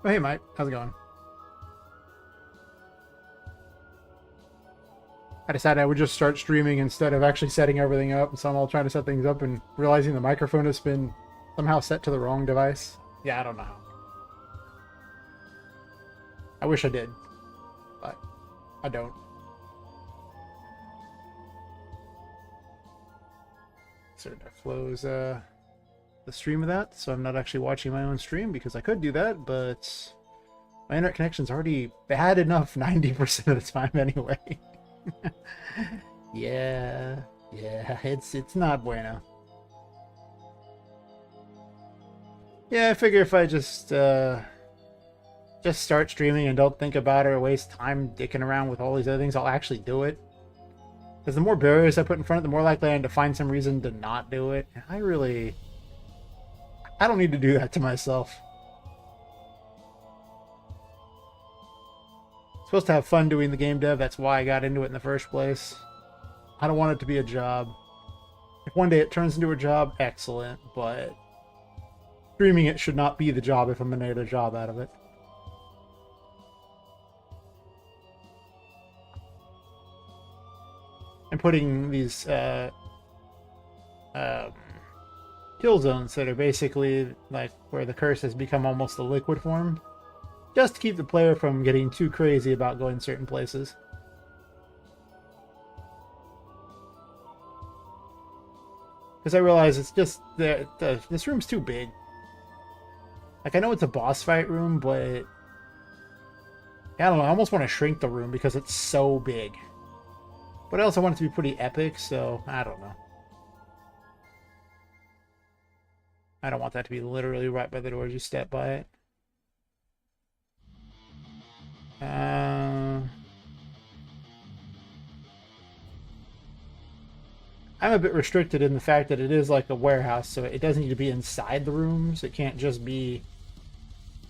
Oh, hey, Mike. How's it going? I decided I would just start streaming instead of actually setting everything up. So I'm all trying to set things up and realizing the microphone has been somehow set to the wrong device. Yeah, I don't know how. I wish I did, but I don't. Sort of close the stream of that, so I'm not actually watching my own stream because I could do that, but my internet connection's already bad enough 90% of the time anyway. yeah, it's not bueno. Yeah, I figure if I just start streaming and don't think about it or waste time dicking around with all these other things, I'll actually do it. Because the more barriers I put in front of it, the more likely I am to find some reason to not do it. And I don't need to do that to myself. I'm supposed to have fun doing the game dev. That's why I got into it in the first place. I don't want it to be a job. If one day it turns into a job, excellent. But streaming it should not be the job if I'm going to get a job out of it. And putting these kill zones that are basically like where the curse has become almost a liquid form, just to keep the player from getting too crazy about going certain places. Because I realize it's just this room's too big. Like, I know it's a boss fight room, but I don't know, I almost want to shrink the room because it's so big. But I also want it to be pretty epic, so I don't know. I don't want that to be literally right by the door as you step by it. I'm a bit restricted in the fact that it is like a warehouse, so it doesn't need to be inside the rooms. It can't just be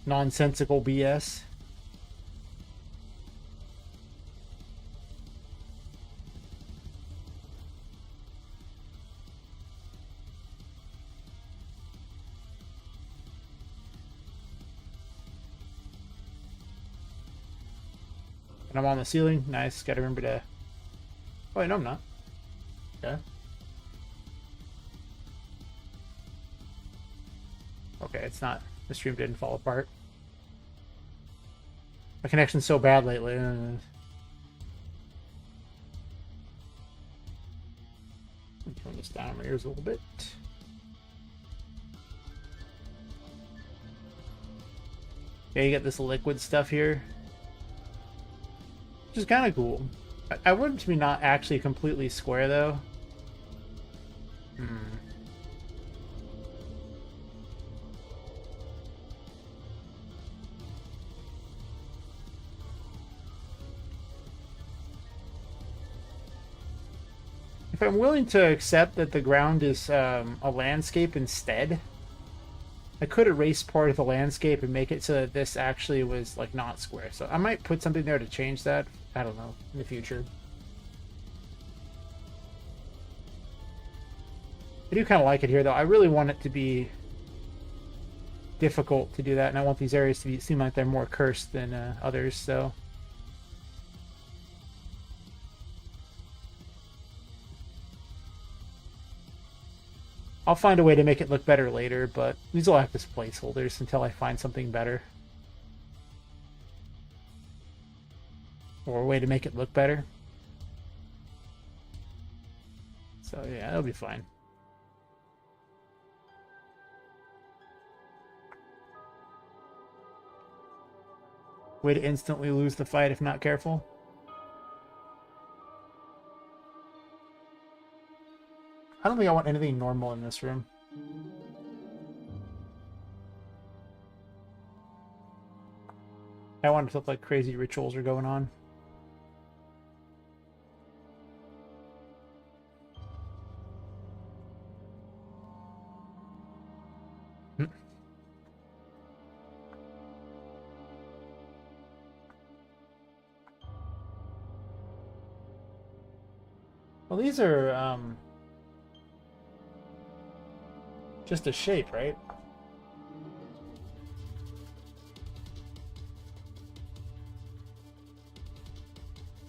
nonsensical BS. And I'm on the ceiling. Nice. Gotta remember to... Oh, wait, no, I'm not. Okay. Okay, it's not... The stream didn't fall apart. My connection's so bad lately. Turn this down in my ears a little bit. Yeah, you got this liquid stuff here, which is kind of cool. I want it to be not actually completely square, though. If I'm willing to accept that the ground is a landscape instead, I could erase part of the landscape and make it so that this actually was like not square. So I might put something there to change that. I don't know, in the future. I do kind of like it here, though. I really want it to be difficult to do that, and I want these areas to seem like they're more cursed than others, so... I'll find a way to make it look better later, but these will act as placeholders until I find something better. Or a way to make it look better. So yeah, it'll be fine. Way to instantly lose the fight if not careful. I don't think I want anything normal in this room. I want it to look like crazy rituals are going on. Well, these are just a shape, right?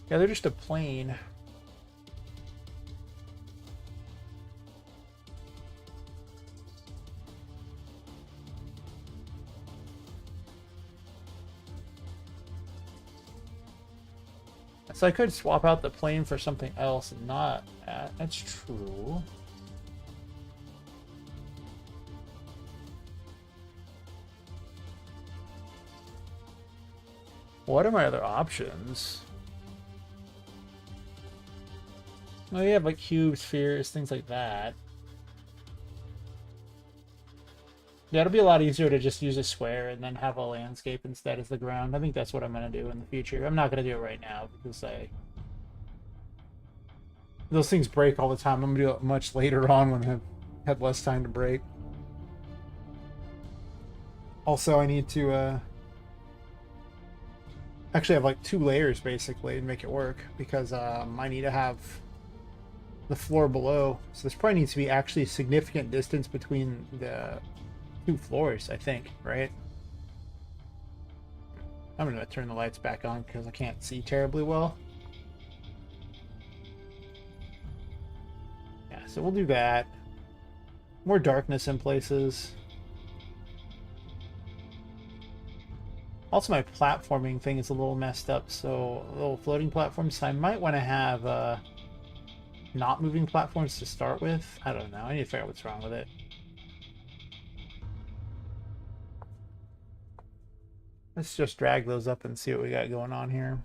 Yeah, they're just a plane. So I could swap out the plane for something else and not that. That's true. What are my other options? Well, you have like cubes, spheres, things like that. Yeah, it'll be a lot easier to just use a square and then have a landscape instead as the ground. I think that's what I'm going to do in the future. I'm not going to do it right now because those things break all the time. I'm going to do it much later on when I have less time to break. Also, I need to actually have like 2 layers basically and make it work because I need to have the floor below. So there's probably needs to be actually a significant distance between the 2 floors, I think, right? I'm gonna turn the lights back on because I can't see terribly well. Yeah, so we'll do that. More darkness in places. Also, my platforming thing is a little messed up, so little floating platforms. So I might want to have not moving platforms to start with. I don't know. I need to figure out what's wrong with it. Let's just drag those up and see what we got going on here.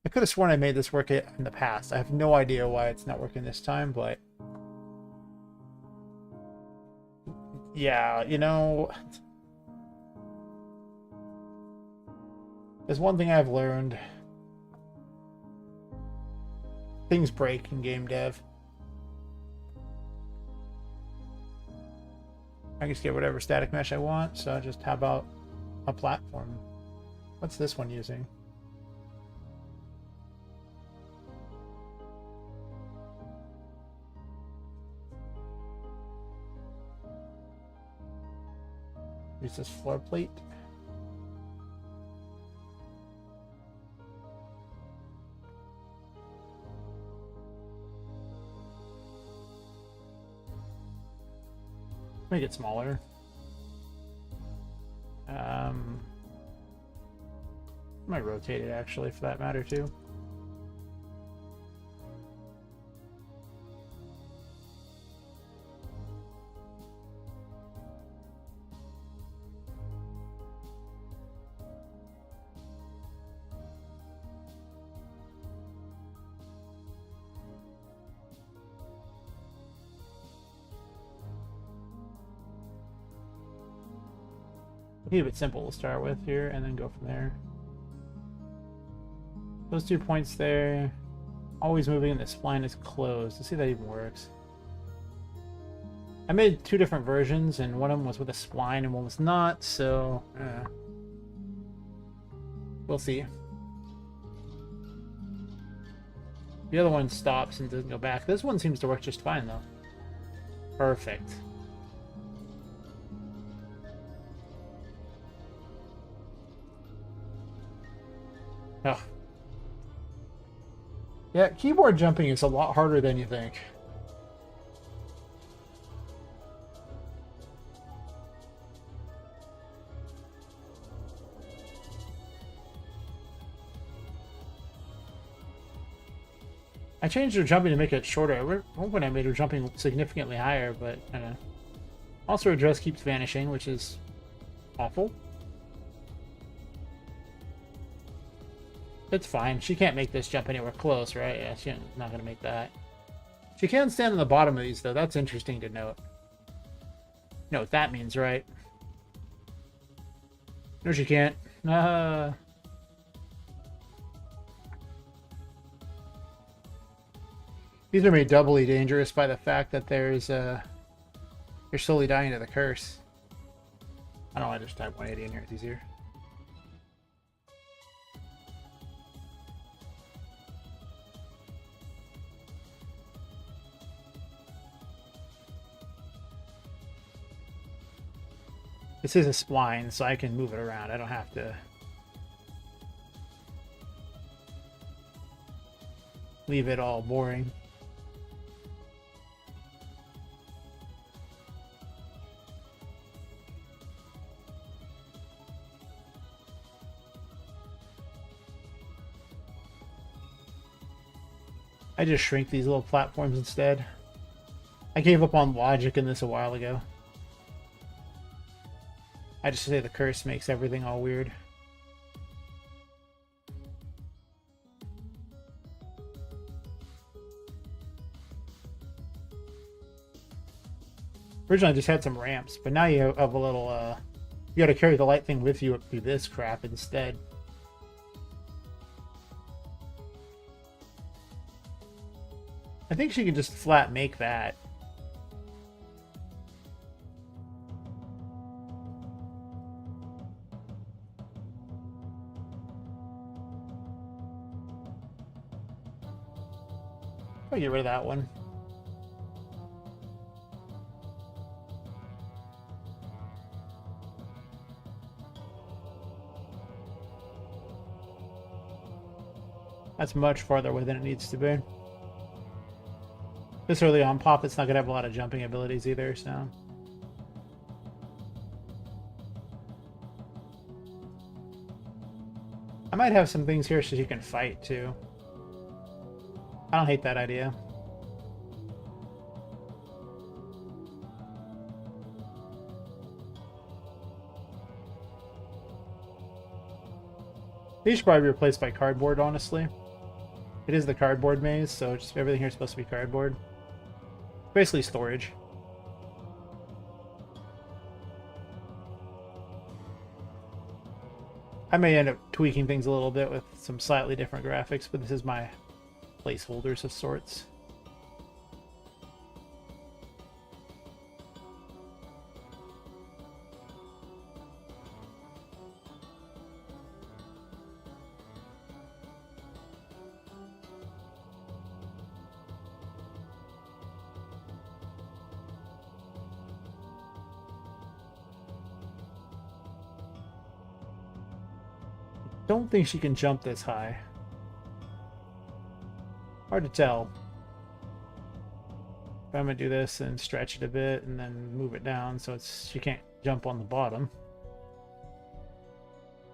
I could have sworn I made this work in the past. I have no idea why it's not working this time, but yeah, you know, there's one thing I've learned. Things break in game dev. I can just get whatever static mesh I want, so just how about a platform? What's this one using? Use this floor plate. Make it smaller. Might rotate it actually, for that matter too. Keep it simple to start with here and then go from there. Those 2 points there, always moving and the spline is closed. Let's see if that even works. I made 2 different versions and one of them was with a spline and one was not, so we'll see. The other one stops and doesn't go back. This one seems to work just fine though. Perfect. Oh. Yeah, keyboard jumping is a lot harder than you think. I changed her jumping to make it shorter. At one point I made her jumping significantly higher, but I don't know. Also, her dress keeps vanishing, which is awful. It's fine. She can't make this jump anywhere close, right? Yeah, she's not going to make that. She can stand on the bottom of these, though. That's interesting to note. You know what that means, right? No, she can't. These are made doubly dangerous by the fact that there's you're slowly dying to the curse. I don't know, I just type 180 in here, it's easier. This is a spline, so I can move it around. I don't have to. leave it all boring. I just shrink these little platforms instead. I gave up on logic in this a while ago. I just say the curse makes everything all weird. Originally I just had some ramps, but now you have a little, you gotta carry the light thing with you up through this crap instead. I think she can just flat make that. I'll get rid of that one. That's much farther away than it needs to be. This early on, Poppet's not going to have a lot of jumping abilities either, so... I might have some things here so you can fight, too. I don't hate that idea. These should probably be replaced by cardboard, honestly. It is the cardboard maze, so just everything here is supposed to be cardboard. Basically storage. I may end up tweaking things a little bit with some slightly different graphics, but this is my placeholders of sorts. Don't think she can jump this high. Hard to tell. But I'm gonna do this and stretch it a bit and then move it down so she can't jump on the bottom.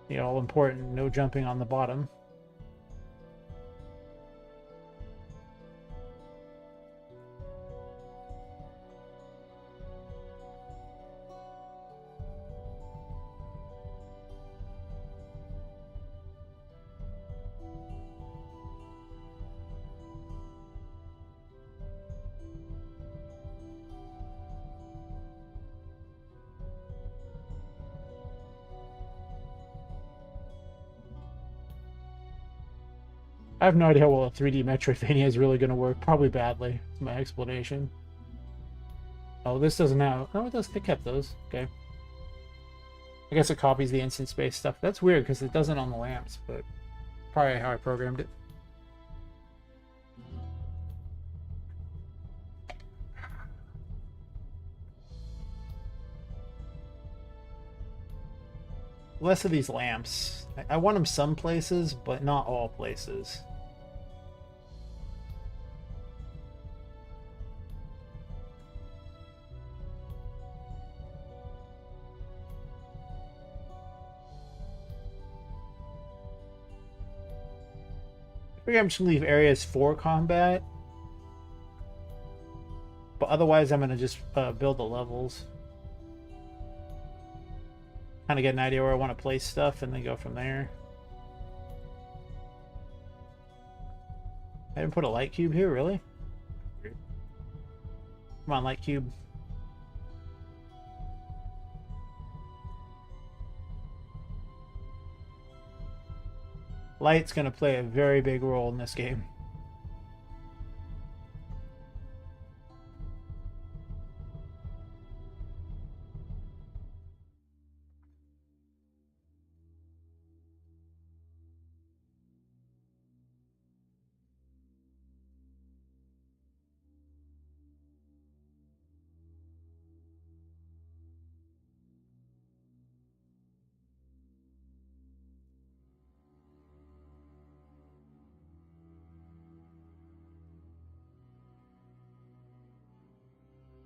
The all important no jumping on the bottom. I have no idea how well a 3D Metroidvania is really going to work. Probably badly. That's my explanation. Oh, this doesn't have... Oh, it does. It kept those. Okay. I guess it copies the instant space stuff. That's weird because it doesn't on the lamps, but probably how I programmed it. Less of these lamps. I want them some places, but not all places. I figure I'm just gonna leave areas for combat. But otherwise I'm gonna just build the levels. Kind of get an idea where I want to place stuff and then go from there. I didn't put a light cube here, really? Come on, light cube. Light's going to play a very big role in this game.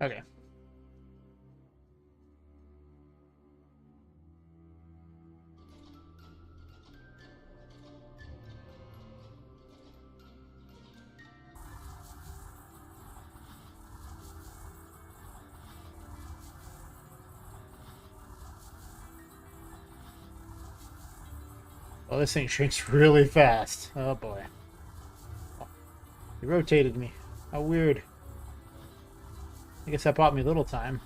Okay. Oh, this thing shrinks really fast. Oh boy. He rotated me. How weird. I guess that bought me a little time.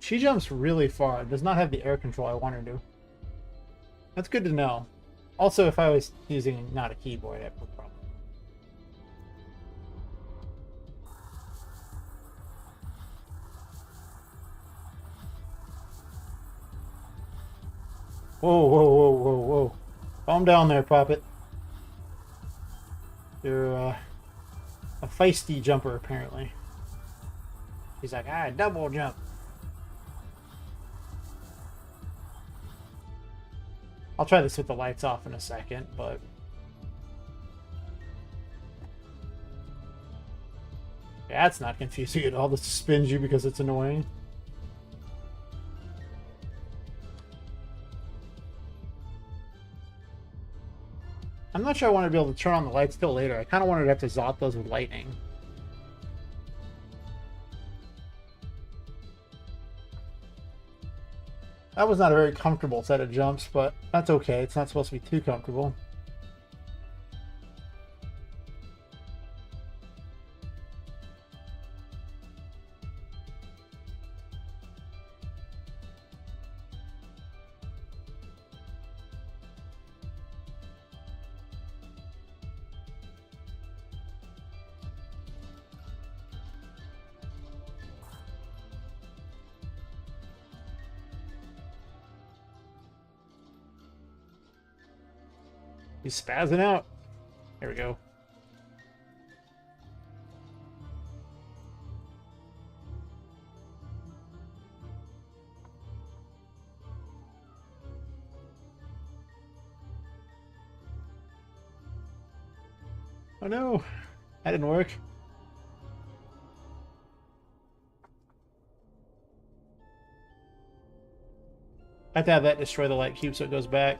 She jumps really far. Does not have the air control I want her to. That's good to know. Also, if I was using not a keyboard, I would probably. Whoa, whoa, whoa, whoa, whoa. Calm down there, Poppet. You're a feisty jumper, apparently. He's like, ah, double jump. I'll try this with the lights off in a second, but... yeah, that's not confusing at all. This spins you because it's annoying. I'm not sure I want to be able to turn on the lights till later. I kind of wanted to have to zop those with lightning. That was not a very comfortable set of jumps, but that's okay. It's not supposed to be too comfortable. He's spazzing out. There we go. Oh no, that didn't work. I have to have that destroy the light cube so it goes back.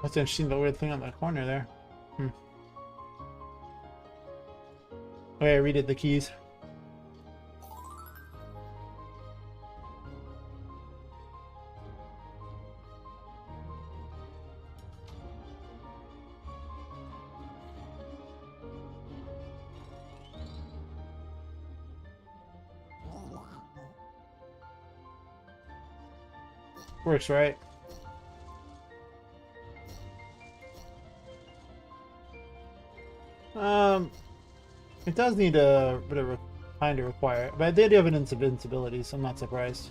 That's interesting, the weird thing on the corner there. Okay, I redid the keys. Works, right? It does need a bit of a time to require, but they do have an invincibility, so I'm not surprised.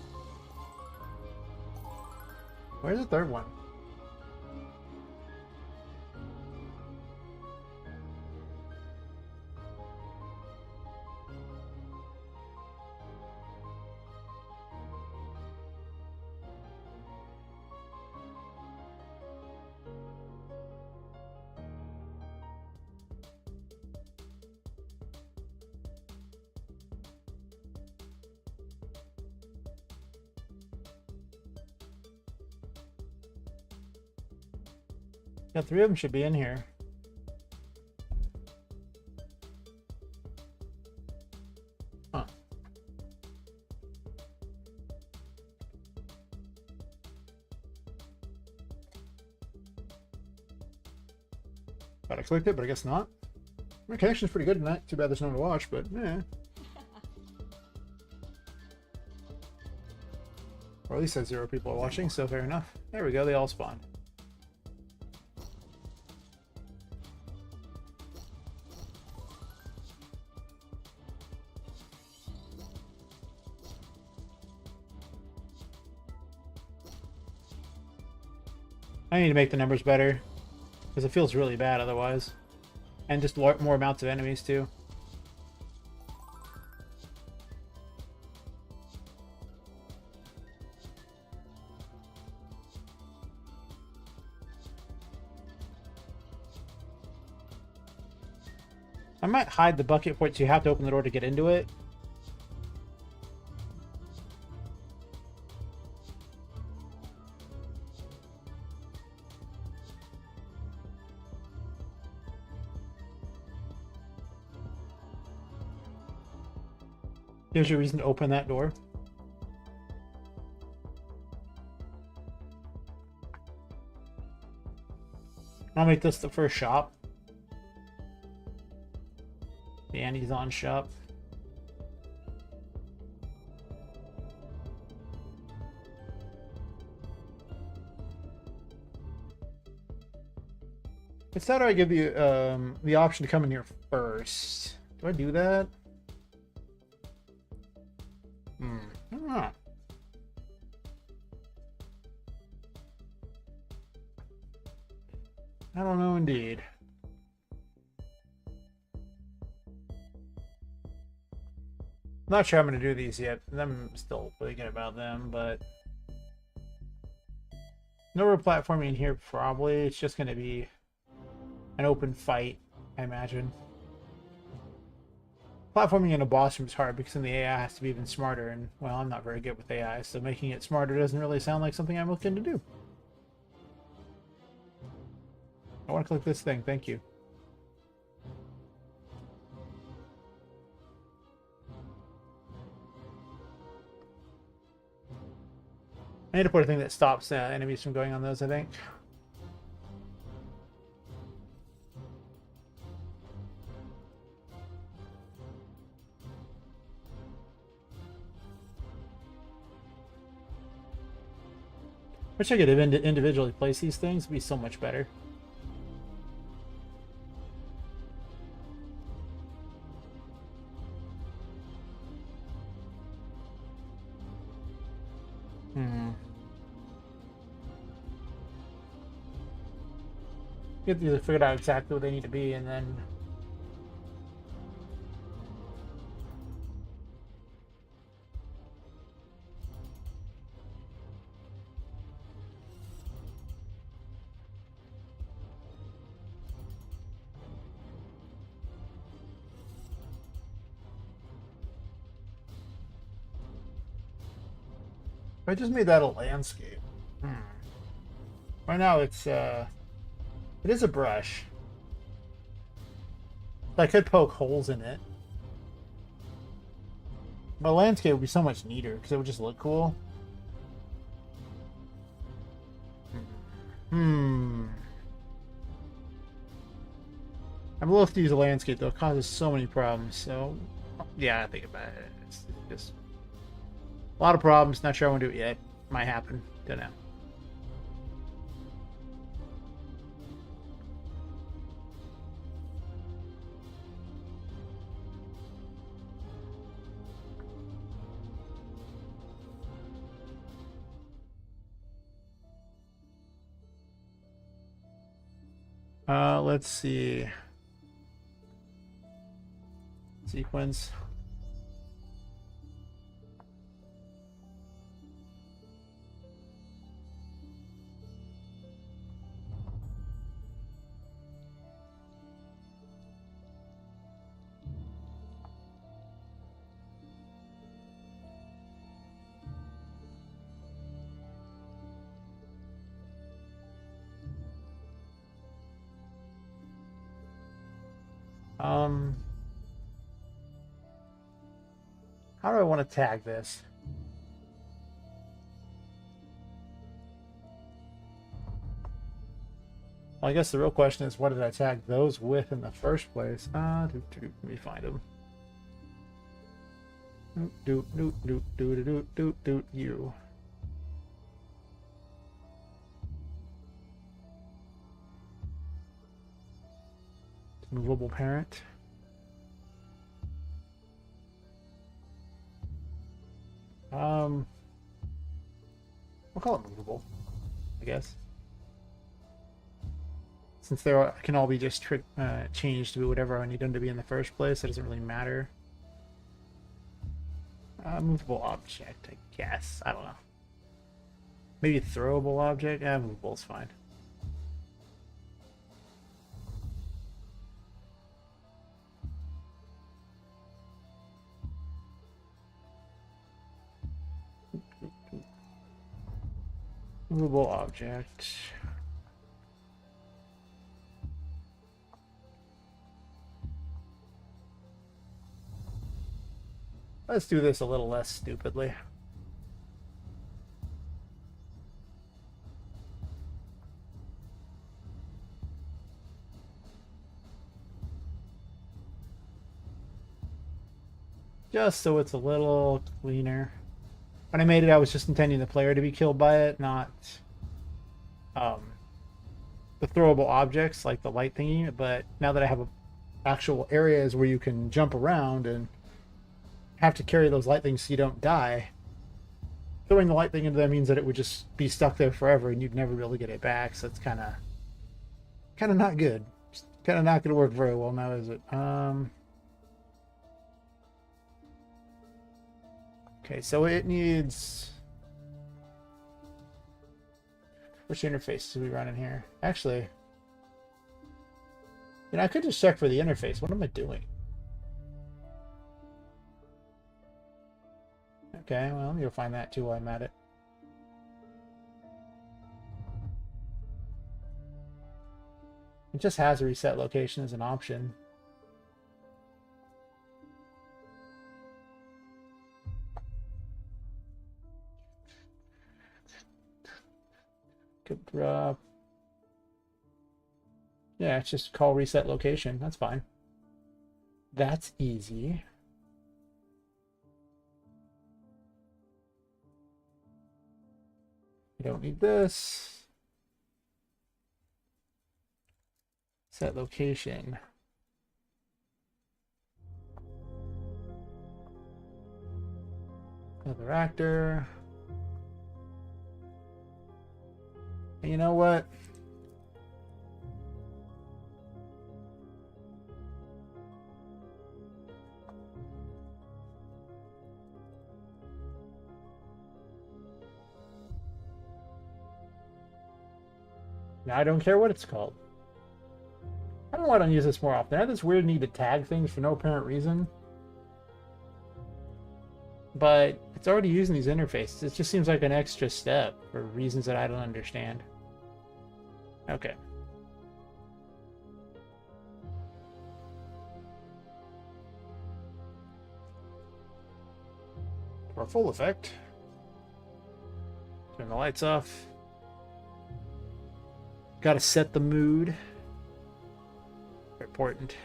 Where's the third one? Yeah, three of them should be in here. Thought I clicked it, but I guess not. My connection's pretty good tonight. Too bad there's no one to watch, but eh. Or at least says 0 people are watching, so fair enough. There we go, they all spawned. I need to make the numbers better, because it feels really bad otherwise. And just more amounts of enemies, too. I might hide the bucket for it so you have to open the door to get into it. Gives you a reason to open that door. I'll make this the first shop. The Andy's on shop. Instead, I give you the option to come in here first. Do I do that? I don't know. I don't know indeed. Not sure I'm going to do these yet. I'm still thinking about them, but no real platforming in here probably. It's just going to be an open fight, I imagine. Platforming in a boss room is hard because then the AI has to be even smarter, and, well, I'm not very good with AI, so making it smarter doesn't really sound like something I'm looking to do. I want to click this thing, thank you. I need to put a thing that stops enemies from going on those, I think. Wish I could have individually place these things. It'd be so much better. You have to figure out exactly what they need to be, and then I just made that a landscape. Right now it's it is a brush. I could poke holes in it. But a landscape would be so much neater because it would just look cool. I'm loath to use a landscape though. It causes so many problems. So yeah, I think about it. It's just a lot of problems. Not sure I want to do it yet. Might happen. Don't know. Let's see. Sequence. How do I want to tag this? Well, I guess the real question is, what did I tag those with in the first place? Let me find them. You. Movable parent. We'll call it movable, I guess. Since they can all be just changed to be whatever I need them to be in the first place, it doesn't really matter. Movable object, I guess. I don't know. Maybe throwable object? Yeah, movable is fine. Movable object. Let's do this a little less stupidly. Just so it's a little cleaner. When I made it, I was just intending the player to be killed by it, not the throwable objects like the light thingy. But now that I have actual areas where you can jump around and have to carry those light things so you don't die, throwing the light thing into them means that it would just be stuck there forever and you'd never be able to get it back. So it's kind of not good. It's kind of not going to work very well now, is it? Okay, so it needs... Which interface do we run in here? Actually, I could just check for the interface. What am I doing? Okay, well, you'll find that too while I'm at it. It just has a reset location as an option. Could drop. Yeah, it's just call reset location. That's fine. That's easy. You don't need this. Set location. Another actor. And you know what? Now I don't care what it's called. I don't know why I don't use this more often. I have this weird need to tag things for no apparent reason. But it's already using these interfaces. It just seems like an extra step for reasons that I don't understand. Okay. For a full effect, turn the lights off. Gotta set the mood. Important.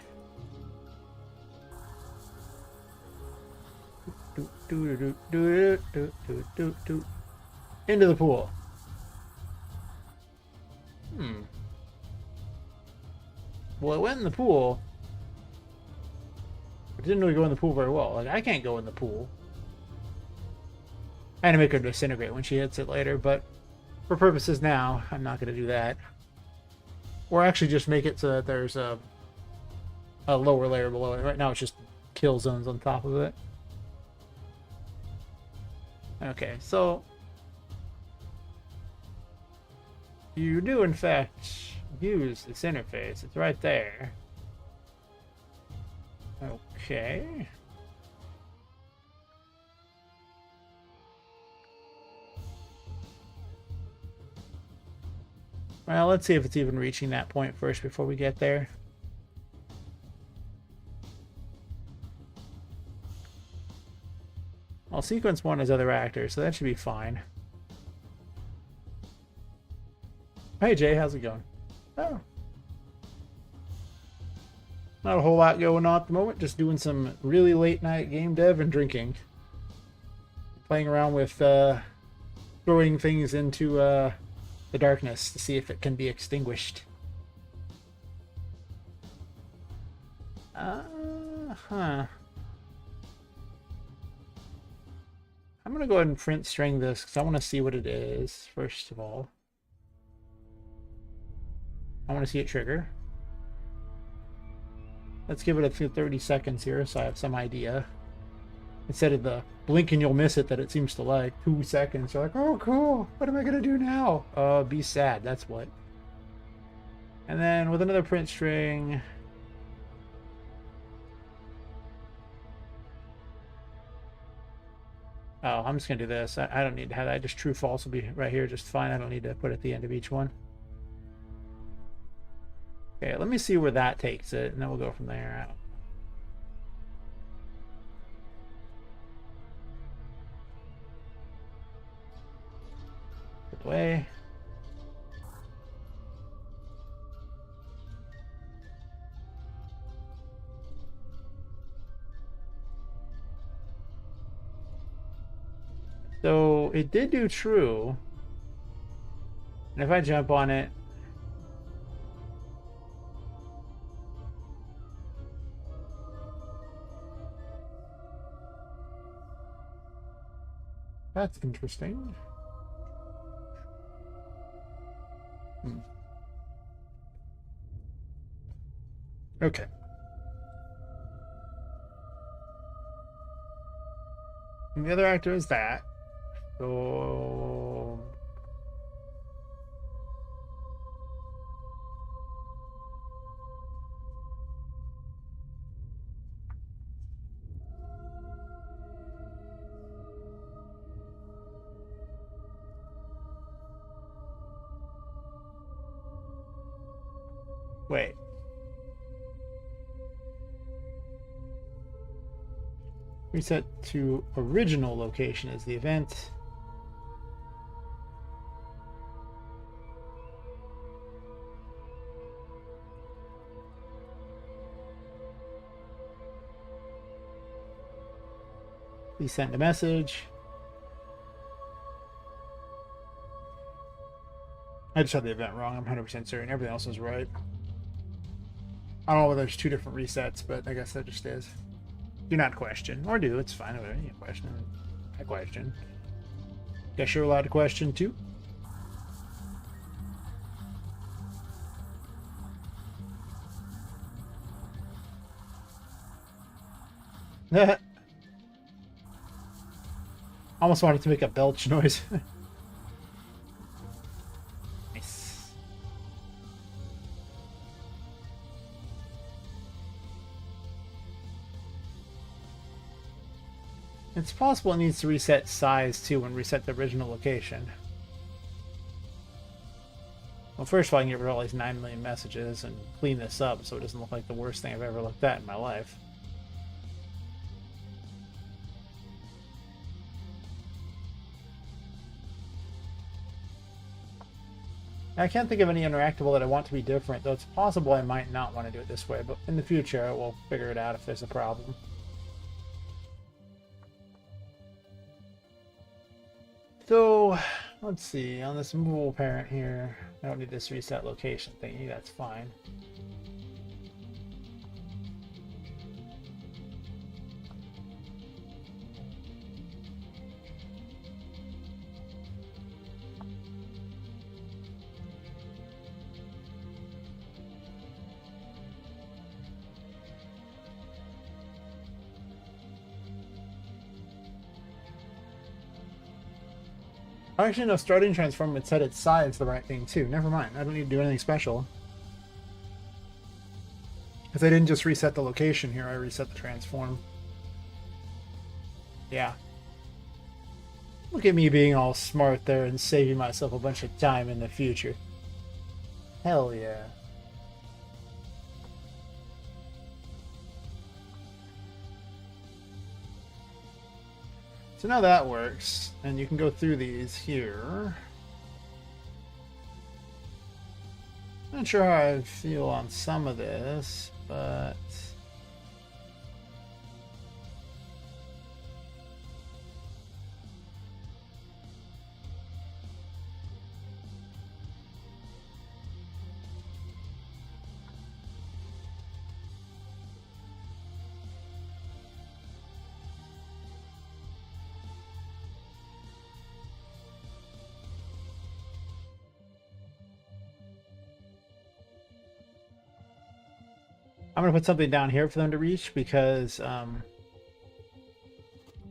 Into the pool. Well, it went in the pool. It didn't really go in the pool very well. Like, I can't go in the pool. I had to make her disintegrate when she hits it later, but for purposes now, I'm not going to do that. Or actually just make it so that there's a lower layer below it. Right now it's just kill zones on top of it. Okay, so you do in fact use this interface. It's right there. Okay. Well, let's see if it's even reaching that point first before we get there. Well, sequence 1 is other actors, so that should be fine. Hey Jay, how's it going? Oh. Not a whole lot going on at the moment. Just doing some really late night game dev and drinking. Playing around with throwing things into the darkness to see if it can be extinguished. I'm gonna go ahead and print string this because I want to see what it is first of all. I want to see it trigger. Let's give it a few 30 seconds here so I have some idea. Instead of the blink and you'll miss it that it seems to like. 2 seconds. You're like, oh cool, what am I gonna do now? Be sad, that's what. And then with another print string. Oh, I'm just gonna do this. I don't need to have that. Just true false will be right here just fine. I don't need to put it at the end of each one. Okay, let me see where that takes it, and then we'll go from there out. Put it away. So it did do true. And if I jump on it, that's interesting. Okay. And the other actor is that. So wait. Reset to original location is the event. Please send a message. I just had the event wrong. I'm 100% certain. Everything else is right. I don't know whether there's 2 different resets, but I guess that just is. Do not question. Or do. It's fine. Whatever. You question. I question. Guess you're allowed to question too. Almost wanted to make a belch noise. Nice. It's possible it needs to reset size too and reset the original location. Well, first of all, I can get rid of all these 9 million messages and clean this up so it doesn't look like the worst thing I've ever looked at in my life. I can't think of any interactable that I want to be different, though it's possible I might not want to do it this way, but in the future I will figure it out if there's a problem. So, let's see, on this movable parent here, I don't need this reset location thingy, that's fine. Actually, no, starting transform would set its size the right thing too. Never mind, I don't need to do anything special. Because I didn't just reset the location here, I reset the transform. Yeah. Look at me being all smart there and saving myself a bunch of time in the future. Hell yeah. So now that works, and you can go through these here. Not sure how I feel on some of this, but I'm gonna put something down here for them to reach because,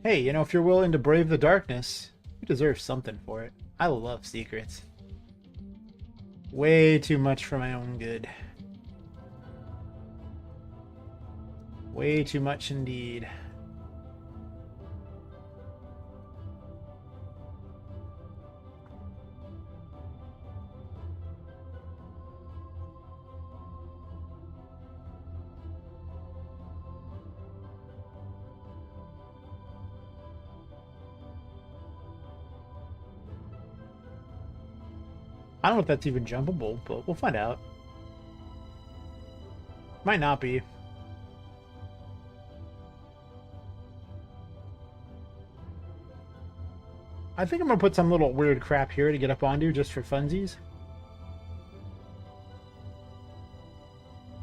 hey, you know, if you're willing to brave the darkness, you deserve something for it. I love secrets. Way too much for my own good. Way too much indeed. I don't know if that's even jumpable, but we'll find out. Might not be. I think I'm gonna put some little weird crap here to get up onto just for funsies.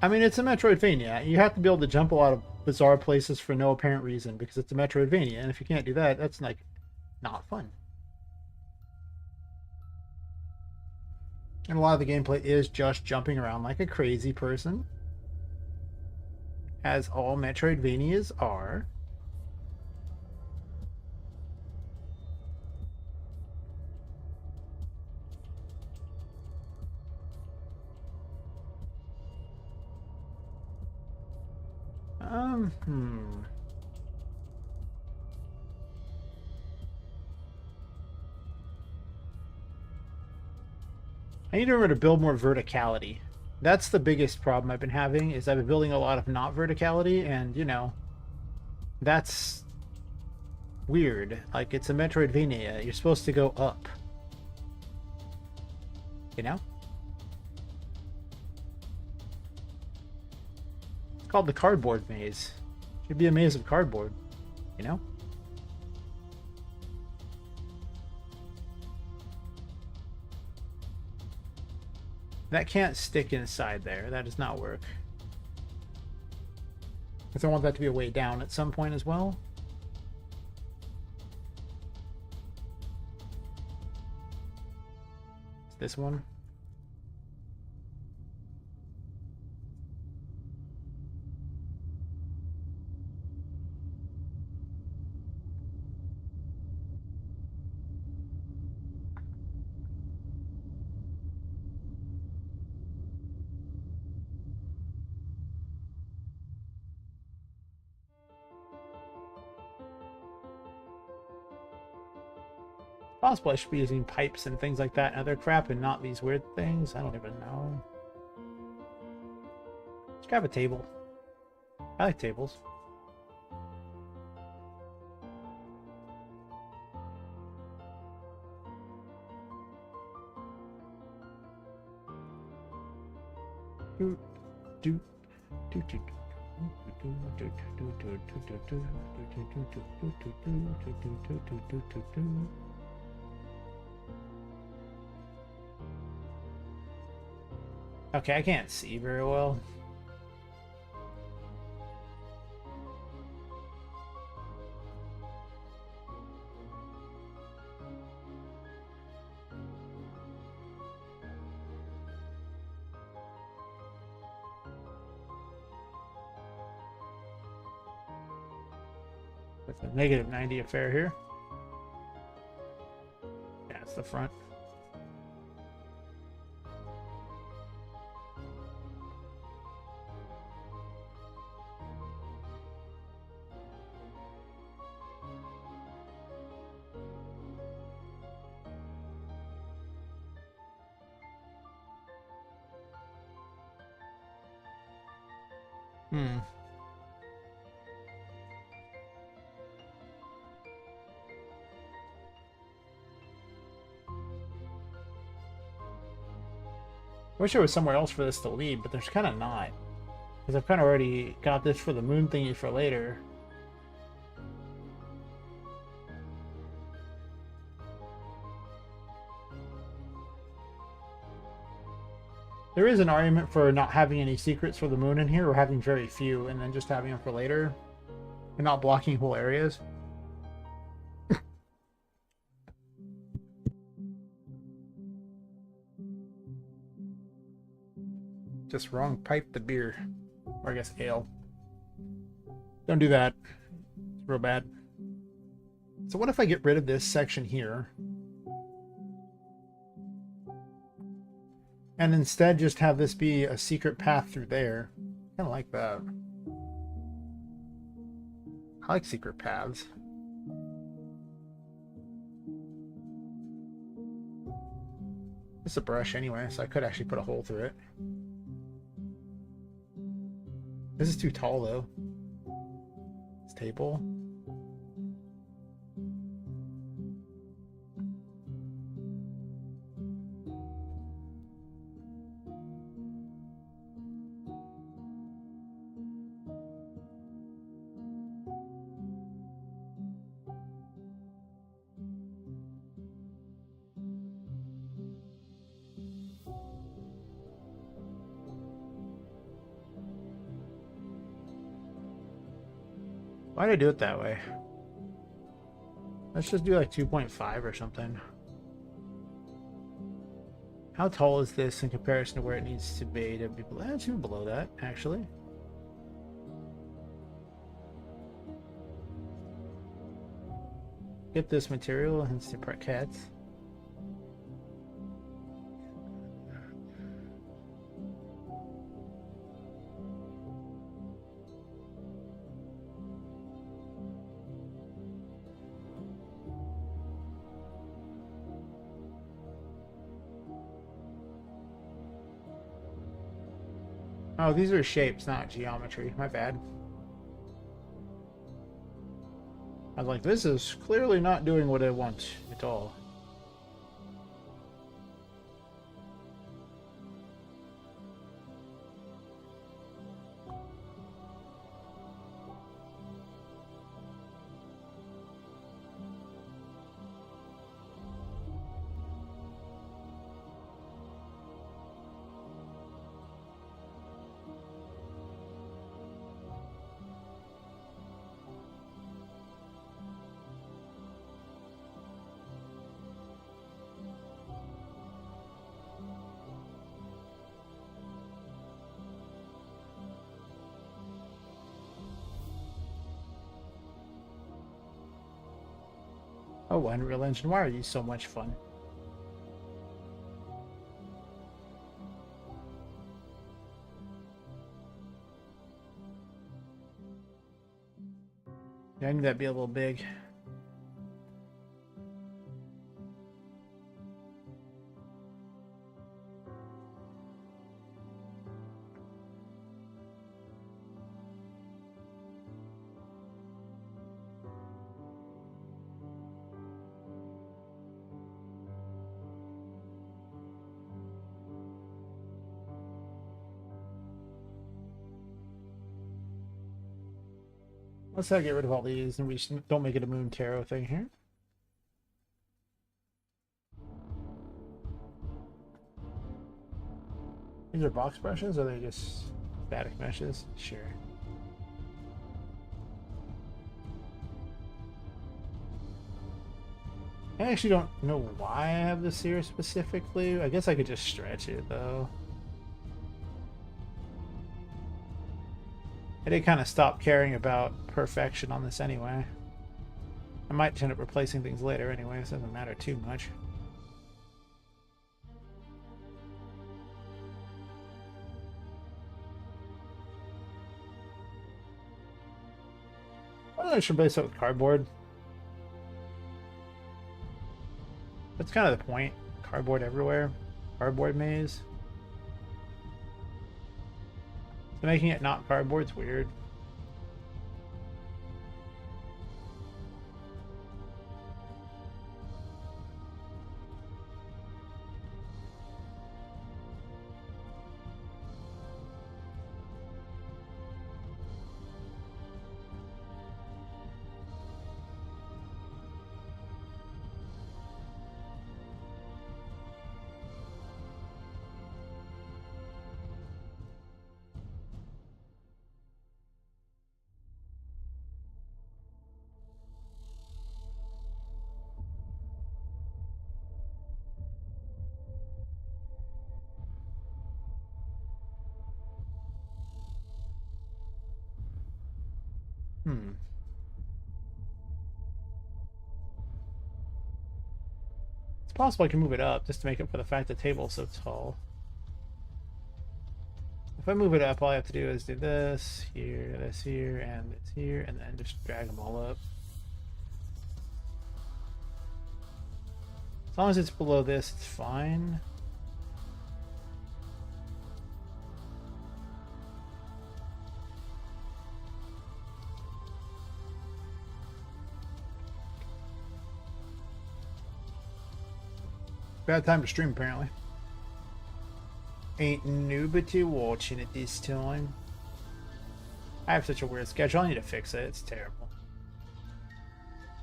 I mean, it's a Metroidvania. You have to be able to jump a lot of bizarre places for no apparent reason because it's a Metroidvania, and if you can't do that, that's like not fun. And a lot of the gameplay is just jumping around like a crazy person, as all Metroidvanias are. Hmm. I need to remember to build more verticality. That's the biggest problem I've been having, is I've been building a lot of not verticality, and, you know, that's weird. Like, it's a Metroidvania. You're supposed to go up. You know? It's called the cardboard maze. Should be a maze of cardboard. You know? That can't stick inside there. That does not work. Because I want that to be a way down at some point as well. It's this one. Possibly I should be using pipes and things like that and other crap and not these weird things. I don't even know. Let's grab a table. I like tables. Okay, I can't see very well. With a -90 affair here. Yeah, it's the front. Hmm. Wish there was somewhere else for this to lead, but there's kind of not. Because I've kind of already got this for the moon thingy for later. There is an argument for not having any secrets for the moon in here, or having very few, and then just having them for later. And not blocking whole areas. Just wrong pipe the beer. Or I guess ale. Don't do that. It's real bad. So what if I get rid of this section here? And instead just have this be a secret path through there. Kind of like that. I like secret paths. It's a brush anyway, so I could actually put a hole through it. This is too tall though. This table. Why did I do it that way? Let's just do like 2.5 or something. How tall is this in comparison to where it needs to be below? That's even below that, actually. Get this material, hence the parquet. Oh, these are shapes, not geometry. My bad. I was like, this is clearly not doing what I want at all. Oh, Unreal Engine, why are you so much fun? Yeah, I knew that'd be a little big. Let's get rid of all these and we just don't make it a Moon Tarot thing here. These are box brushes, or are they just static meshes? Sure. I actually don't know why I have this here specifically. I guess I could just stretch it though. I did kind of stop caring about perfection on this anyway. I might end up replacing things later anyway, so it doesn't matter too much. I should replace it with cardboard. That's kind of the point. Cardboard everywhere. Cardboard maze. So making it not cardboard's weird. Hmm. It's possible I can move it up just to make up for the fact the table's so tall. If I move it up, all I have to do is do this here, and this here, and then just drag them all up. As long as it's below this, it's fine. Bad time to stream, apparently. Ain't nobody watching it this time. I have such a weird schedule. I need to fix it. It's terrible.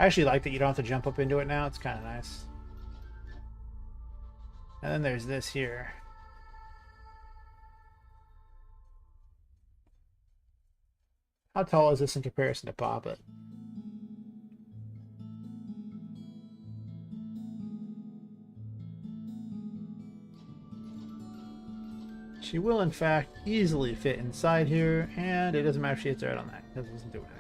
I actually like that you don't have to jump up into it now. It's kind of nice. And then there's this here. How tall is this in comparison to Poppet? She will, in fact, easily fit inside here, and it doesn't matter if she hits right on that, because it doesn't do anything.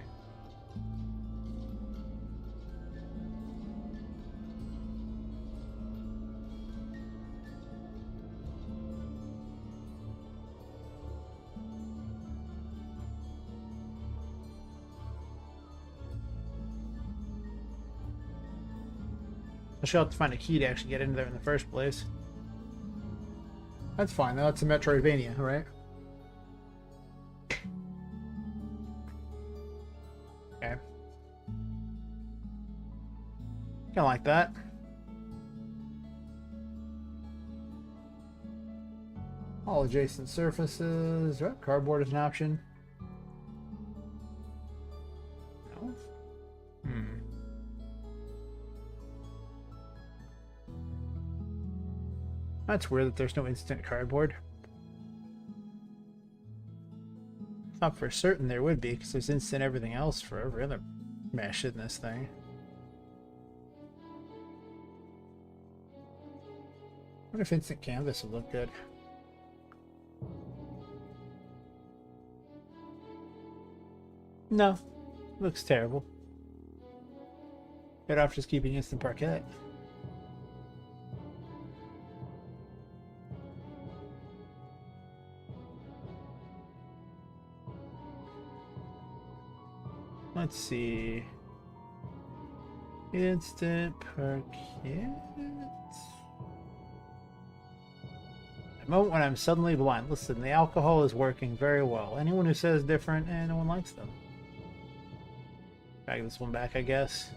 She'll have to find a key to actually get into there in the first place. That's fine, though. It's a Metroidvania, right? Okay. Kinda like that. All adjacent surfaces. Oh, cardboard is an option. No? That's weird that there's no instant cardboard. Thought for certain there would be, because there's instant everything else for every other mesh in this thing. I wonder if instant canvas would look good. No, looks terrible. Better off just keeping instant parquet. Let's see. Instant parquet. The moment when I'm suddenly blind. Listen, the alcohol is working very well. Anyone who says different, no one likes them. Drag this one back, I guess.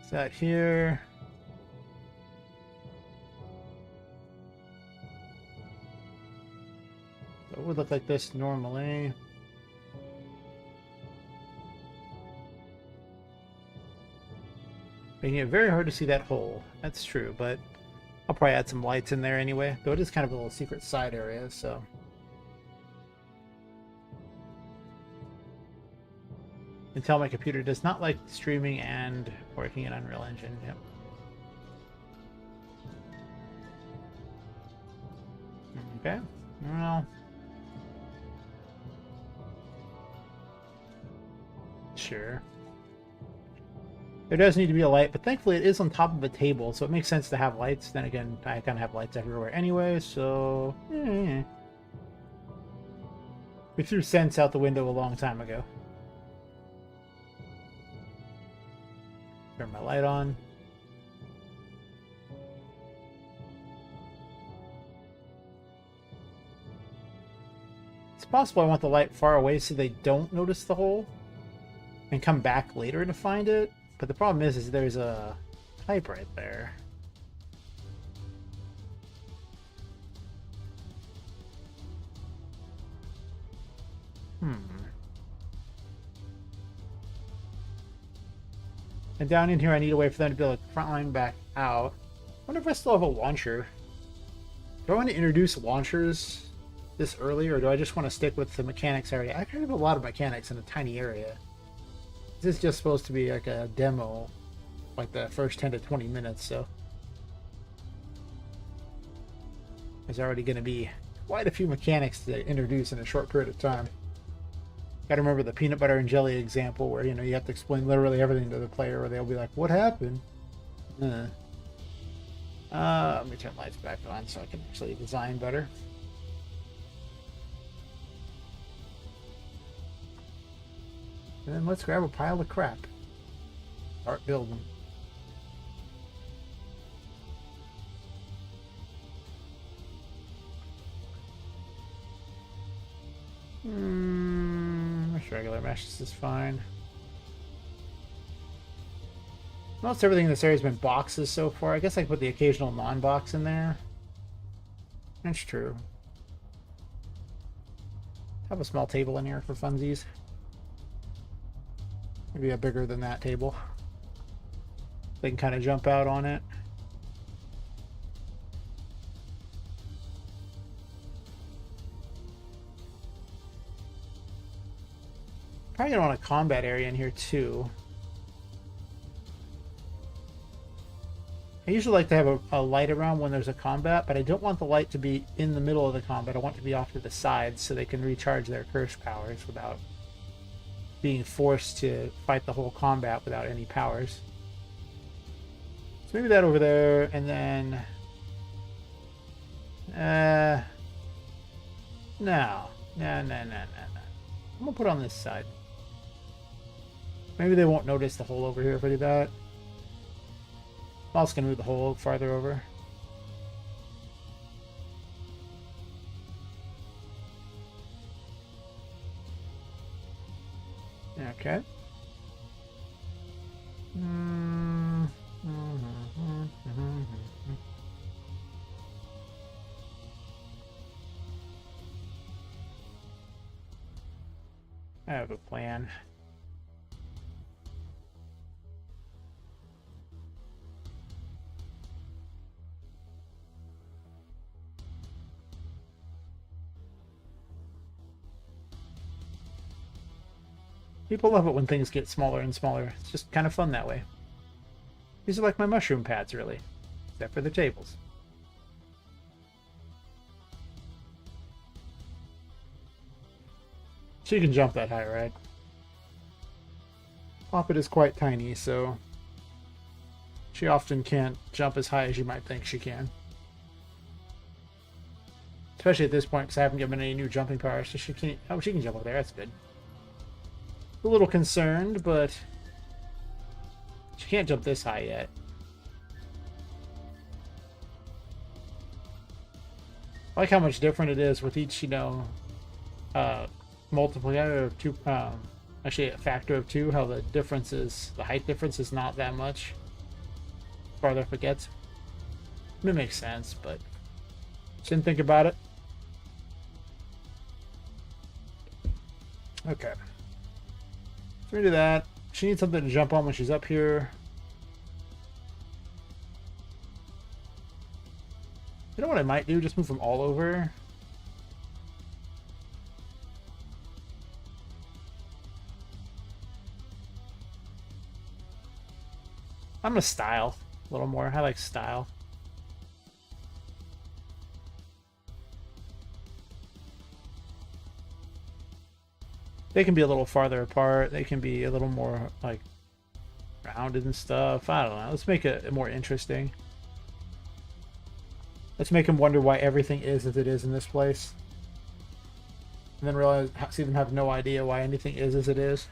Is that here? So it would look like this normally. Making it very hard to see that hole. That's true, but I'll probably add some lights in there anyway. Though it is kind of a little secret side area, so. You can tell my computer does not like streaming and working in Unreal Engine. Yep. Okay. Well. Sure. There does need to be a light, but thankfully it is on top of a table, so it makes sense to have lights. Then again, I kind of have lights everywhere anyway, so... We threw sense out the window a long time ago. Turn my light on. It's possible I want the light far away so they don't notice the hole and come back later to find it. But the problem is there's a pipe right there. And down in here, I need a way for them to be able to front line back out. I wonder if I still have a launcher. Do I want to introduce launchers this early, or do I just want to stick with the mechanics area? I kind of have a lot of mechanics in a tiny area. This is just supposed to be like a demo, like the first 10 to 20 minutes, so there's already going to be quite a few mechanics to introduce in a short period of time. Gotta remember the peanut butter and jelly example where, you know, you have to explain literally everything to the player or they'll be like, what happened? Let me turn lights back on so I can actually design better. And then let's grab a pile of crap. Start building. This regular mesh is fine. Most everything in this area has been boxes so far. I guess I can put the occasional non-box in there. That's true. Have a small table in here for funsies. Maybe a bigger than that table. They can kind of jump out on it. Probably gonna want a combat area in here too. I usually like to have a light around when there's a combat, but I don't want the light to be in the middle of the combat. I want it to be off to the sides so they can recharge their curse powers without being forced to fight the whole combat without any powers. So maybe that over there, and then... No. I'm gonna put it on this side. Maybe they won't notice the hole over here if I do that. I'm also going to move the hole farther over. Okay. I have a plan. People love it when things get smaller and smaller. It's just kind of fun that way. These are like my mushroom pads, really. Except for the tables. She can jump that high, right? Poppet is quite tiny, so she often can't jump as high as you might think she can. Especially at this point, because I haven't given any new jumping powers, so she can't... Oh, she can jump over there. That's good. A little concerned, but she can't jump this high yet. I like how much different it is with each, you know, multiplier of two, actually a factor of 2, how the difference is, the height difference is not that much farther up it gets. It makes sense, but didn't think about it. Okay. So we do that. She needs something to jump on when she's up here. You know what I might do? Just move them all over. I'm gonna style a little more. I like style. They can be a little farther apart. They can be a little more, like, rounded and stuff. I don't know. Let's make it more interesting. Let's make them wonder why everything is as it is in this place. And then realize, see them have no idea why anything is as it is.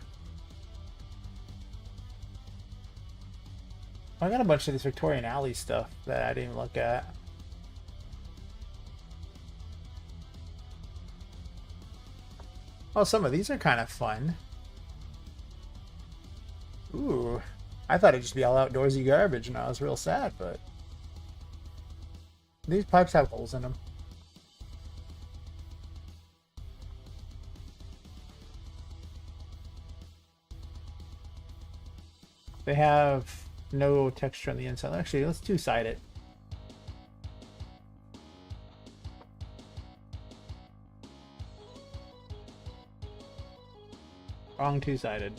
I got a bunch of this Victorian Alley stuff that I didn't even look at. Oh, some of these are kind of fun. Ooh, I thought it'd just be all outdoorsy garbage, and I was real sad, but these pipes have holes in them. They have no texture on the inside. Actually, let's two-side it. Wrong two-sided.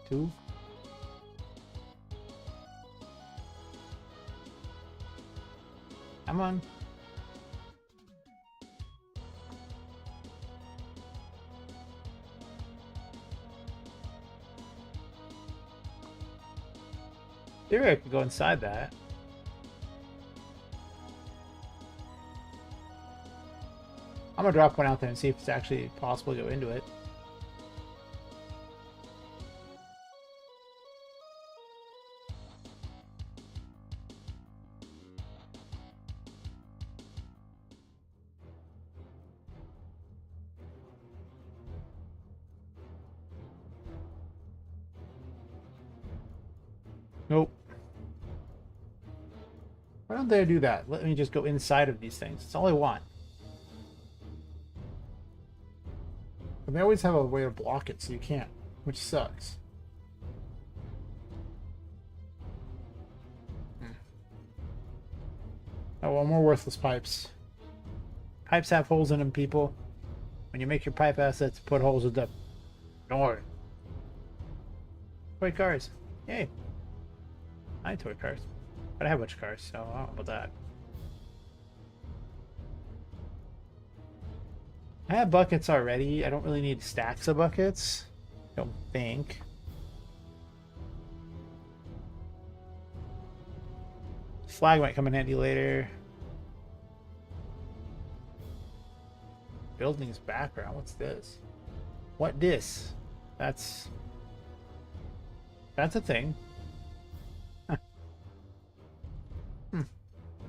Two. Come on. Theory I could go inside that. I'm gonna drop one out there and see if it's actually possible to go into it. Nope. Why don't they do that? Let me just go inside of these things. That's all I want. And they always have a way to block it, so you can't, which sucks. Oh, well, more worthless pipes. Pipes have holes in them, people. When you make your pipe assets, put holes in them. Don't worry. Toy cars. Yay. I like toy cars. But I have a bunch of cars, so I don't know about that. I have buckets already. I don't really need stacks of buckets. Don't think. Flag might come in handy later. Building's background. What's this? What this? That's a thing. Huh.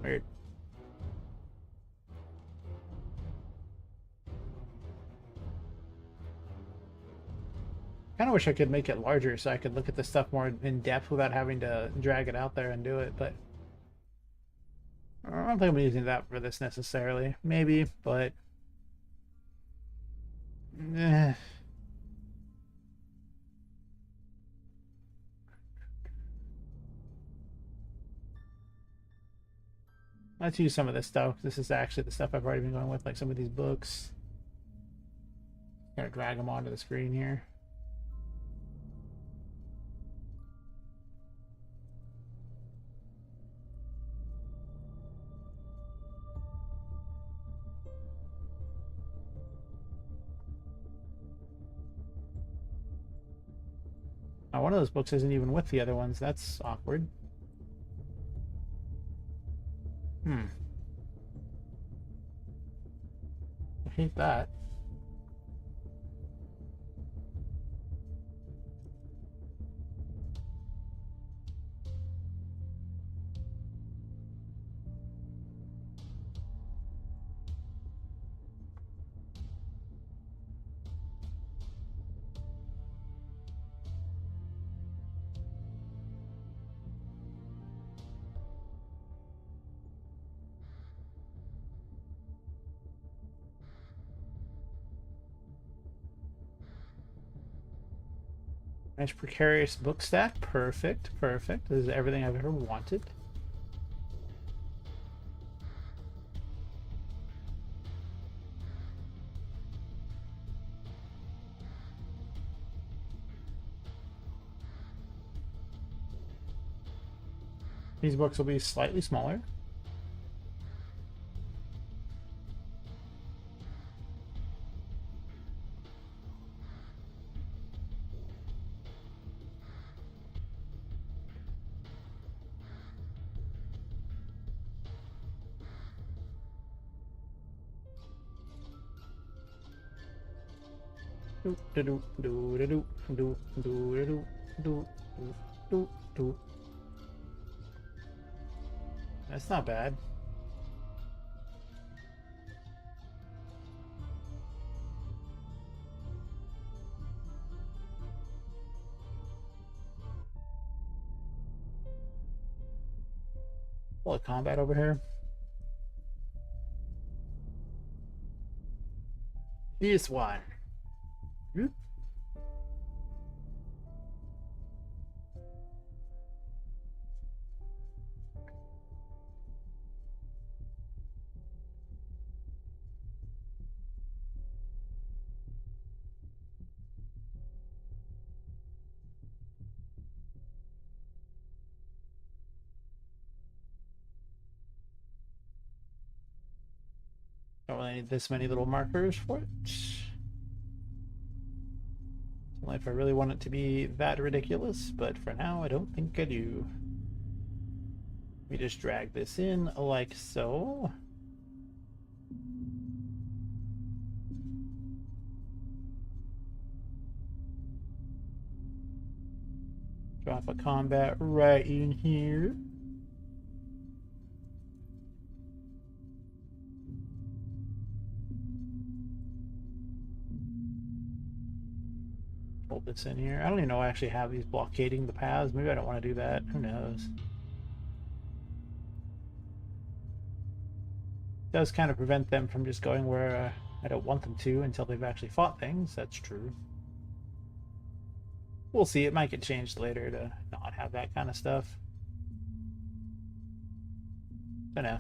Weird. Kind of wish I could make it larger so I could look at the stuff more in depth without having to drag it out there and do it, but I don't think I'm using that for this necessarily. Maybe, but eh. Let's use some of this stuff. This is actually the stuff I've already been going with, like some of these books. Gotta drag them onto the screen here. Now, one of those books isn't even with the other ones. That's awkward. I hate that. Nice precarious book stack. Perfect, perfect. This is everything I've ever wanted. These books will be slightly smaller. That's not bad. Full of combat over here. This one. need this many little markers for it. Only if I really want it to be that ridiculous, but for now I don't think I do. We just drag this in like so. Drop a combat right in here. Hold this in here. I don't even know I actually have these blockading the paths. Maybe I don't want to do that. Who knows? It does kind of prevent them from just going where I don't want them to until they've actually fought things. That's true. We'll see. It might get changed later to not have that kind of stuff. Don't know.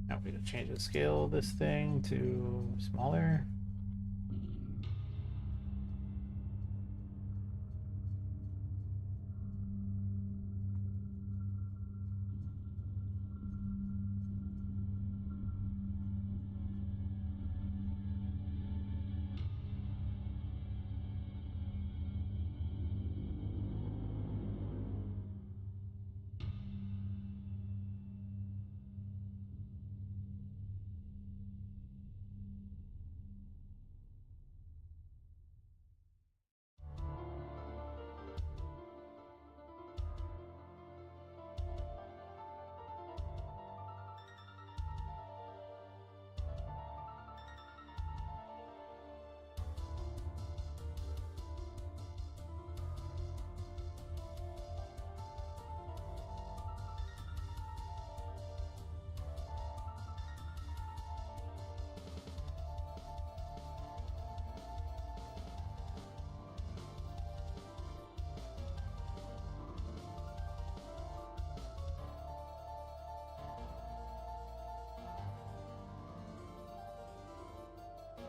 Now we can change the scale of this thing to smaller.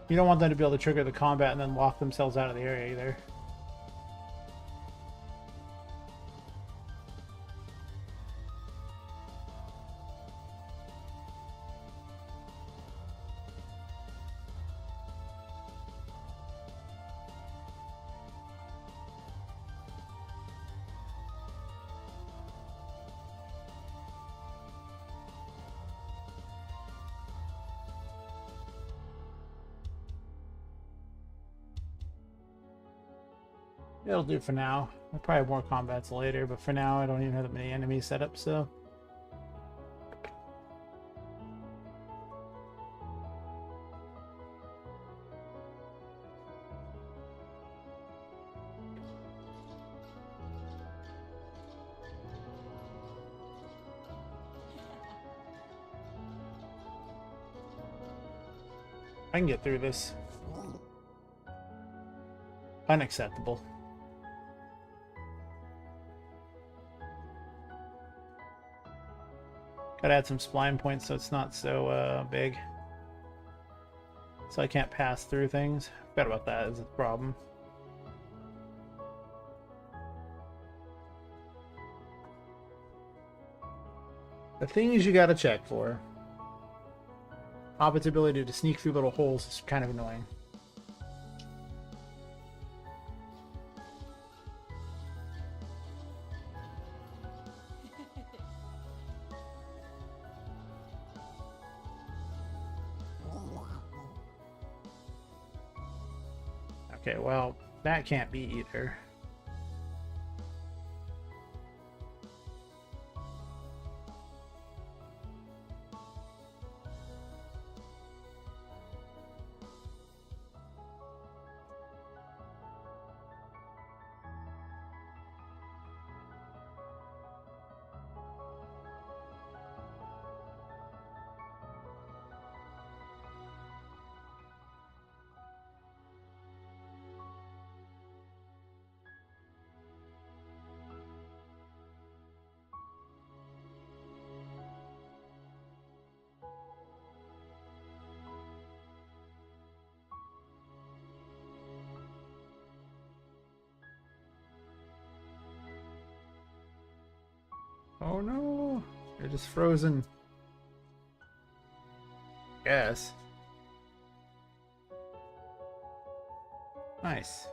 You don't want them to be able to trigger the combat and then lock themselves out of the area either. It'll do for now. I'll probably have more combats later, but for now I don't even have that many enemies set up, so. I can get through this. Unacceptable. Gotta add some spline points so it's not so big. So I can't pass through things. Forgot about that as a problem. The things you gotta check for. Poppet's ability to sneak through little holes is kind of annoying. Okay, well, that can't be either. Oh no! You're just frozen. Yes. Nice.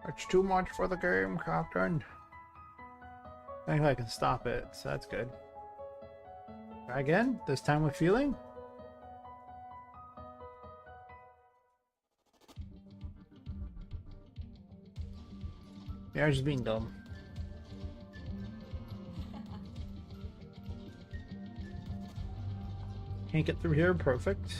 It's too much for the game, Captain. I think I can stop it, so that's good. Try again, this time with feeling. Yeah, I'm just being dumb. Can't get through here, perfect.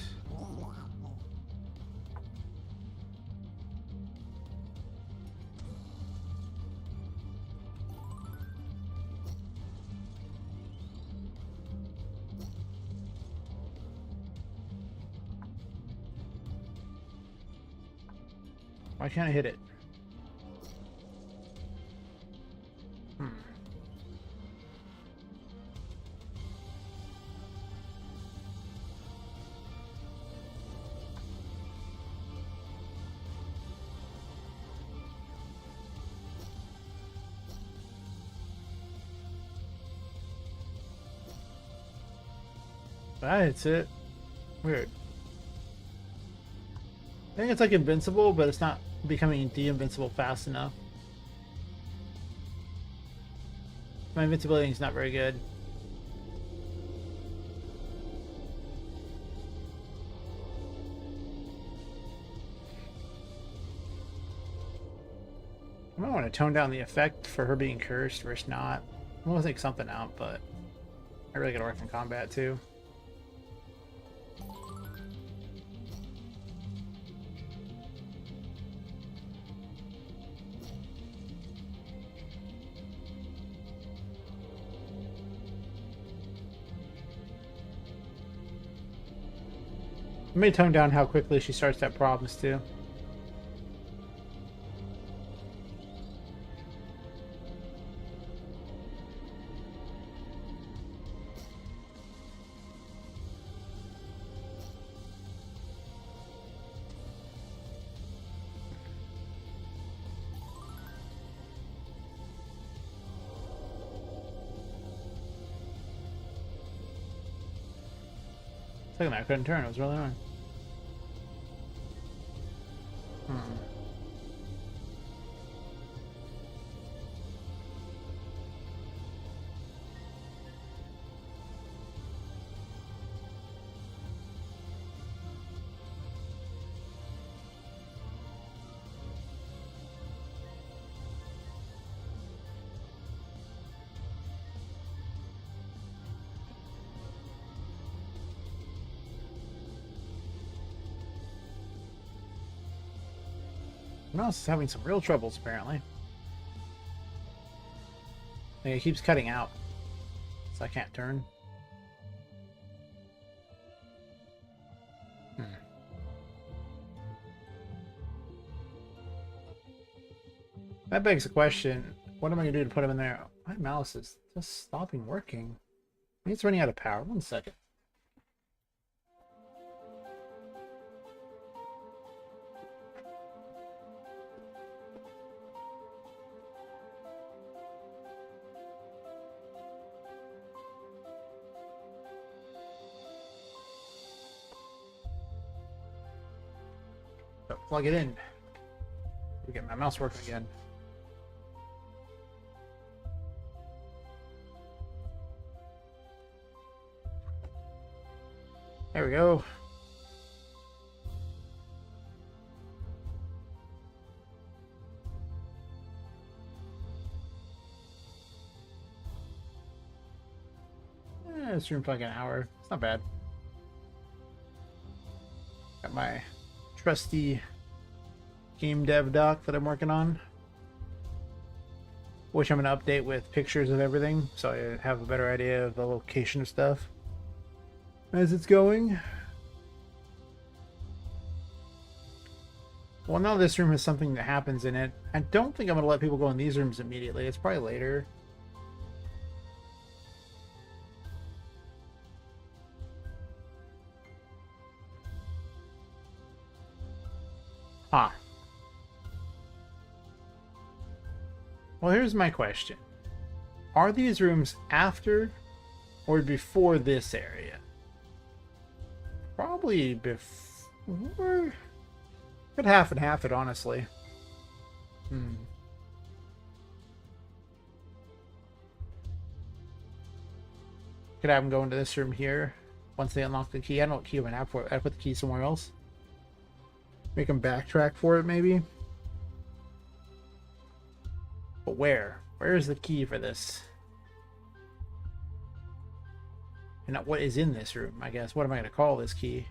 Why can't I hit it? That hits it. Weird. I think it's like invincible, but it's not becoming de-invincible fast enough. My invincibility is not very good. I might want to tone down the effect for her being cursed versus not. I want to take something out, but I really gotta work in combat too. I may tone down how quickly she starts to have problems too. Second, I couldn't turn. It was really hard. Someone else is having some real troubles, apparently. Like, it keeps cutting out, so I can't turn. That begs the question, what am I going to do to put him in there? My mouse is just stopping working. Maybe it's running out of power. 1 second. So, plug it in. We get my mouse working again. There we go. It's room for like an hour. It's not bad. Got my trusty game dev doc that I'm working on, which I'm going to update with pictures of everything so I have a better idea of the location of stuff as it's going. Well, now this room has something that happens in it. I don't think I'm going to let people go in these rooms immediately. It's probably later. Ah, Well, here's my question. Are these rooms after or before this area? Probably before. Could half and half it, honestly. Could have them go into this room here once they unlock the key. I don't know what key I'm gonna have for it. I'd put the key somewhere else. Make them backtrack for it, maybe. But where? Where is the key for this? And what is in this room, I guess? What am I going to call this key?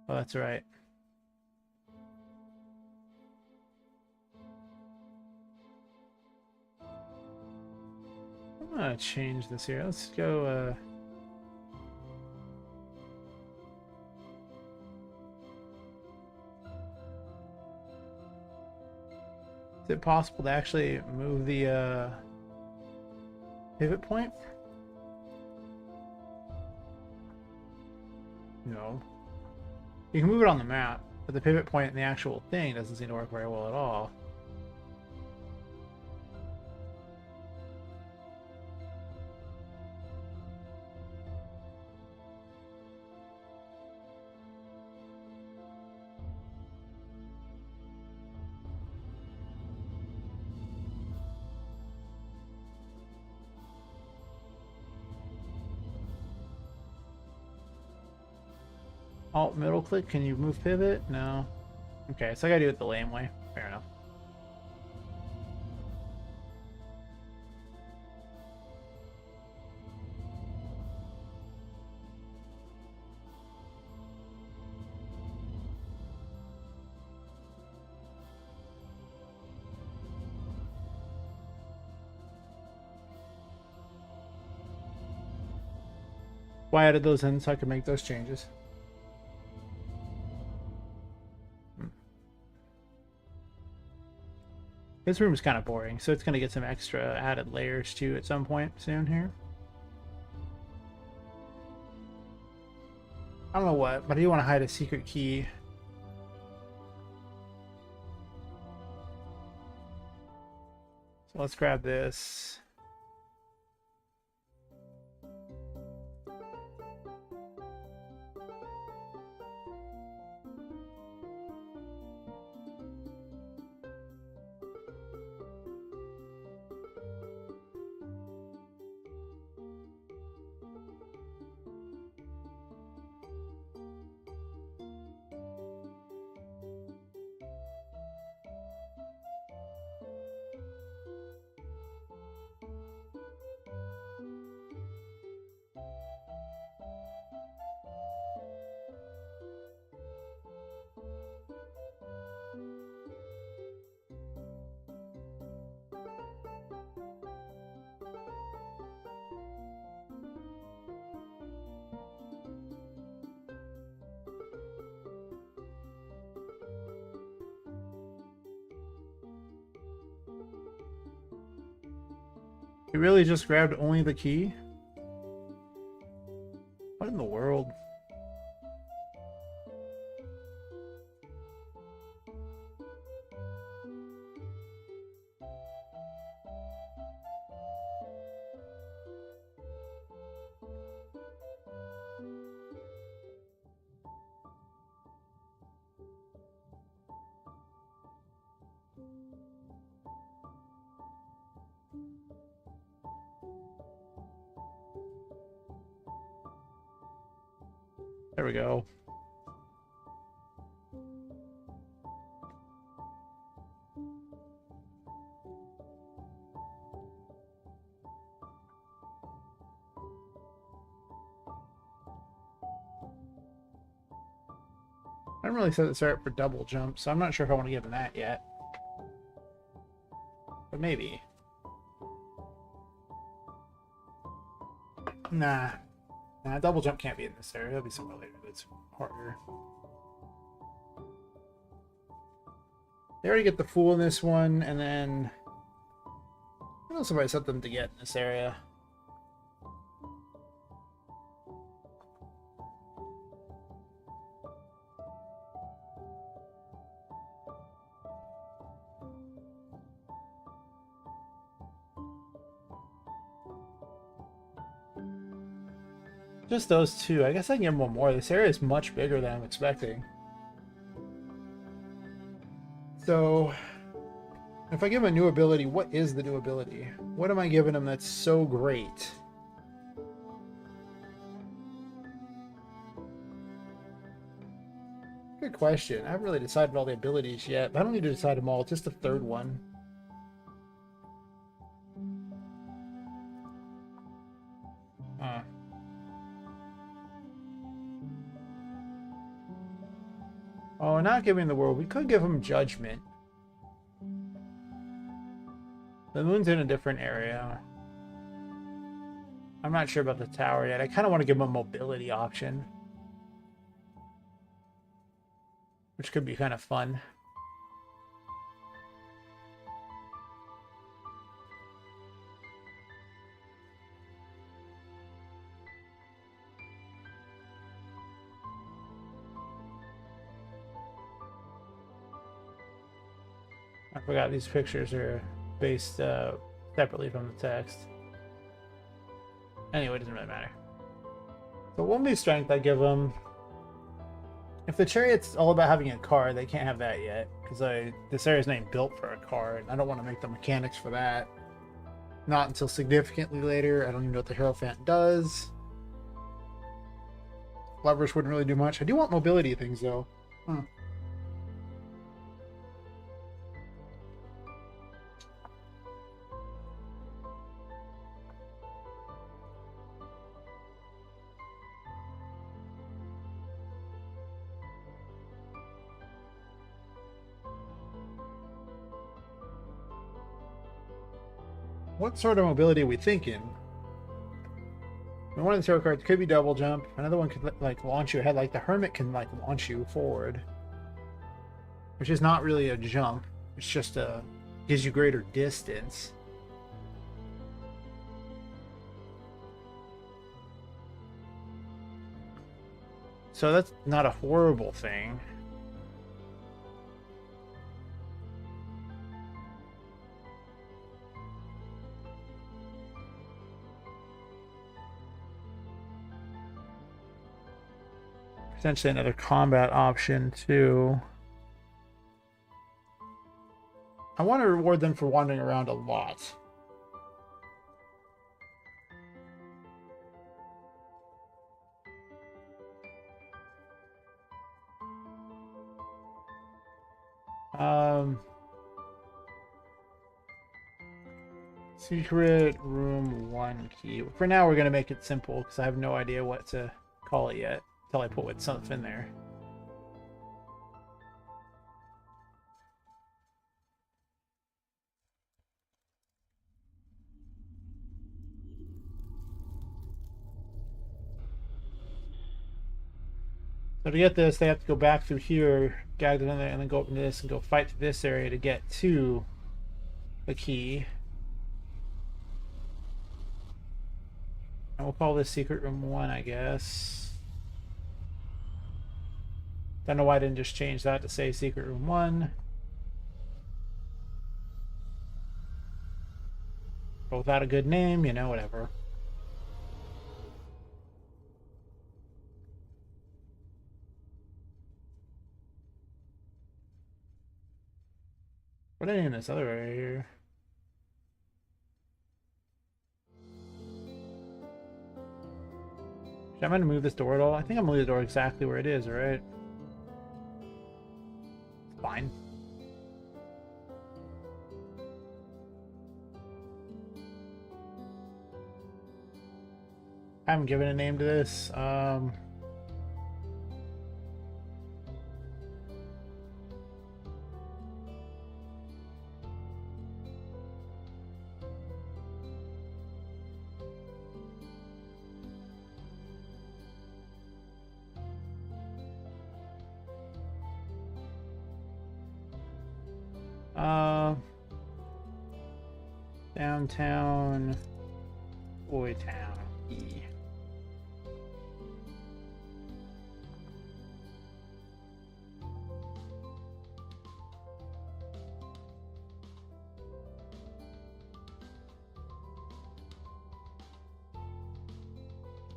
Oh, that's right. I'm going to change this here. Let's go... Is it possible to actually move the pivot point? No. You can move it on the map, but the pivot point in the actual thing doesn't seem to work very well at all. Alt middle click, can you move pivot? No. Okay, so I gotta do it the lame way. Fair enough. Why added those in so I could make those changes? This room is kind of boring, so it's going to get some extra added layers too at some point soon here. I don't know what, but I do want to hide a secret key. So let's grab this. He really just grabbed only the key? What in the world? There we go. I haven't really set this up for double jump, so I'm not sure if I want to give him that yet. But maybe. Nah. Nah, double jump can't be in this area. It'll be somewhere later that's harder. They already get the fool in this one, and then... what else have I set them to get in this area? Just those two. I guess I can give him one more. This area is much bigger than I'm expecting. So, if I give him a new ability, what is the new ability? What am I giving him that's so great? Good question. I haven't really decided all the abilities yet, but I don't need to decide them all. Just the third one. Huh. Oh, not giving the world. We could give him judgment. The moon's in a different area. I'm not sure about the tower yet. I kind of want to give him a mobility option, which could be kind of fun. I forgot these pictures are based separately from the text. Anyway, it doesn't really matter. So 1B strength I give them. If the chariot's all about having a car, they can't have that yet. Because this area's not even built for a car, and I don't want to make the mechanics for that. Not until significantly later. I don't even know what the Hierophant does. Levers wouldn't really do much. I do want mobility things, though. What sort of mobility are we thinking? One of the tarot cards could be double jump. Another one could like launch you ahead. Like the Hermit can like launch you forward, which is not really a jump. It's just gives you greater distance. So that's not a horrible thing. Potentially another combat option too. I want to reward them for wandering around a lot. Secret room 1 key. For now, we're going to make it simple because I have no idea what to call it yet until I put what stuff in there. So to get this, they have to go back through here, gag them in there, and then go up into this and go fight through this area to get to the key. And we'll call this secret room 1, I guess. Don't know why I didn't just change that to say secret room 1. But without a good name, you know, whatever. What in this other area here? I'm going to move this door at all? I think I'm going to leave the door exactly where it is, right? It's fine. I haven't given a name to this. Downtown Boy Town E.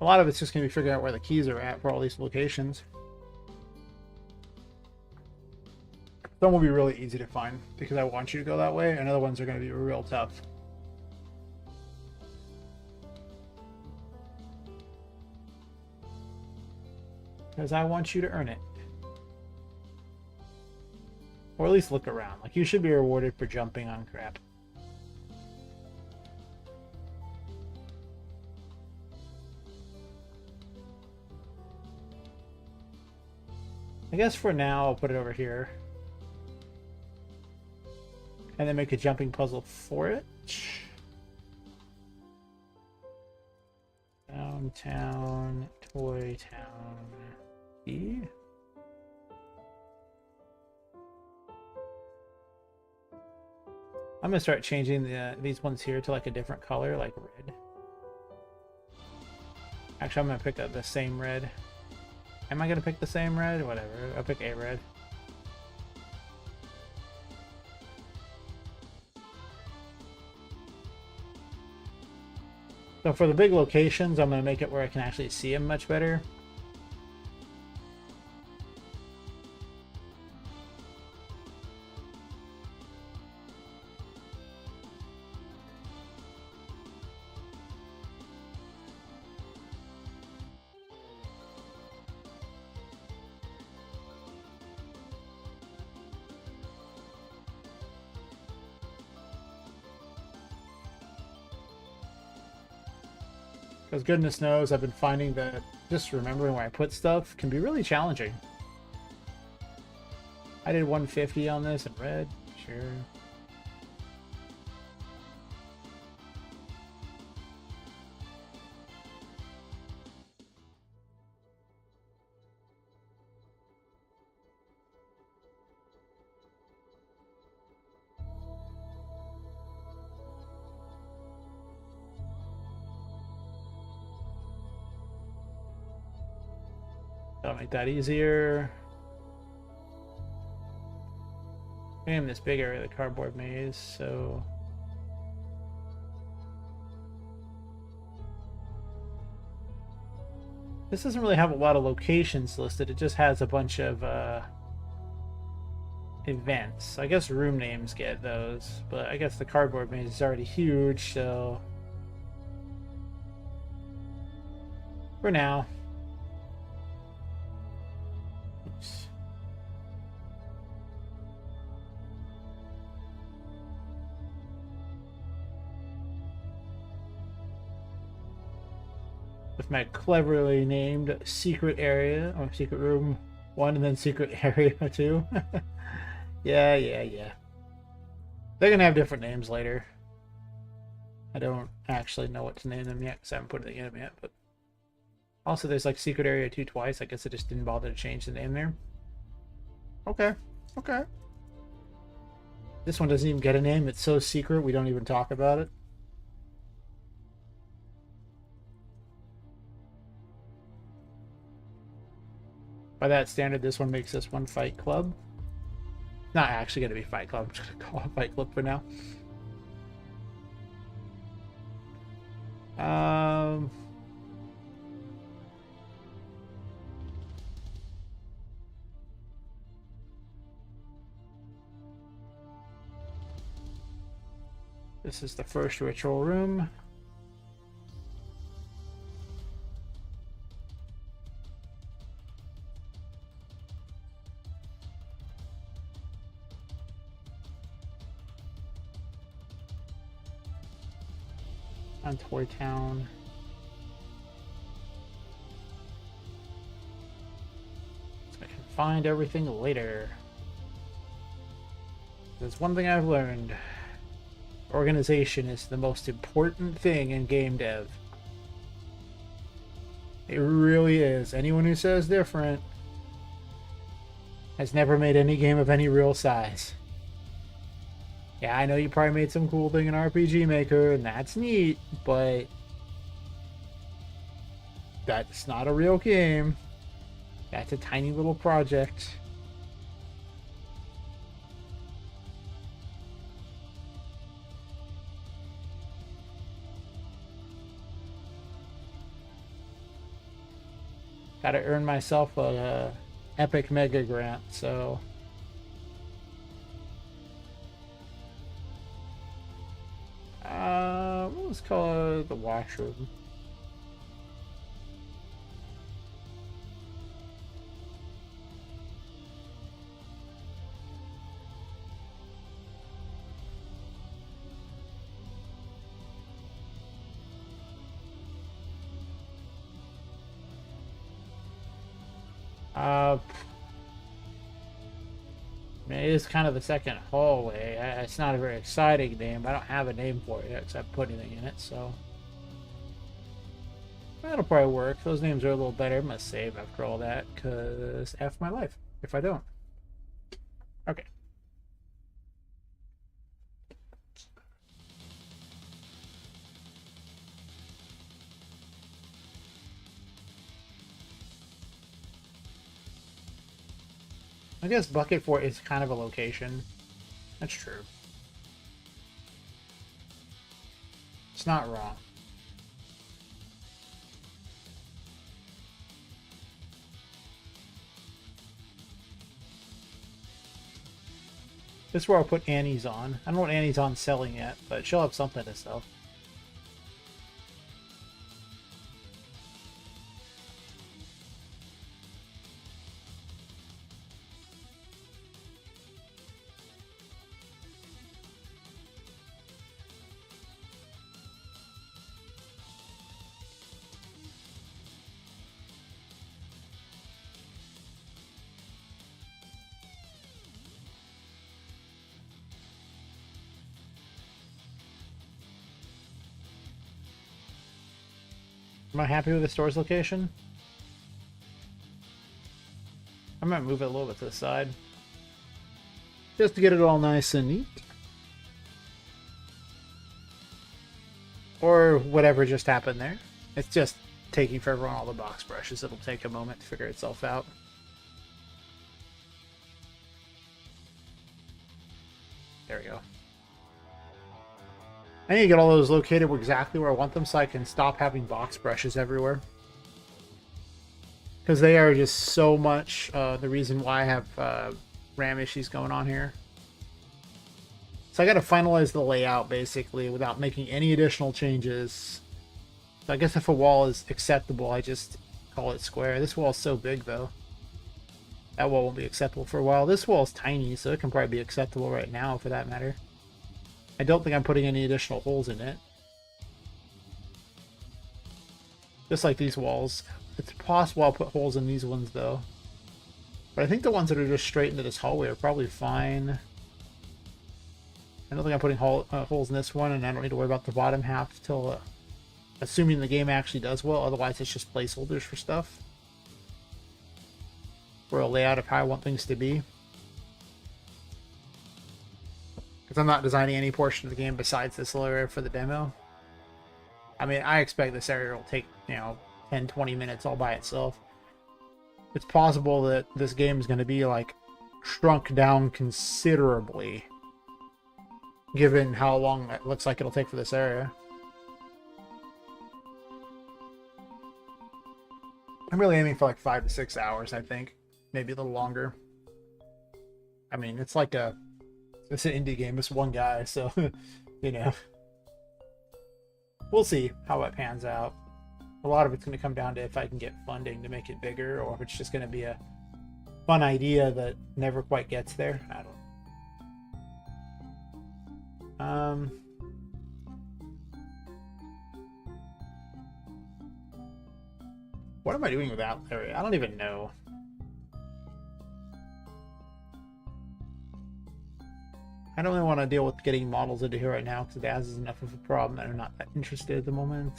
A lot of it's just going to be figuring out where the keys are at for all these locations. Some will be really easy to find because I want you to go that way, and other ones are going to be real tough. Because I want you to earn it. Or at least look around. Like, you should be rewarded for jumping on crap. I guess for now, I'll put it over here. And then make a jumping puzzle for it. Downtown, Toy Town, E. I'm gonna start changing these ones here to like a different color, like red. Actually, I'm gonna pick up the same red. Am I gonna pick the same red? Whatever. I'll pick a red. So for the big locations, I'm gonna make it where I can actually see them much better. Because goodness knows, I've been finding that just remembering where I put stuff can be really challenging. I did 150 on this in red, sure. That'll make that easier. And this big area of the cardboard maze, so... This doesn't really have a lot of locations listed, it just has a bunch of events. I guess room names get those, but I guess the cardboard maze is already huge, so... For now. Oops. With my cleverly named secret area, or secret room 1 and then secret area 2. Yeah. They're gonna have different names later. I don't actually know what to name them yet because I haven't put it in the game yet, but also there's like secret area 2 twice. I guess I just didn't bother to change the name there. Okay. This one doesn't even get a name. It's so secret we don't even talk about it. By that standard, this one makes this one Fight Club. Not actually going to be Fight Club. I'm just going to call it Fight Club for now. This is the first ritual room. On Toy Town. So I can find everything later. There's one thing I've learned. Organization is the most important thing in game dev. It really is. Anyone who says different has never made any game of any real size. Yeah, I know you probably made some cool thing in RPG Maker, and that's neat, but that's not a real game. That's a tiny little project. Gotta earn myself a epic mega grant, so... let's call it the washroom. I mean, it is kind of the second hallway. It's not a very exciting name. I don't have a name for it yet because I haven't put anything in it, so... That'll probably work. Those names are a little better. I'm going to save after all that, because F my life if I don't. Okay. I guess Bucket Fort is kind of a location. That's true. It's not wrong. This is where I'll put Annie's on. I don't know what Annie's on selling yet, but she'll have something to sell. Am I happy with the store's location? I might move it a little bit to the side. Just to get it all nice and neat. Or whatever just happened there. It's just taking forever on all the box brushes. It'll take a moment to figure itself out. There we go. I need to get all those located exactly where I want them so I can stop having box brushes everywhere. Because they are just so much the reason why I have RAM issues going on here. So I got to finalize the layout basically without making any additional changes. So I guess if a wall is acceptable, I just call it square. This wall is so big though. That wall won't be acceptable for a while. This wall is tiny, so it can probably be acceptable right now for that matter. I don't think I'm putting any additional holes in it. Just like these walls. It's possible I'll put holes in these ones though. But I think the ones that are just straight into this hallway are probably fine. I don't think I'm putting holes in this one, and I don't need to worry about the bottom half till assuming the game actually does well. Otherwise it's just placeholders for stuff. For a layout of how I want things to be. Because I'm not designing any portion of the game besides this little area for the demo. I mean, I expect this area will take, 10-20 minutes all by itself. It's possible that this game is going to be, like, shrunk down considerably. Given how long it looks like it'll take for this area. I'm really aiming for, like, 5 to 6 hours, I think. Maybe a little longer. I mean, it's like it's an indie game. It's one guy, so, We'll see how it pans out. A lot of it's going to come down to if I can get funding to make it bigger, or if it's just going to be a fun idea that never quite gets there. I don't know. What am I doing with that area? I don't even know. I don't really want to deal with getting models into here right now because Daz is enough of a problem that I'm not that interested at the moment.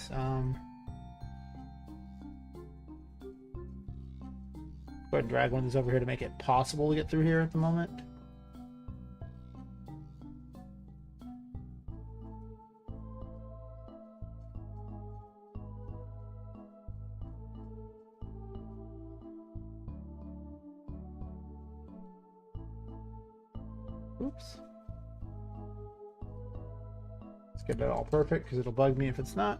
Go ahead and drag one of these over here to make it possible to get through here at the moment. Oops. Let's get that all perfect because it'll bug me if it's not.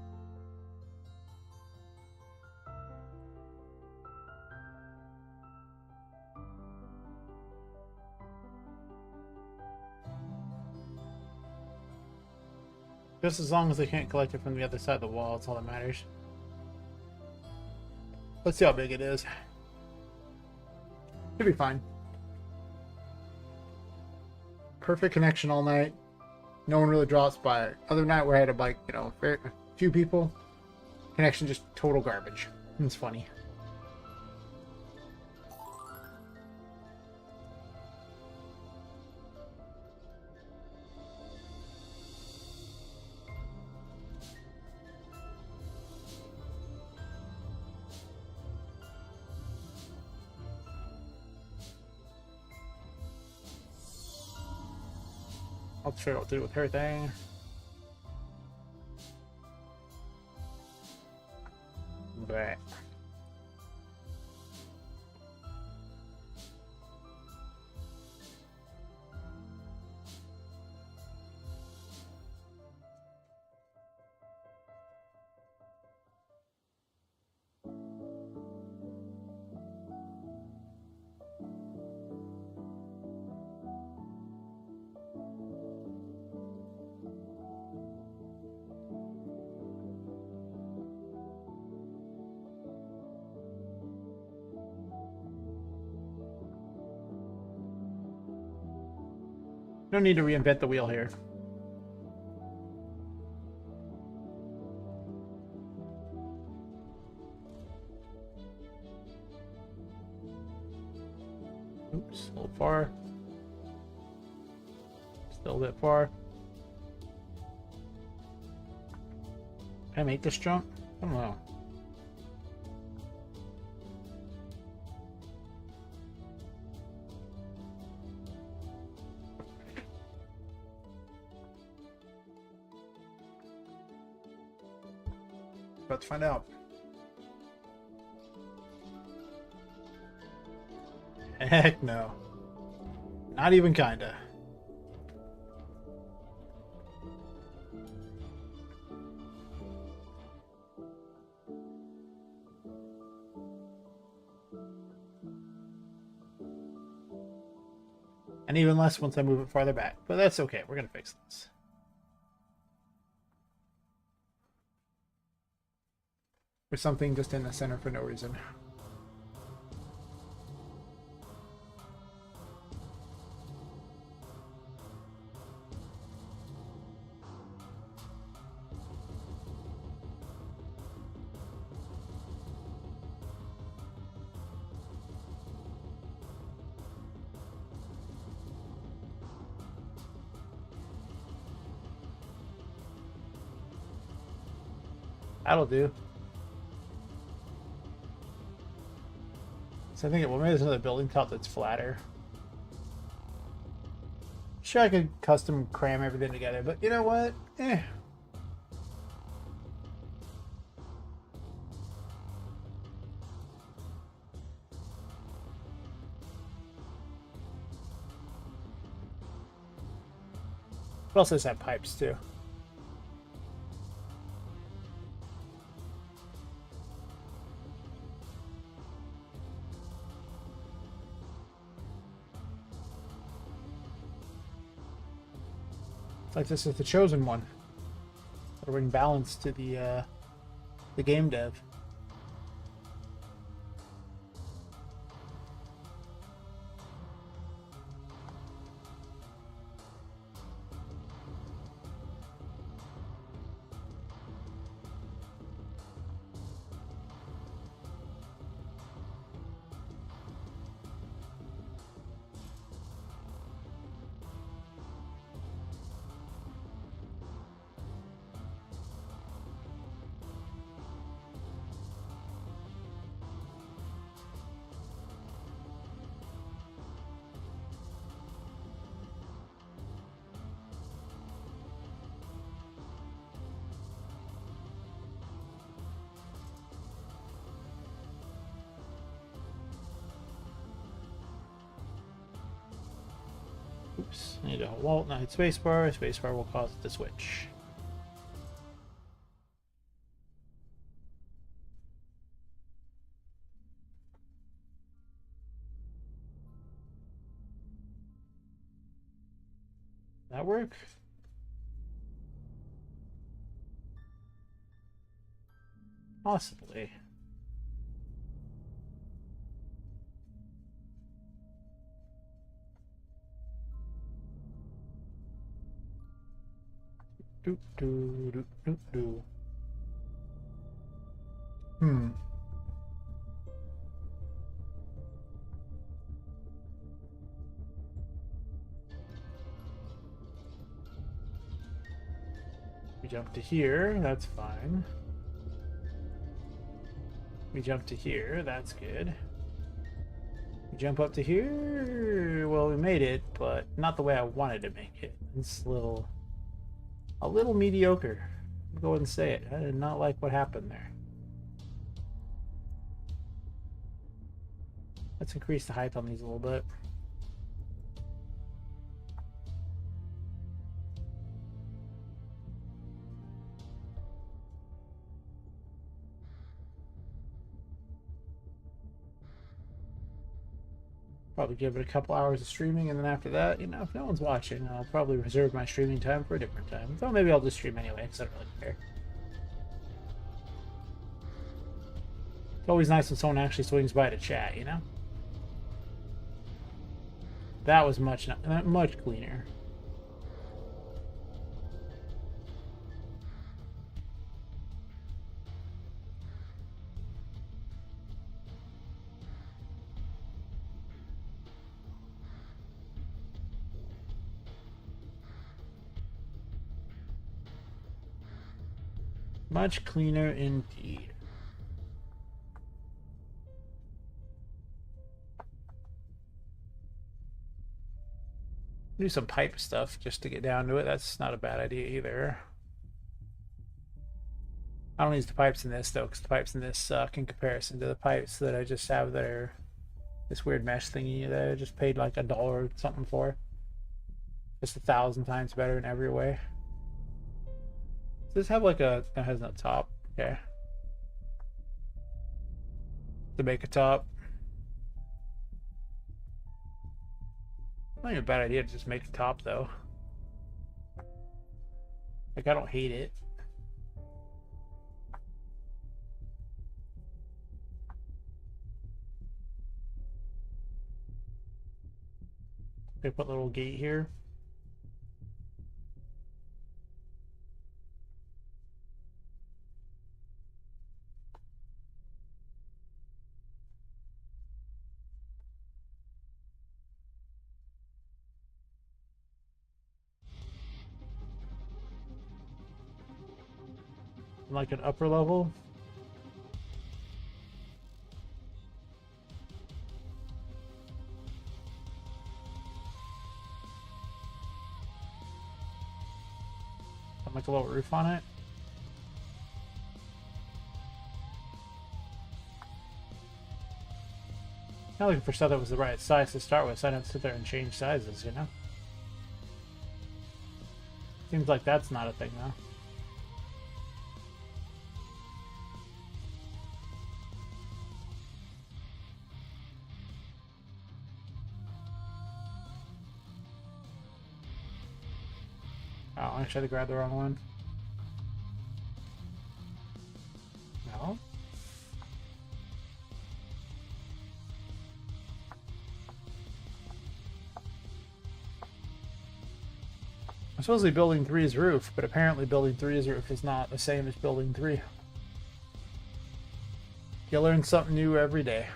Just as long as they can't collect it from the other side of the wall, that's all that matters. Let's see how big it is. Should be fine. Perfect connection all night. No one really drops by it. Other night where I had like, you know, a few people, connection just total garbage. It's funny. I'll try to do with her thing. But no need to reinvent the wheel here. Oops, a little far. Still a bit far. Can I make this jump? I don't know. About to find out. Heck no. Not even kinda. And even less once I move it farther back. But that's okay. We're gonna fix this. There's something just in the center for no reason. That'll do. So I think, well, maybe there's another building top that's flatter. Sure, I could custom cram everything together, but you know what? It also has pipes too. It's like this is the chosen one. To bring balance to the game dev. Oops, I need a wall, not hit spacebar. Spacebar will cause it to switch. That work? Possibly. Do do do do do. Hmm. We jump to here, that's fine. We jump to here, that's good. We jump up to here. Well, we made it, but not the way I wanted to make it. It's a little mediocre. I'll go ahead and say it. I did not like what happened there. Let's increase the height on these a little bit. Probably give it a couple hours of streaming, and then after that, you know, if no one's watching, I'll probably reserve my streaming time for a different time. So maybe I'll just stream anyway, because I don't really care. It's always nice when someone actually swings by to chat, you know? That was much cleaner. Much cleaner indeed. Do some pipe stuff just to get down to it. That's not a bad idea either. I don't use the pipes in this though, because the pipes in this suck in comparison to the pipes that I just have that are this weird mesh thingy that I just paid like $1 or something for. Just 1,000 times better in every way. Does this have like a, it has no top? Okay. To make a top. Not even a bad idea to just make a top though. Like, I don't hate it. They put a little gate here. Like an upper level. Like a little roof on it. Not looking for stuff that was the right size to start with, so I don't sit there and change sizes, you know? Seems like that's not a thing, though. Oh, I should have grabbed the wrong one. No? I'm supposedly building 3's roof, but apparently building 3's roof is not the same as building 3. You learn something new every day.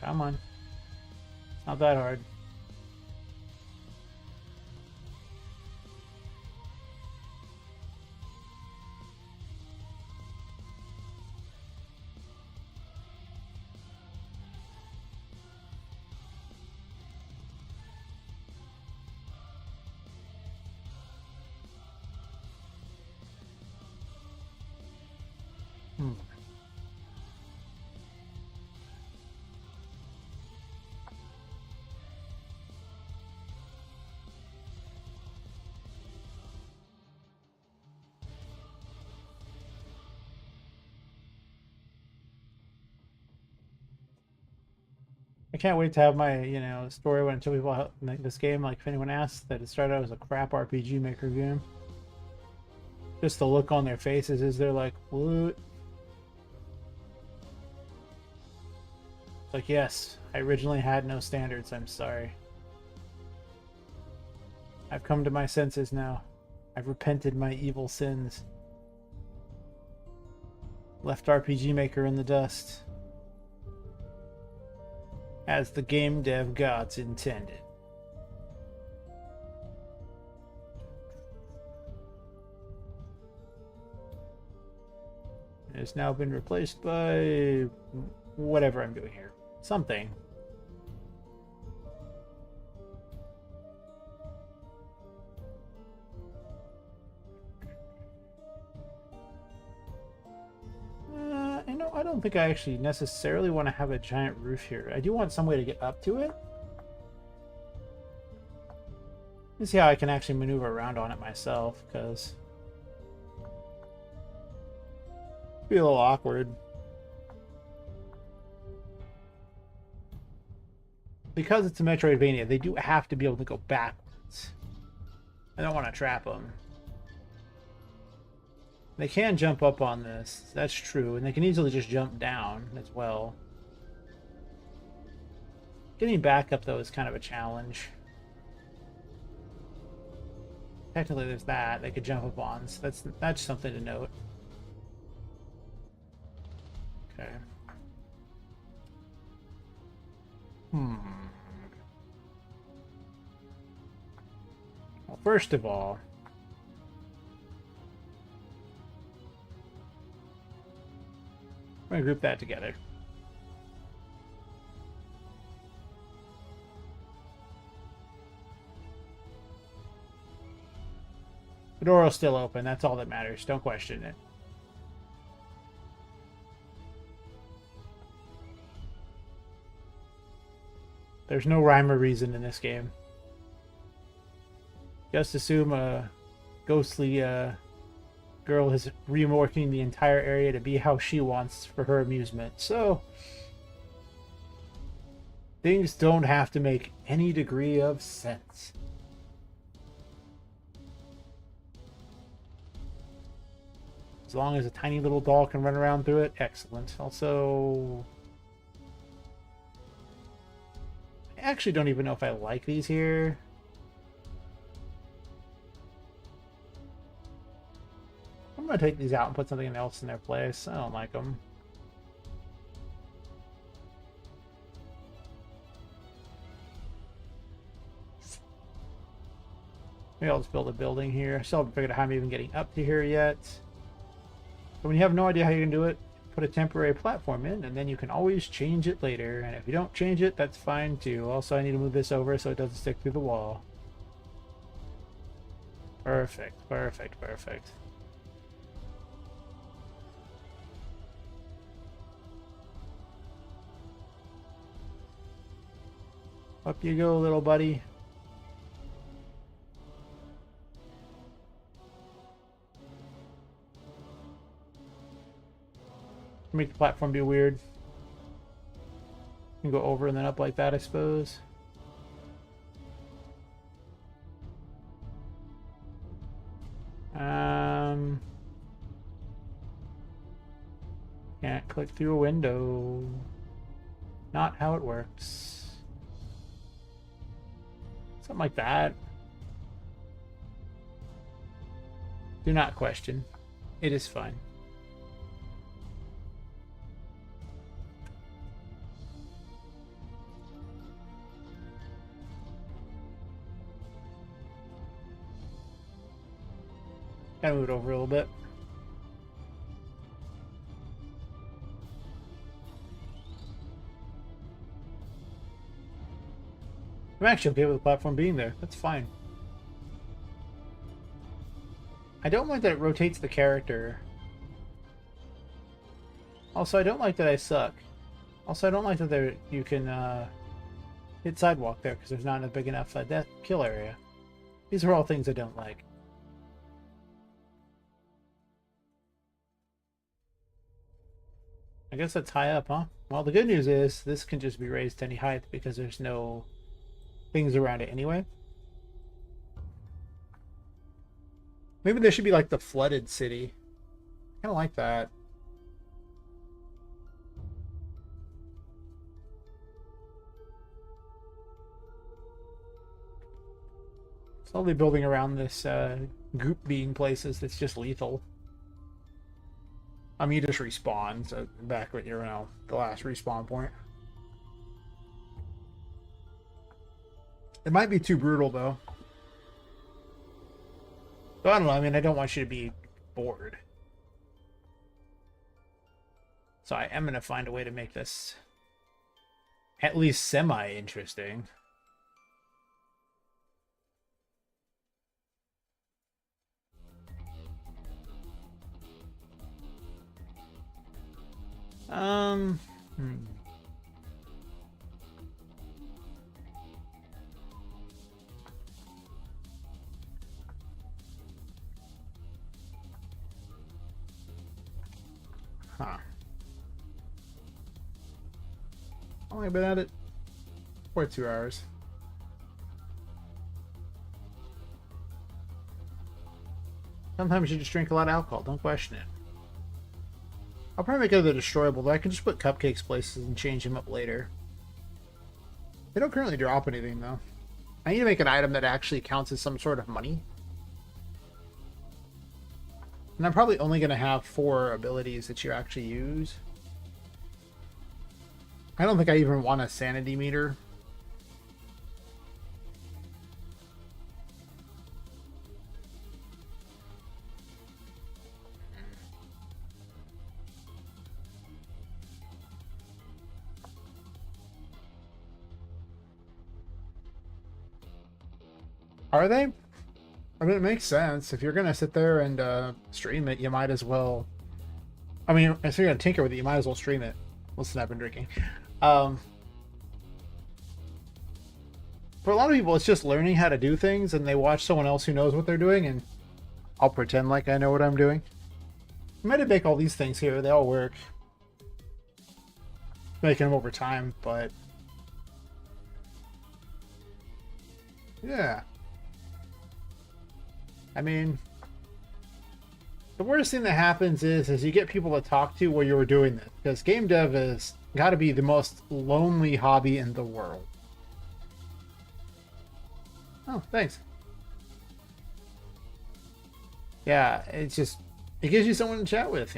Come on. It's not that hard. I can't wait to have my, story when I tell people how like, this game, like if anyone asks, that it started out as a crap RPG Maker game. Just the look on their faces is they're like, what? Like, yes, I originally had no standards, I'm sorry. I've come to my senses now. I've repented my evil sins. Left RPG Maker in the dust. As the game dev gods intended. It has now been replaced by whatever I'm doing here. Something. I don't think I actually necessarily want to have a giant roof here. I do want some way to get up to it. Let's see how I can actually maneuver around on it myself, because it'd be a little awkward. Because it's a Metroidvania, they do have to be able to go backwards. I don't want to trap them. They can jump up on this, that's true, and they can easily just jump down as well. Getting back up, though, is kind of a challenge. Technically, there's that they could jump up on, so that's something to note. Okay. Well, first of all, I'm going to group that together. The door is still open. That's all that matters. Don't question it. There's no rhyme or reason in this game. Just assume a ghostly girl is reworking the entire area to be how she wants for her amusement. So things don't have to make any degree of sense. As long as a tiny little doll can run around through it, excellent. Also, I actually don't even know if I like these here. I'm going to take these out and put something else in their place. I don't like them. Maybe I'll just build a building here. I still haven't figured out how I'm even getting up to here yet. But when you have no idea how you can do it, put a temporary platform in, and then you can always change it later. And if you don't change it, that's fine too. Also, I need to move this over so it doesn't stick through the wall. Perfect, perfect, perfect. Up you go, little buddy. Make the platform be weird. You can go over and then up like that, I suppose. Can't click through a window. Not how it works. Something like that. Do not question. It is fine. Gotta move it over a little bit. I'm actually okay with the platform being there. That's fine. I don't like that it rotates the character. Also, I don't like that I suck. Also, I don't like that you can hit sidewalk there because there's not a big enough death kill area. These are all things I don't like. I guess that's high up, huh? Well, the good news is this can just be raised to any height because there's no things around it anyway. Maybe there should be like the flooded city. I kind of like that. Slowly building around this group being places that's just lethal. I mean, you just respawn, so back at your, the last respawn point. It might be too brutal, though. So I don't know, I mean, I don't want you to be bored. So I am going to find a way to make this at least semi-interesting. Huh. How long have I been at it? 2 hours. Sometimes you just drink a lot of alcohol, don't question it. I'll probably make it other destroyable, though I can just put cupcakes places and change them up later. They don't currently drop anything, though. I need to make an item that actually counts as some sort of money. And I'm probably only going to have 4 abilities that you actually use. I don't think I even want a sanity meter. Are they? I mean, it makes sense. If you're going to sit there and stream it, you might as well... I mean, if you're going to tinker with it, you might as well stream it. Listen, I've been drinking. For a lot of people, it's just learning how to do things, and they watch someone else who knows what they're doing, and I'll pretend like I know what I'm doing. I might make all these things here. They all work. Making them over time, but... yeah. I mean, the worst thing that happens is you get people to talk to while you're doing this, because game dev has got to be the most lonely hobby in the world. Oh, thanks. Yeah, it's just, it gives you someone to chat with,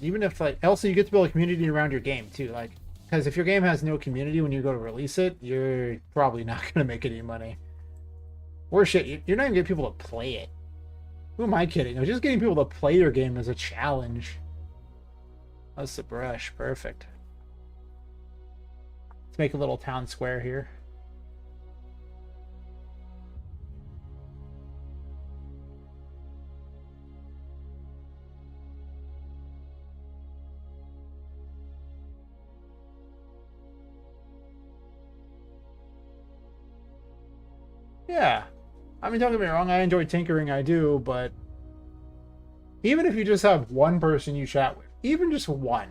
even if, like, also you get to build a community around your game too, like, because if your game has no community when you go to release it, you're probably not going to make any money. Or shit, you're not even getting people to play it. Who am I kidding? I'm just getting people to play their game as a challenge. That's the brush. Perfect. Let's make a little town square here. Yeah. I mean, don't get me wrong, I enjoy tinkering, I do, but even if you just have one person you chat with, even just one,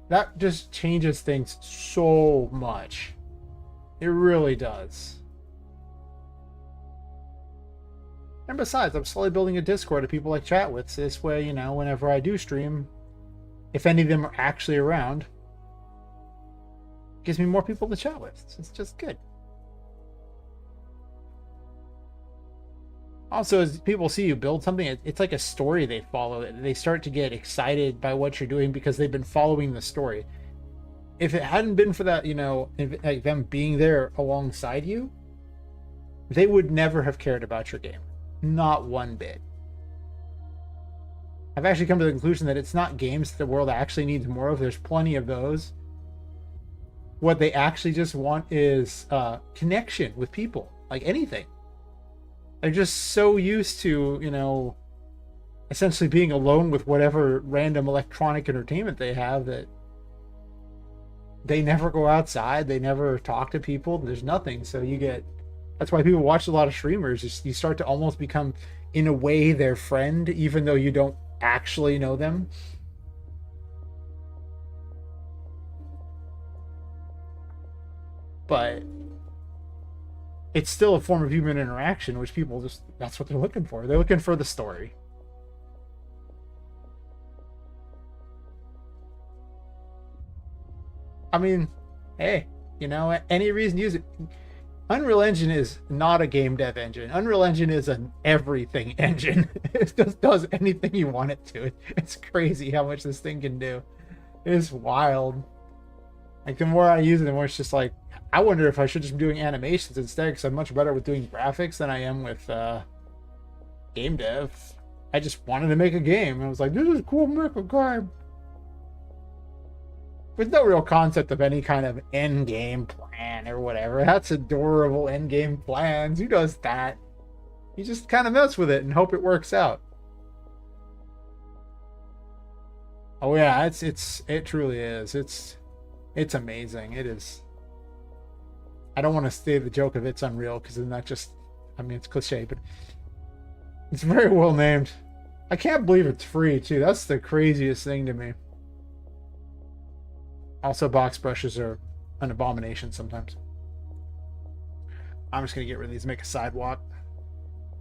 that just changes things so much. It really does. And besides, I'm slowly building a Discord of people I chat with, so this way, whenever I do stream, if any of them are actually around, it gives me more people to chat with. It's just good. Also, as people see you build something, it's like a story they follow. They start to get excited by what you're doing because they've been following the story. If it hadn't been for that, like them being there alongside you, they would never have cared about your game. Not one bit. I've actually come to the conclusion that it's not games that the world actually needs more of. There's plenty of those. What they actually just want is connection with people, like anything. They're just so used to, essentially being alone with whatever random electronic entertainment they have that they never go outside. They never talk to people. There's nothing. So that's why people watch a lot of streamers. You start to almost become, in a way, their friend, even though you don't actually know them. but it's still a form of human interaction, which people just, that's what they're looking for. They're looking for the story. I mean, hey, you know, any reason to use it. Unreal Engine is not a game dev engine. Unreal Engine is an everything engine. It just does anything you want it to. It's crazy how much this thing can do. It's wild. Like, the more I use it, the more it's just like, I wonder if I should just be doing animations instead, because I'm much better with doing graphics than I am with game dev. I just wanted to make a game. I was like, this is cool, make a game. With no real concept of any kind of end game plan or whatever. That's adorable end game plans. Who does that? You just kind of mess with it and hope it works out. Oh yeah, it truly is. It's amazing. It is. I don't want to say the joke of it's unreal, because then that just, I mean, it's cliche, but it's very well named. I can't believe it's free too. That's the craziest thing to me. Also, box brushes are an abomination sometimes. I'm just going to get rid of these, make a sidewalk.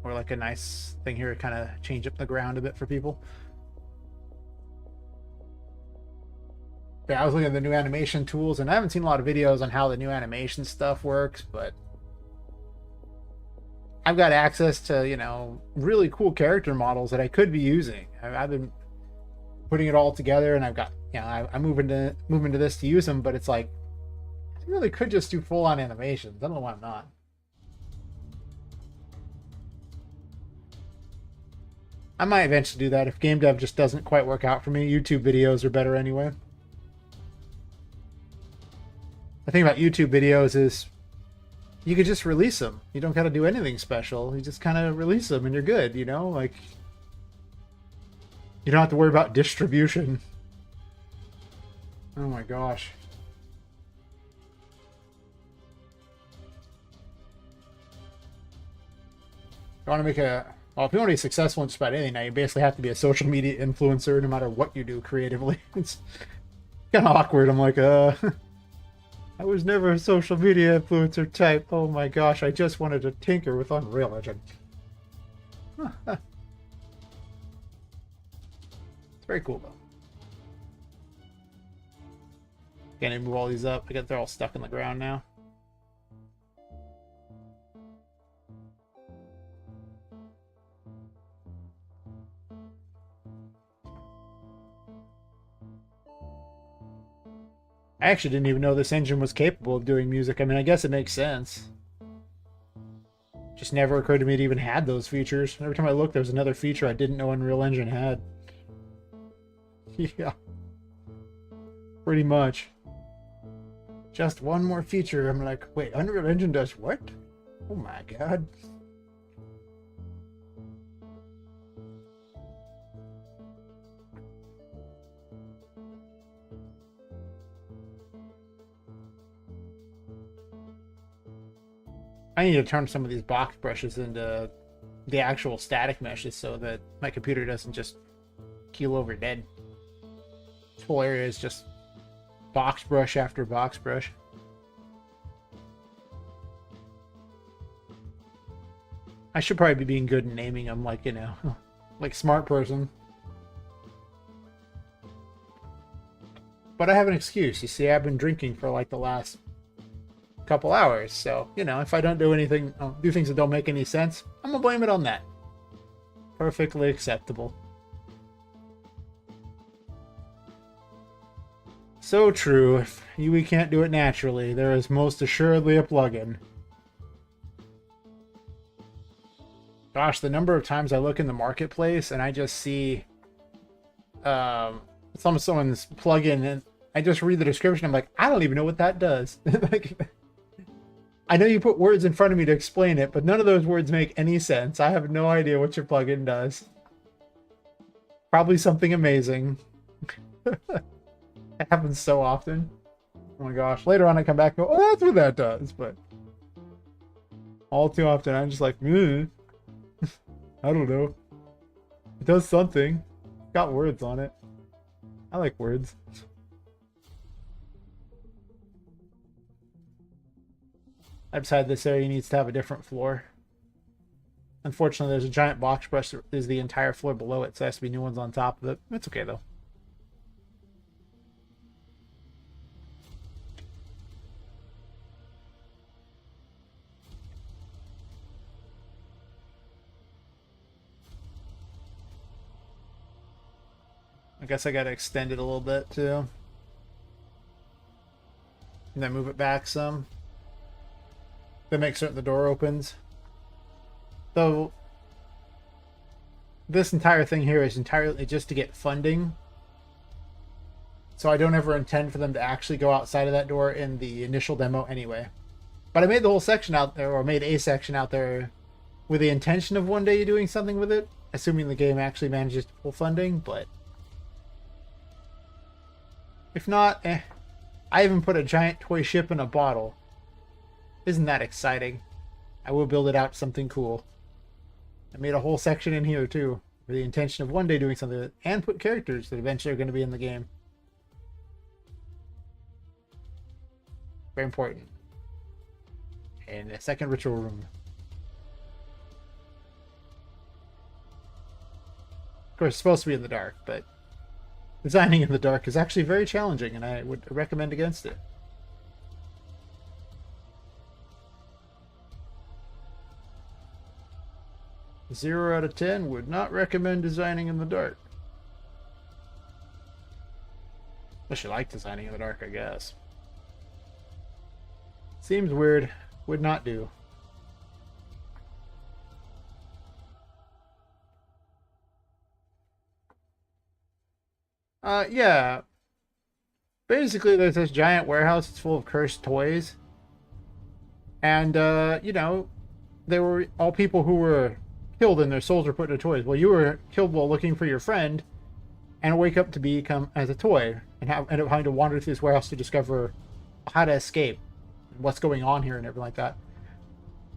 Or like a nice thing here to kind of change up the ground a bit for people. Yeah, I was looking at the new animation tools, and I haven't seen a lot of videos on how the new animation stuff works, but I've got access to, you know, really cool character models that I could be using. I've been putting it all together, and I've got, you know, I'm moving to this to use them, but it's like, I really could just do full-on animations. I don't know why I'm not. I might eventually do that if game dev just doesn't quite work out for me. YouTube videos are better anyway. The thing about YouTube videos is you could just release them. You don't got to do anything special. You just kind of release them and you're good, you know? Like, you don't have to worry about distribution. Oh my gosh. You want to make a... Well, if you want to be successful in just about anything now, you basically have to be a social media influencer no matter what you do creatively. It's kind of awkward. I'm like, I was never a social media influencer type. Oh my gosh, I just wanted to tinker with Unreal Engine. It's very cool though. Can I move all these up? I guess they're all stuck in the ground now. I actually didn't even know this engine was capable of doing music. I mean, I guess it makes sense. Just never occurred to me it even had those features. Every time I looked, there was another feature I didn't know Unreal Engine had. Yeah. Pretty much. Just one more feature. I'm like, wait, Unreal Engine does what? Oh my god. I need to turn some of these box brushes into the actual static meshes so that my computer doesn't just keel over dead. This whole area is just box brush after box brush. I should probably be being good in naming them, like, you know, like smart person. But I have an excuse. You see, I've been drinking for like the last couple hours, so, you know, if I don't do anything, do things that don't make any sense, I'm gonna blame it on that. Perfectly acceptable. So true. If we can't do it naturally, there is most assuredly a plugin. Gosh, the number of times I look in the marketplace and I just see someone's plugin and I just read the description, I'm like, I don't even know what that does. Like, I know you put words in front of me to explain it, but none of those words make any sense. I have no idea what your plugin does. Probably something amazing. It happens so often. Oh my gosh. Later on I come back and go, oh, that's what that does. But all too often I'm just like, I don't know. It does something. It's got words on it. I like words. I decided this area needs to have a different floor. Unfortunately, there's a giant box brush that is the entire floor below it, so there has to be new ones on top of it. It's okay, though. I guess I gotta extend it a little bit, too. And then move it back some. Then make certain the door opens. So this entire thing here is entirely just to get funding. So I don't ever intend for them to actually go outside of that door in the initial demo anyway. But I made the whole section out there, or made a section out there with the intention of one day doing something with it, assuming the game actually manages to pull funding, but if not, I even put a giant toy ship in a bottle. Isn't that exciting? I will build it out to something cool. I made a whole section in here too, with the intention of one day doing something with it, and put characters that eventually are going to be in the game. Very important. And a second ritual room. Of course, it's supposed to be in the dark, but designing in the dark is actually very challenging, and I would recommend against it. Zero out of 10 would not recommend designing in the dark. Unless you like designing in the dark, I guess. Seems weird. Would not do. Yeah. Basically, there's this giant warehouse. It's full of cursed toys. And, you know, they were all people who were killed and their souls were put into toys. Well, you were killed while looking for your friend and wake up to become as a toy and end up having to wander through this warehouse to discover how to escape, what's going on here and everything like that.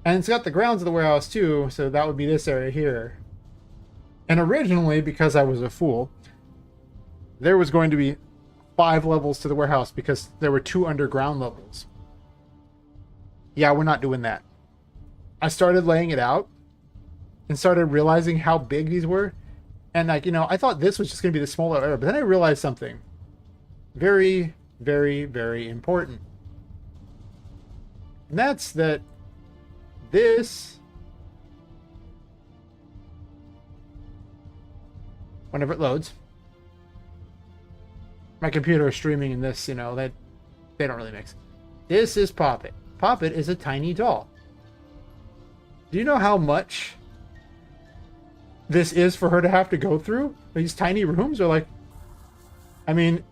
And it's got the grounds of the warehouse too, so that would be this area here. And originally, because I was a fool, there was going to be 5 levels to the warehouse because there were 2 underground levels. Yeah, we're not doing that. I started laying it out and started realizing how big these were. And like, you know, I thought this was just going to be the smaller area, but then I realized something very, very, very important. And that's that this, whenever it loads, my computer is streaming in this, you know, that they don't really mix. This is Poppet. Poppet is a tiny doll. Do you know how much this is for her to have to go through? These tiny rooms are like, I mean,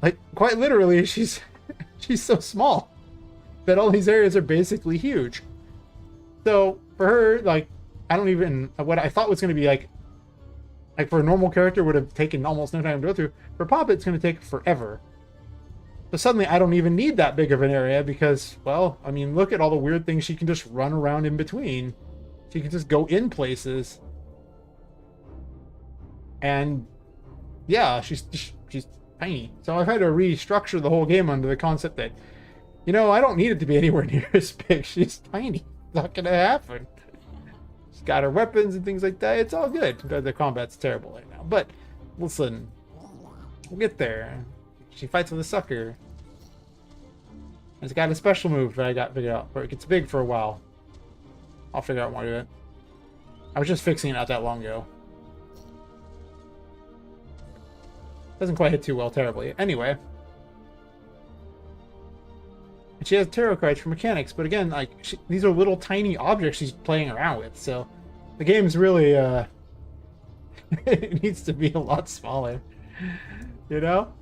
like quite literally, she's so small that all these areas are basically huge. So for her, like, I don't even, what I thought was going to be like for a normal character would have taken almost no time to go through. For Poppet, it's going to take forever. So suddenly I don't even need that big of an area because, well, I mean, look at all the weird things she can just run around in between. She can just go in places. And yeah, she's tiny. So I've had to restructure the whole game under the concept that, you know, I don't need it to be anywhere near as big. She's tiny. It's not going to happen. She's got her weapons and things like that. It's all good. The combat's terrible right now. But listen, we'll get there. She fights with a sucker. It's got a special move that I got figured out where it gets big for a while. I'll figure out why I do it. I was just fixing it not that long ago. Doesn't quite hit too well terribly. Anyway. And she has tarot cards for mechanics, but again, like these are little tiny objects she's playing around with, so the game's really it needs to be a lot smaller. You know?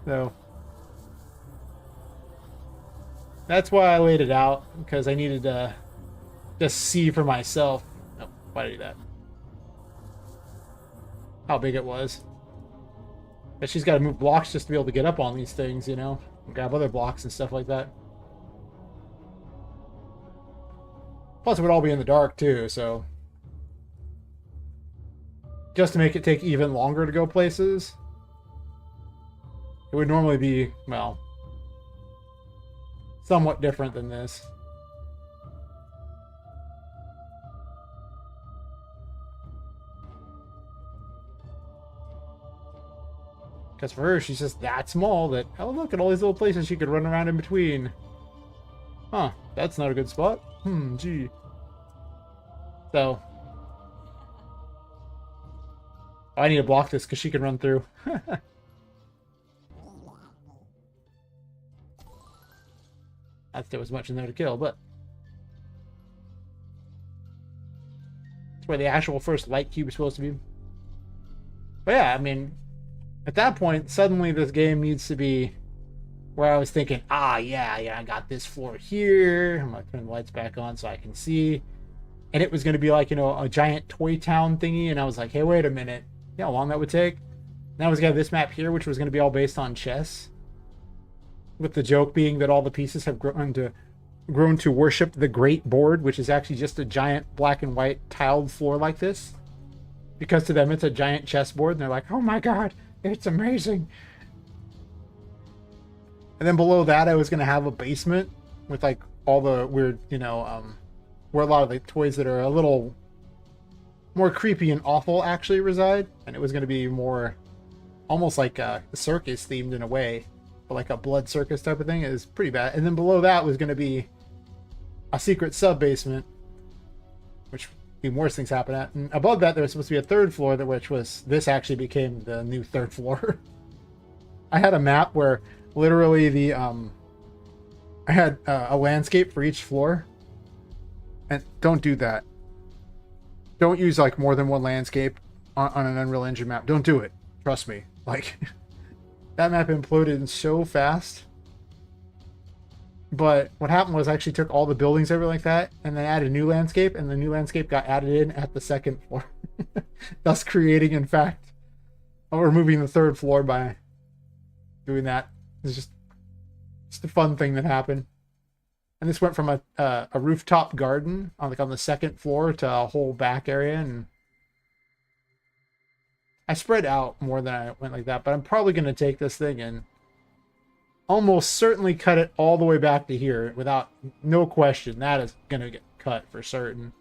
So that's why I laid it out, because I needed to just see for myself. Oh, why did I do that? How big it was. But she's got to move blocks just to be able to get up on these things, you know? And grab other blocks and stuff like that. Plus, it would all be in the dark, too, so... just to make it take even longer to go places. It would normally be, well, somewhat different than this. Because for her, she's just that small that, oh, look at all these little places she could run around in between. Huh, that's not a good spot. Gee. So. I need to block this because she can run through. Not that there was much in there to kill, but. That's where the actual first light cube is supposed to be. But yeah, I mean, at that point, suddenly this game needs to be where I was thinking, yeah, I got this floor here. I'm going to turn the lights back on so I can see. And it was going to be like, a giant toy town thingy. And I was like, hey, wait a minute. You know how long that would take? And I was going to have this map here, which was going to be all based on chess. With the joke being that all the pieces have grown to worship the Great Board, which is actually just a giant black and white tiled floor like this. Because to them, it's a giant chessboard. And they're like, oh my god, it's amazing. And then below that, I was going to have a basement with like all the weird, where a lot of the toys that are a little more creepy and awful actually reside. And it was going to be more almost like a circus themed in a way, but like a blood circus type of thing. It was pretty bad. And then below that was going to be a secret sub basement, which even worse things happen at. And above that, there was supposed to be a third floor, which was, this actually became the new third floor. I had a map where literally I had a landscape for each floor. And don't do that. Don't use like more than one landscape on an Unreal Engine map. Don't do it. Trust me. Like, that map imploded so fast. But what happened was I actually took all the buildings over like that and then added a new landscape, and the new landscape got added in at the second floor. Thus creating, in fact, removing the third floor by doing that. It's just a fun thing that happened. And this went from a rooftop garden on the second floor to a whole back area, and I spread out more than I went like that. But I'm probably going to take this thing and almost certainly cut it all the way back to here without no question. That is going to get cut for certain.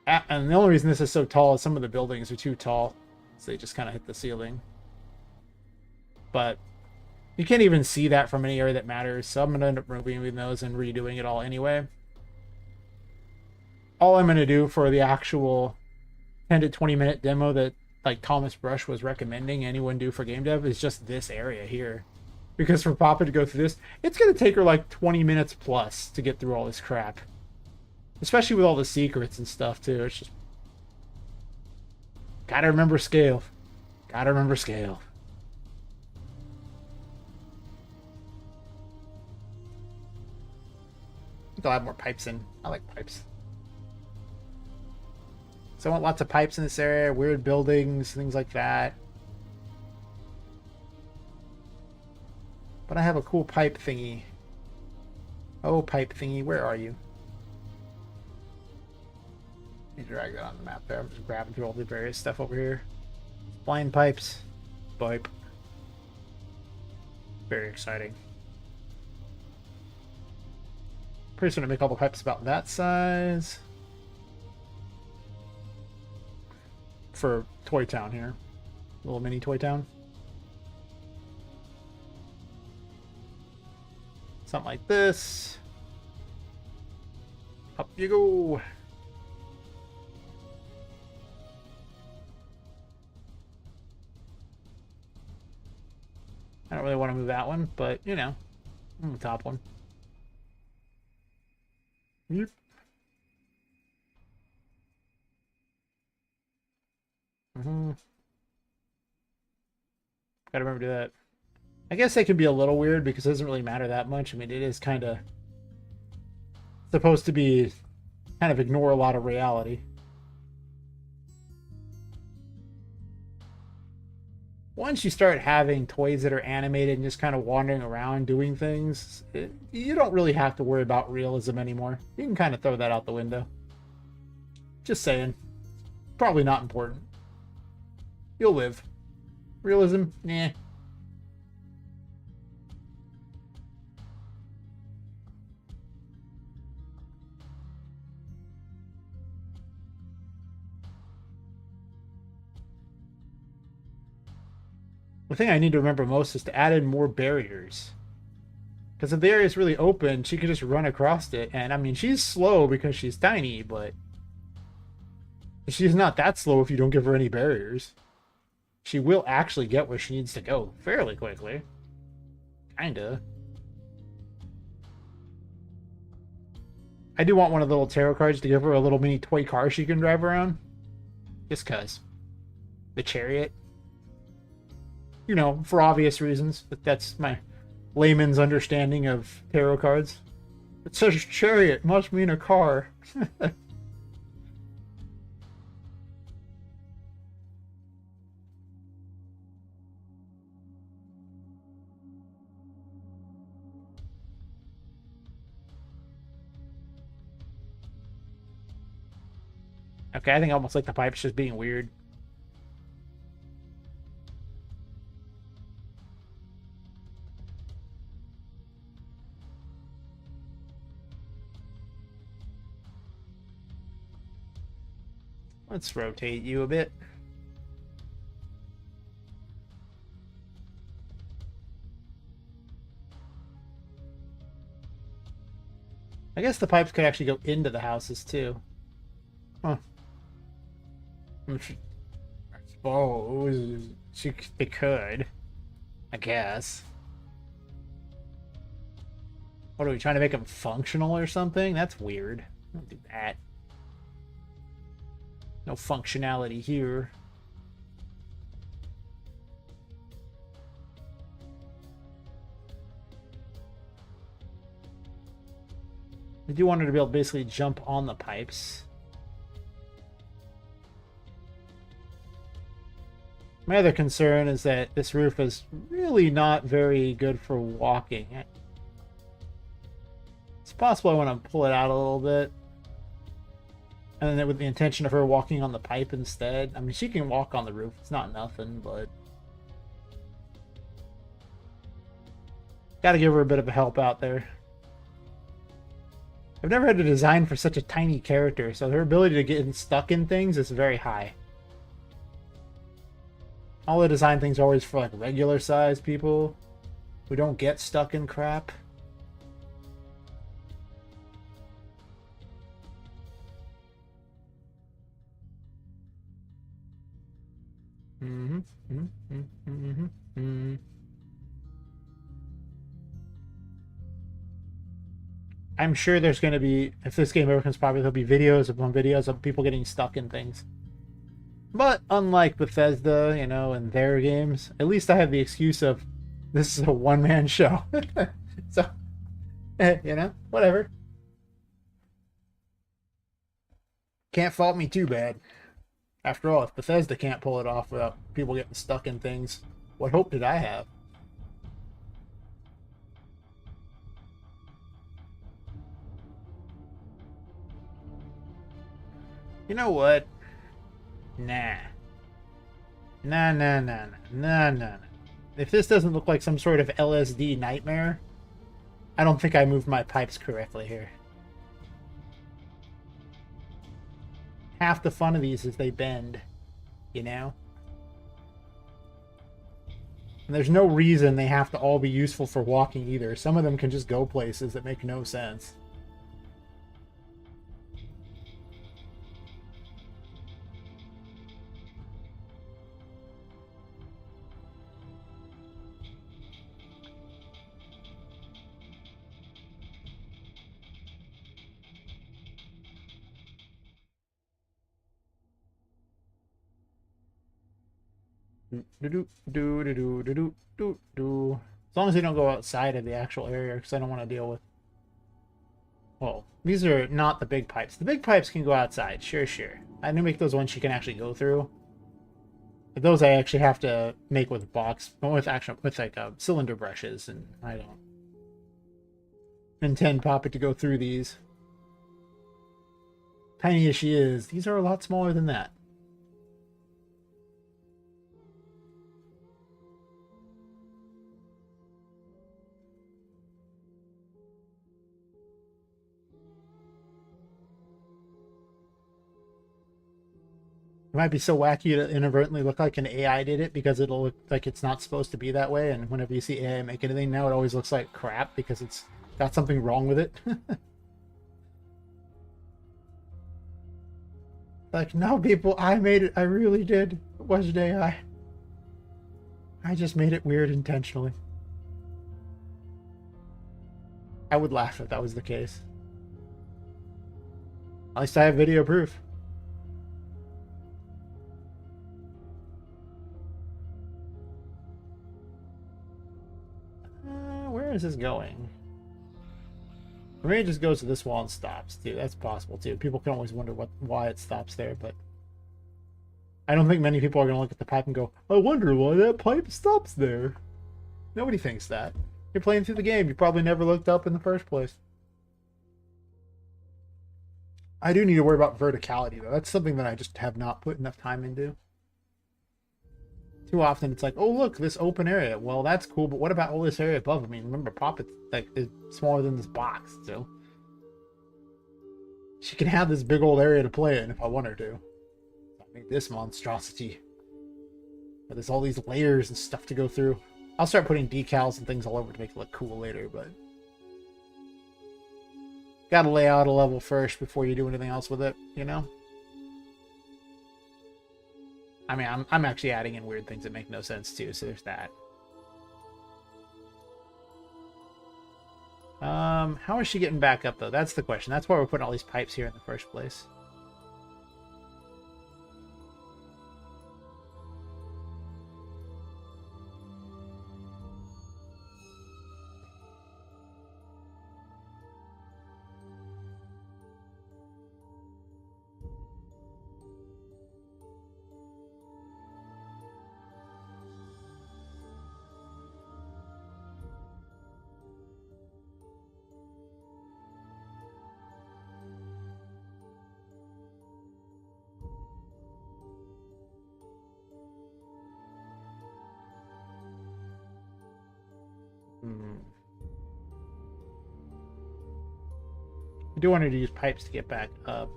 And the only reason this is so tall is some of the buildings are too tall, so they just kind of hit the ceiling. But you can't even see that from any area that matters, so I'm going to end up removing those and redoing it all anyway. All I'm going to do for the actual 10 to 20 minute demo that like Thomas Brush was recommending anyone do for game dev is just this area here. Because for Poppet to go through this, it's going to take her like 20 minutes plus to get through all this crap. Especially with all the secrets and stuff too. It's just... gotta remember scale. Gotta remember scale. I'll have more pipes in. I like pipes. So I want lots of pipes in this area, weird buildings, things like that. But I have a cool pipe thingy. Oh, pipe thingy, where are you? Let me drag that on the map there. I'm just grabbing through all the various stuff over here. Blind pipes. Pipe. Very exciting. Pretty soon to make all the pipes about that size. For Toy Town here. Little mini Toy Town. Something like this. Up you go. I don't really want to move that one, but you know, the top one. Yep. Gotta remember to do that. I guess that could be a little weird because it doesn't really matter that much. I mean, it is kind of supposed to be kind of ignore a lot of reality. Once you start having toys that are animated and just kind of wandering around doing things, you don't really have to worry about realism anymore. You can kind of throw that out the window. Just saying. Probably not important. You'll live. Realism? Nah. The thing I need to remember most is to add in more barriers. Because if the area is really open, she can just run across it. And, I mean, she's slow because she's tiny, but she's not that slow if you don't give her any barriers. She will actually get where she needs to go fairly quickly. Kinda. I do want one of the little tarot cards to give her a little mini toy car she can drive around. Just cuz. The chariot. You know, for obvious reasons. But that's my layman's understanding of tarot cards. It says chariot, must mean a car. Okay, I think I almost like the pipes just being weird. Let's rotate you a bit. I guess the pipes could actually go into the houses too. Huh. I suppose they could. I guess. What are we trying to make them functional or something? That's weird. Don't do that. No functionality here. I do want her to be able to basically jump on the pipes. My other concern is that this roof is really not very good for walking. It's possible I want to pull it out a little bit. And then with the intention of her walking on the pipe instead. I mean, she can walk on the roof. It's not nothing, but... Gotta give her a bit of a help out there. I've never had a design for such a tiny character, so her ability to get stuck in things is very high. All the design things are always for like regular sized people who don't get stuck in crap. I'm sure there's going to be, if this game ever becomes popular, there'll be videos upon videos of people getting stuck in things. But unlike Bethesda, you know, and their games, at least I have the excuse of this is a one-man show. So, you know, whatever. Can't fault me too bad. After all, if Bethesda can't pull it off without people getting stuck in things, what hope did I have? You know what? Nah. Nah. If this doesn't look like some sort of LSD nightmare, I don't think I moved my pipes correctly here. Half the fun of these is they bend, you know? And there's no reason they have to all be useful for walking either. Some of them can just go places that make no sense. As long as they don't go outside of the actual area, because I don't want to deal with... Well, these are not the big pipes. The big pipes can go outside, sure. I need to make those ones she can actually go through. But those I actually have to make with cylinder brushes, and I don't intend Poppet to go through these. Tiny as she is, these are a lot smaller than that. It might be so wacky to inadvertently look like an AI did it because it'll look like it's not supposed to be that way. And whenever you see AI make anything now, it always looks like crap because it's got something wrong with it. Like, no, people, I made it. I really did. It wasn't AI. I just made it weird intentionally. I would laugh if that was the case. At least I have video proof. Where is this going? For me, it just goes to this wall and stops, too. That's possible, too. People can always wonder why it stops there, but I don't think many people are going to look at the pipe and go, I wonder why that pipe stops there. Nobody thinks that. You're playing through the game. You probably never looked up in the first place. I do need to worry about verticality, though. That's something that I just have not put enough time into. Too often it's like, oh, look, this open area. Well, that's cool, but what about all this area above? I mean, remember, Poppet's like is smaller than this box, so she can have this big old area to play in if I want her to. I make this monstrosity. But there's all these layers and stuff to go through. I'll start putting decals and things all over to make it look cool later, but gotta lay out a level first before you do anything else with it, you know? I mean, I'm actually adding in weird things that make no sense too, so there's that. How is she getting back up though? That's the question. That's why we're putting all these pipes here in the first place. I do want her to use pipes to get back up.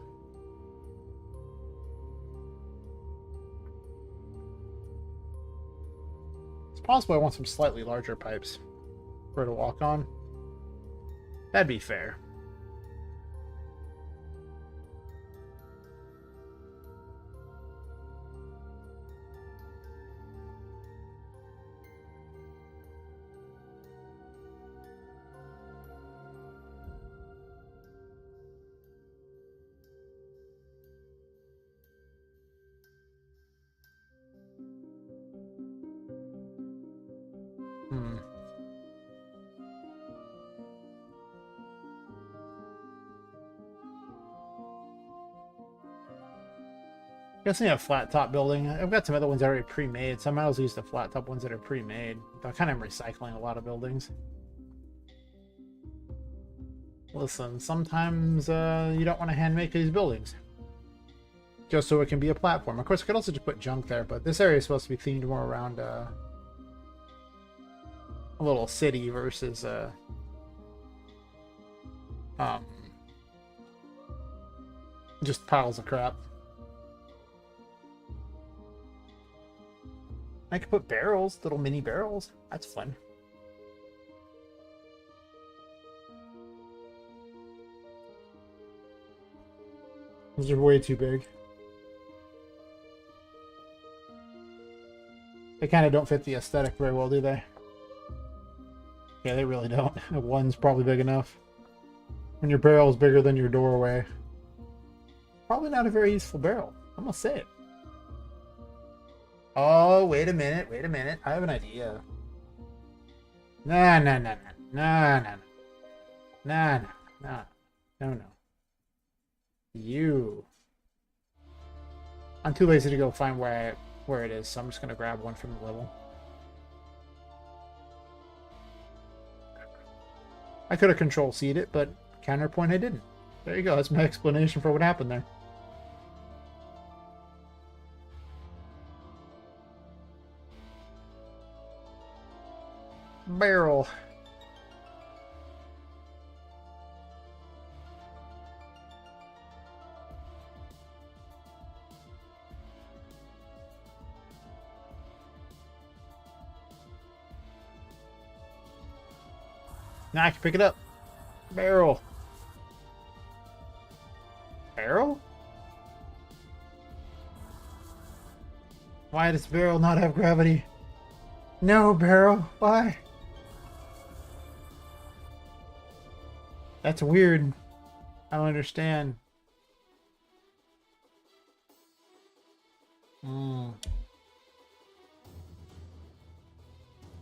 It's possible I want some slightly larger pipes for her to walk on. That'd be fair. Guessing a flat top building. I've got some other ones already pre-made. Some else use the flat top ones that are pre-made. I kind of am recycling a lot of buildings. Listen, sometimes you don't want to hand make these buildings. Just so it can be a platform. Of course, I could also just put junk there, but this area is supposed to be themed more around a little city versus just piles of crap. I could put barrels, little mini barrels. That's fun. These are way too big. They kind of don't fit the aesthetic very well, do they? Yeah, they really don't. One's probably big enough. When your barrel is bigger than your doorway. Probably not a very useful barrel. I'm gonna say it. Oh, wait a minute, wait a minute. I have an idea. Nah. No. You. I'm too lazy to go find where it is, so I'm just gonna grab one from the level. I could have Control-C'd it, but counterpoint I didn't. There you go, that's my explanation for what happened there. Barrel. Now I can pick it up. Barrel. Barrel? Why does barrel not have gravity? No, barrel. Why? That's weird. I don't understand. Hmm.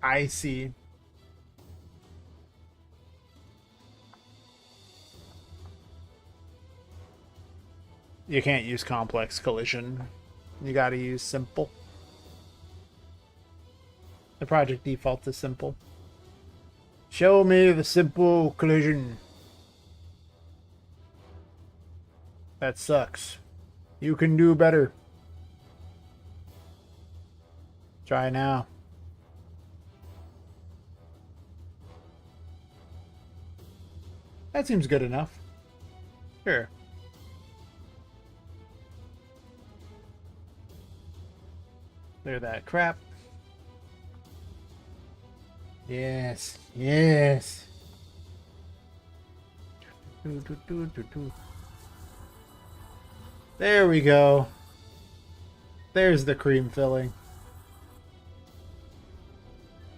I see. You can't use complex collision. You gotta use simple. The project default is simple. Show me the simple collision. That sucks. You can do better. Try now. That seems good enough. Sure. Clear that crap. Yes. Yes. There we go. There's the cream filling.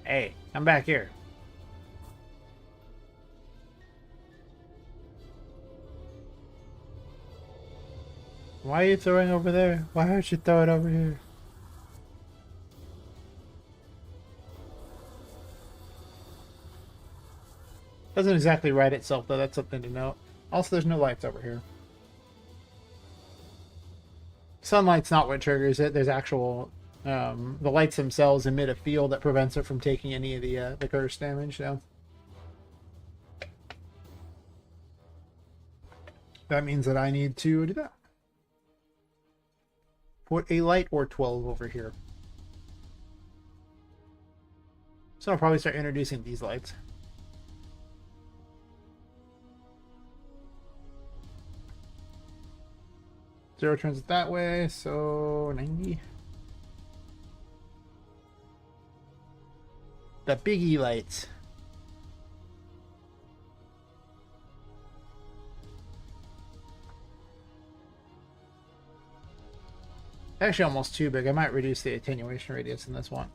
Hey, I'm back here. Why are you throwing over there? Why don't you throw it over here? Doesn't exactly right itself, though. That's something to note. Also, there's no lights over here. Sunlight's not what triggers it. There's actual... the lights themselves emit a field that prevents it from taking any of the curse damage, so... That means that I need to do that. Put a light or 12 over here. So I'll probably start introducing these lights. Zero turns it that way, so 90. The biggie lights. Actually, almost too big. I might reduce the attenuation radius in this one.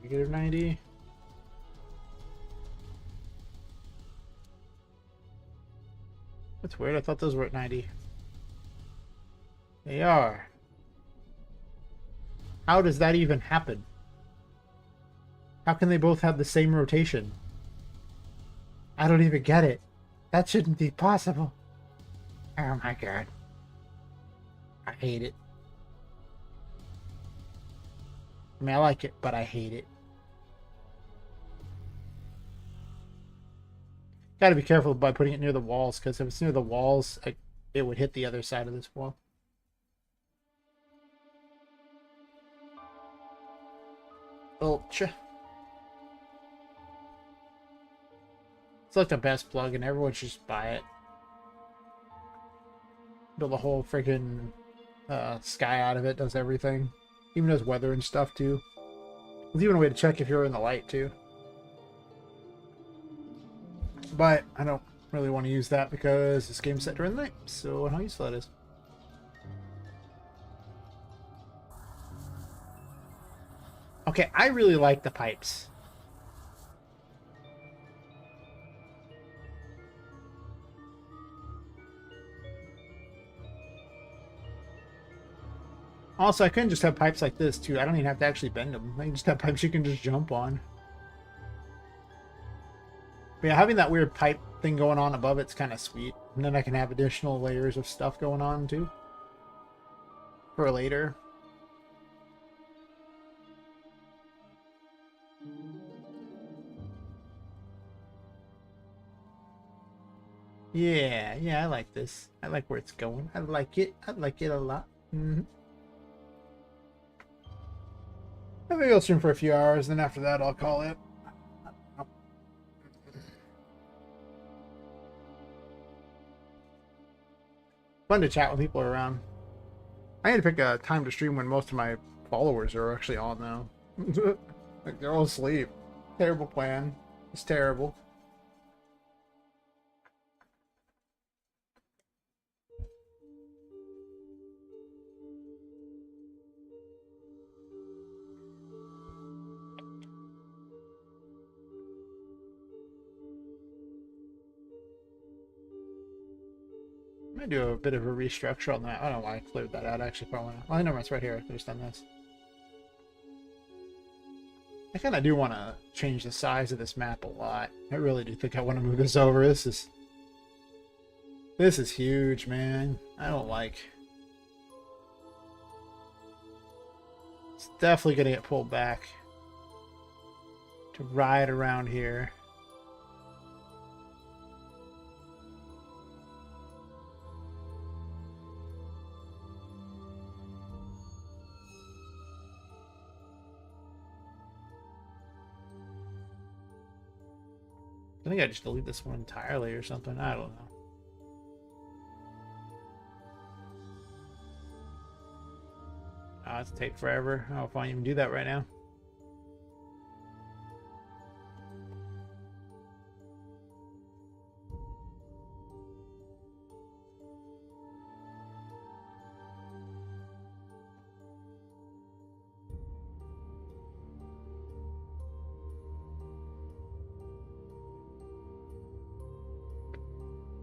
Negative 90. That's weird. I thought those were at 90. They are. How does that even happen? How can they both have the same rotation? I don't even get it. That shouldn't be possible. Oh my god. I hate it. I mean, I like it, but I hate it. Gotta be careful by putting it near the walls, because if it's near the walls, it would hit the other side of this wall. Ultra. It's like the best plug, and everyone should just buy it. Build a whole freaking sky out of it, does everything. Even does weather and stuff, too. There's even a way to check if you're in the light, too. But I don't really want to use that because this game's set during the night, so how useful that is. Okay, I really like the pipes. Also, I couldn't just have pipes like this, too. I don't even have to actually bend them. I can just have pipes you can just jump on. But yeah, having that weird pipe thing going on above it's kind of sweet. And then I can have additional layers of stuff going on, too. For later. Yeah, yeah, I like this. I like where it's going. I like it. I like it a lot. Maybe I'll stream for a few hours, then after that I'll call it. Fun to chat when people are around. I need to pick a time to stream when most of my followers are actually on now. Like they're all asleep. Terrible plan. It's terrible. I'm gonna do a bit of a restructure on that. I don't know why I cleared that out. Actually, probably. Well, I know it's right here. I could have done this. I kind of do want to change the size of this map a lot. I really do think I want to move this over. This is huge, man. I don't like. It's definitely gonna get pulled back to ride around here. I think I just delete this one entirely or something. I don't know. Oh, it's take forever. I don't know if I can even do that right now.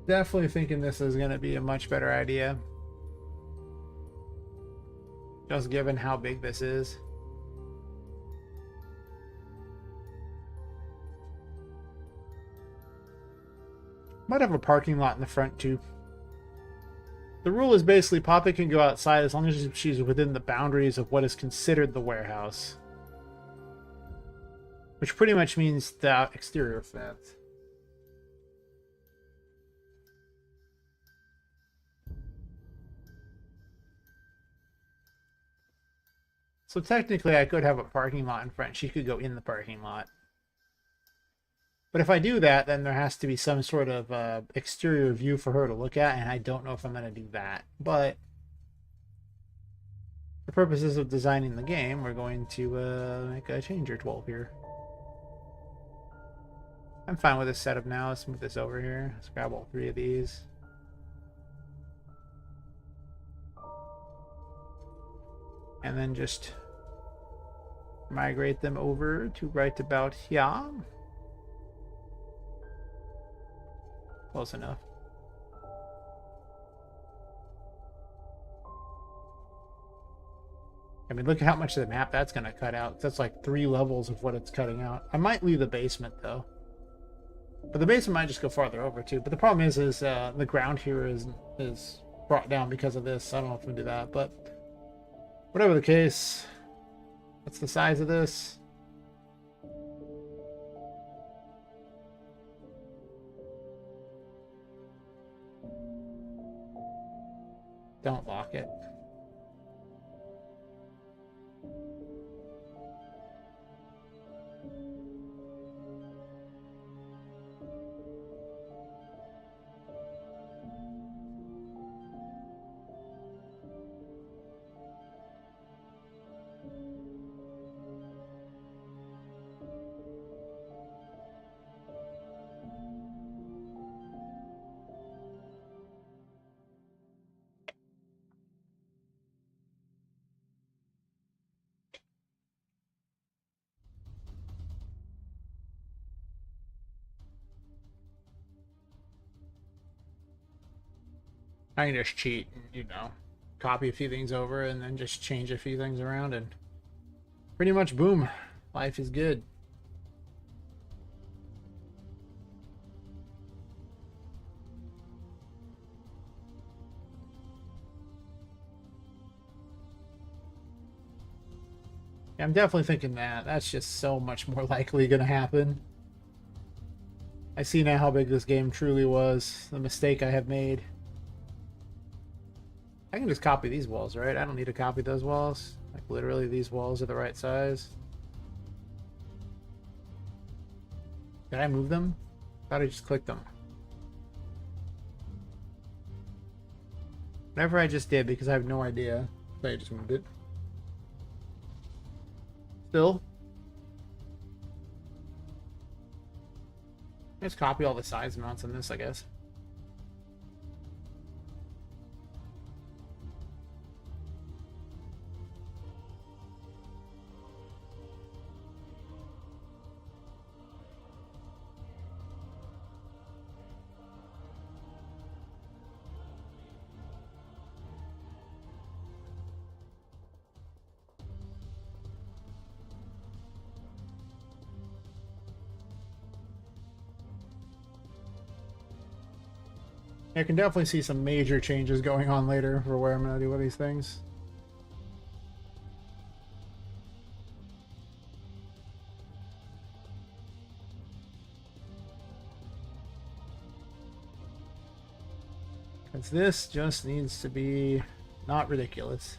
Definitely thinking this is going to be a much better idea. Just given how big this is. Might have a parking lot in the front too. The rule is basically Poppet can go outside as long as she's within the boundaries of what is considered the warehouse. Which pretty much means the exterior fence. So technically I could have a parking lot in front. She could go in the parking lot. But if I do that, then there has to be some sort of exterior view for her to look at, and I don't know if I'm going to do that. But for purposes of designing the game, we're going to make a changer 12 here. I'm fine with this setup now. Let's move this over here. Let's grab all three of these. And then just migrate them over to right about here. Close enough. I mean, look at how much of the map that's going to cut out. That's like 3 levels of what it's cutting out. I might leave the basement, though. But the basement might just go farther over, too. But the problem is the ground here is brought down because of this. I don't know if we can do that, but whatever the case, what's the size of this? Don't lock it. I can just cheat and, you know, copy a few things over and then just change a few things around and pretty much boom, life is good. I'm definitely thinking that. That's just so much more likely going to happen. I see now how big this game truly was. The mistake I have made. I can just copy these walls, right? I don't need to copy those walls. Like, literally, these walls are the right size. Did I move them? I thought I just clicked them. Whatever I just did, because I have no idea. I just moved it. Still. Just copy all the size amounts on this, I guess. I can definitely see some major changes going on later for where I'm going to do with these things. Because this just needs to be not ridiculous.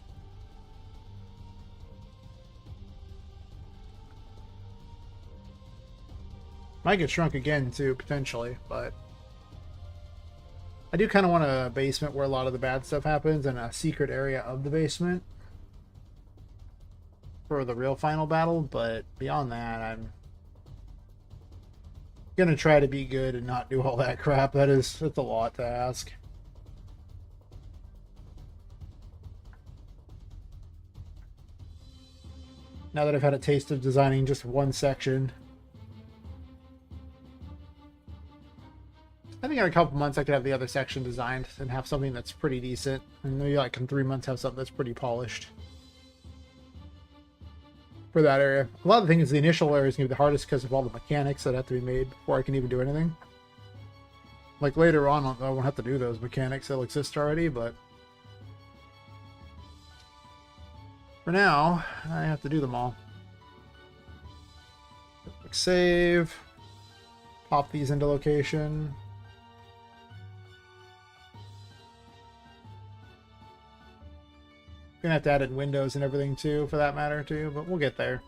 Might get shrunk again too, potentially, but I do kind of want a basement where a lot of the bad stuff happens and a secret area of the basement for the real final battle, but beyond that, I'm gonna try to be good and not do all that crap. That's a lot to ask. Now that I've had a taste of designing just one section, I think in a couple months I could have the other section designed and have something that's pretty decent. And maybe like in 3 months have something that's pretty polished for that area. A lot of the things, the initial area is going to be the hardest because of all the mechanics that have to be made before I can even do anything. Like later on, I won't have to do those mechanics. They'll exist already, but for now, I have to do them all. Quick save. Pop these into location. Gonna have to add in windows and everything too, for that matter too, but we'll get there.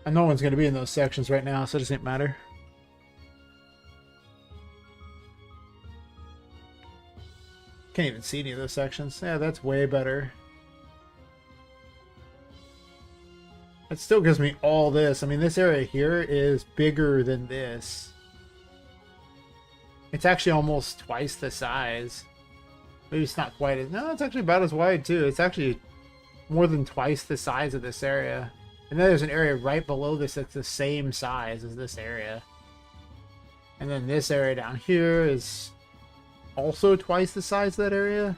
And no one's gonna be in those sections right now, so it doesn't matter. Can't even see any of those sections. Yeah, that's way better. It still gives me all this. I mean, this area here is bigger than this. It's actually almost twice the size. Maybe it's not quite as... No, it's actually about as wide, too. It's actually more than twice the size of this area. And then there's an area right below this that's the same size as this area. And then this area down here is also twice the size of that area.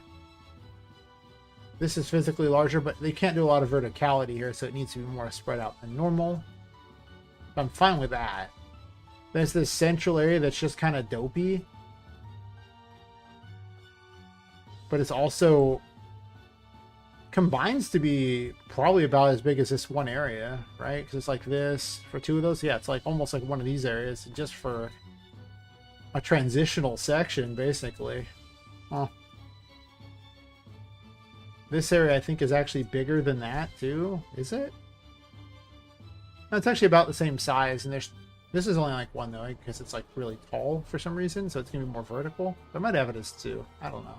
This is physically larger, but they can't do a lot of verticality here, so it needs to be more spread out than normal. But I'm fine with that. There's this central area that's just kind of dopey. But it's also combines to be probably about as big as this one area, right? Because it's like this for two of those. Yeah, it's like almost like one of these areas just for a transitional section, basically. Huh. This area, I think, is actually bigger than that, too. Is it? No, it's actually about the same size, and this is only like one, though, because it's like really tall for some reason, so it's going to be more vertical. I might have it as two. I don't know.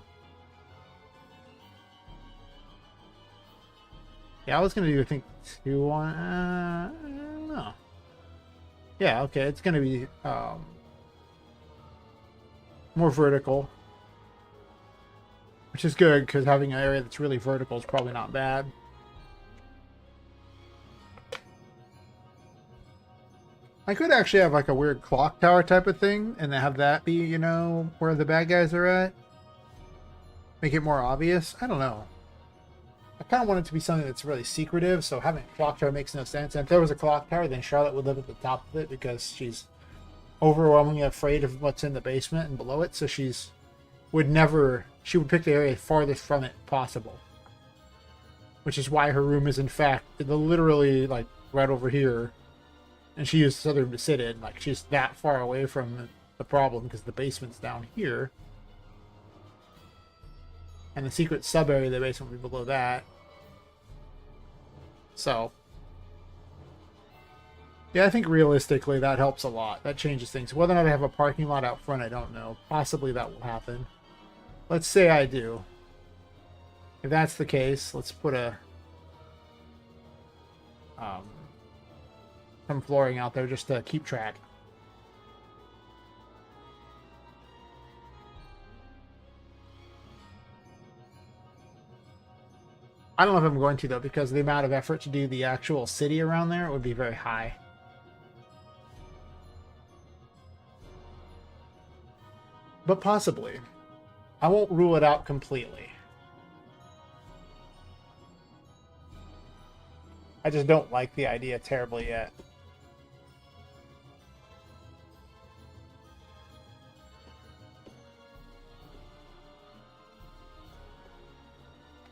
Yeah, I was going to do, I think, two on... I don't know. Yeah, okay, it's going to be more vertical. Which is good, because having an area that's really vertical is probably not bad. I could actually have like a weird clock tower type of thing, and have that be, you know, where the bad guys are at. Make it more obvious. I don't know. I kind of want it to be something that's really secretive, so having a clock tower makes no sense. And if there was a clock tower, then Charlotte would live at the top of it, because she's overwhelmingly afraid of what's in the basement and below it, so she would pick the area farthest from it possible. which is why her room is in fact literally like right over here, and she uses this other room to sit in. Like she's that far away from the problem because the basement's down here, and the secret sub area of the basement will be below that. So yeah, I think realistically that helps a lot. That changes things. Whether or not I have a parking lot out front, I don't know. Possibly that will happen. Let's say I do. If that's the case, let's put a some flooring out there just to keep track. I don't know if I'm going to, though, because the amount of effort to do the actual city around there would be very high. But possibly. I won't rule it out completely. I just don't like the idea terribly yet.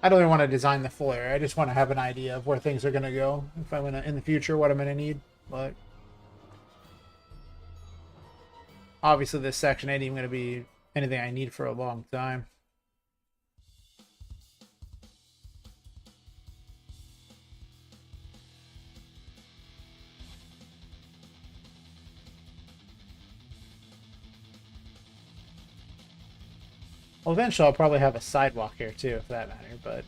I don't even want to design the full area. I just want to have an idea of where things are going to go. If I'm gonna, in the future, what I'm going to need. But obviously this section ain't even going to be anything I need for a long time. Well, eventually I'll probably have a sidewalk here too, for that matter, but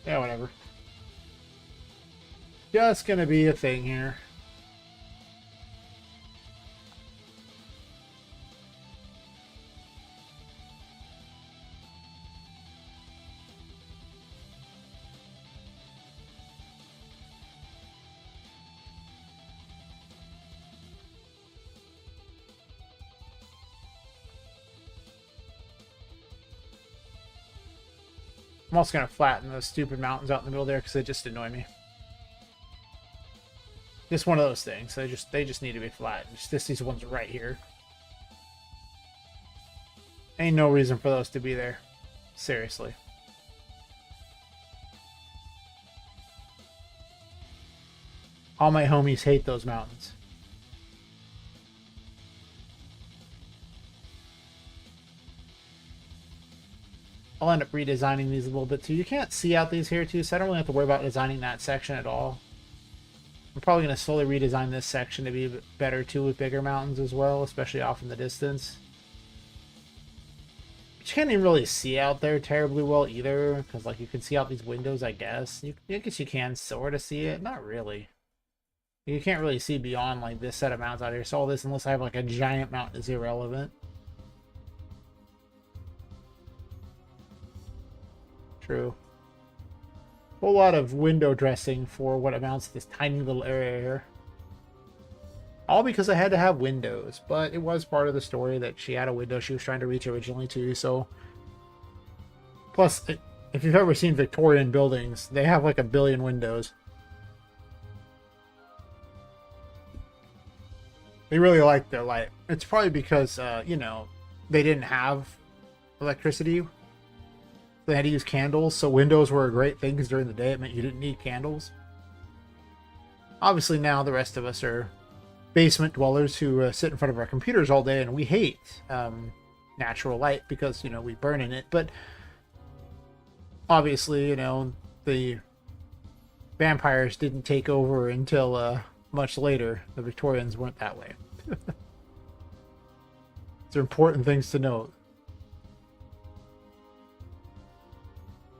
yeah, whatever. Just gonna be a thing here. I'm also going to flatten those stupid mountains out in the middle there because they just annoy me. Just one of those things. They just need to be flattened. Just these ones right here. Ain't no reason for those to be there. Seriously. All my homies hate those mountains. I'll end up redesigning these a little bit too. You can't see out these here too, so I don't really have to worry about designing that section at all. I'm probably going to slowly redesign this section to be a bit better too with bigger mountains as well, especially off in the distance. But you can't even really see out there terribly well either, because like you can see out these windows, I guess. I guess you can sort of see it. Not really. You can't really see beyond like this set of mountains out here, so all this, unless I have like a giant mountain, is irrelevant. True. A whole lot of window dressing for what amounts to this tiny little area here. All because I had to have windows, but it was part of the story that she had a window she was trying to reach originally too, so... Plus, if you've ever seen Victorian buildings, they have like a billion windows. They really like their light. It's probably because, you know, they didn't have electricity. They had to use candles, so windows were a great thing because during the day it meant you didn't need candles. Obviously now the rest of us are basement dwellers who sit in front of our computers all day, and we hate natural light because, you know, we burn in it. But obviously, you know, the vampires didn't take over until much later. The Victorians weren't that way. These are important things to note.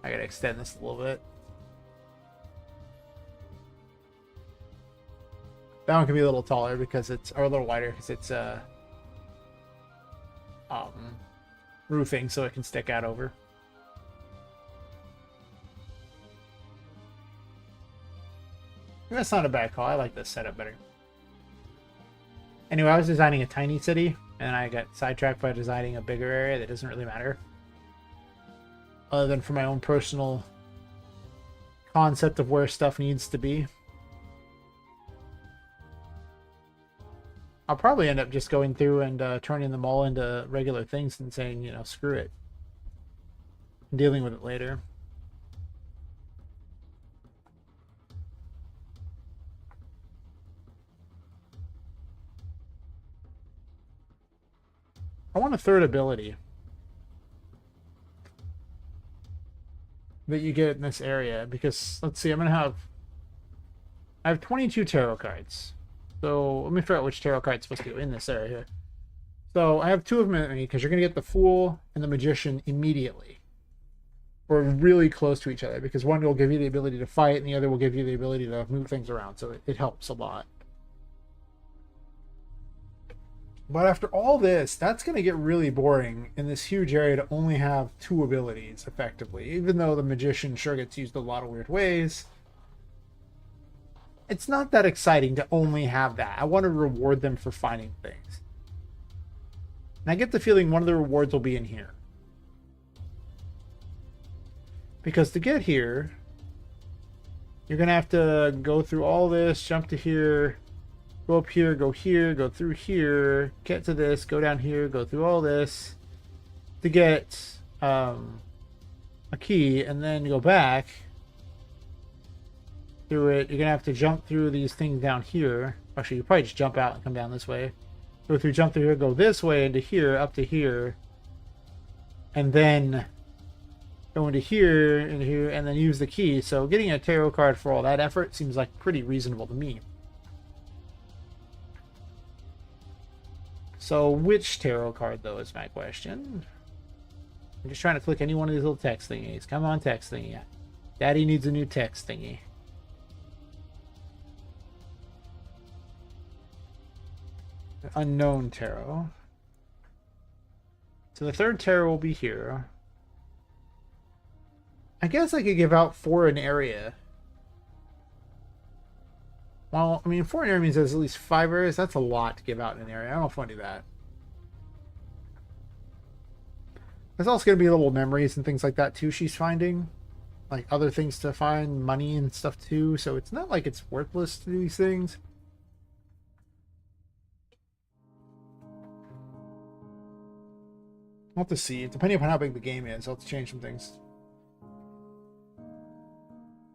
I gotta extend this a little bit. That one can be a little taller because it's, or a little wider because it's roofing, so it can stick out over. That's not a bad call. I like this setup better. Anyway, I was designing a tiny city. And I got sidetracked by designing a bigger area that doesn't really matter. Other than for my own personal concept of where stuff needs to be. I'll probably end up just going through and turning them all into regular things and saying, you know, screw it. And dealing with it later. I want a third ability that you get in this area because, let's see, I have 22 tarot cards. So let me figure out which tarot card it's supposed to go in this area here. So I have two of them in me because you're going to get the Fool and the Magician immediately. Or really close to each other because one will give you the ability to fight and the other will give you the ability to move things around. So it helps a lot. But after all this, that's going to get really boring in this huge area to only have two abilities, effectively. Even though the Magician sure gets used a lot of weird ways. It's not that exciting to only have that. I want to reward them for finding things. And I get the feeling one of the rewards will be in here. Because to get here, you're going to have to go through all this, jump to here, go up here, go through here, get to this, go down here, go through all this to get a key, and then go back through it. You're going to have to jump through these things down here. Actually, you probably just jump out and come down this way. Go through, jump through here, go this way into here, up to here, and then go into here, and then use the key. So getting a tarot card for all that effort seems like pretty reasonable to me. So which tarot card, though, is my question. I'm just trying to click any one of these little text thingies. Come on, text thingy. Daddy needs a new text thingy. Unknown tarot. So the third tarot will be here. I guess I could give out 4 an area. Well, I mean, 4 an area means there's at least 5 areas. That's a lot to give out in an area. I don't know if I want to do that. There's also going to be little memories and things like that, too, she's finding. Like, other things to find, money and stuff, too. So it's not like it's worthless to do these things. I'll have to see. Depending upon how big the game is, I'll have to change some things.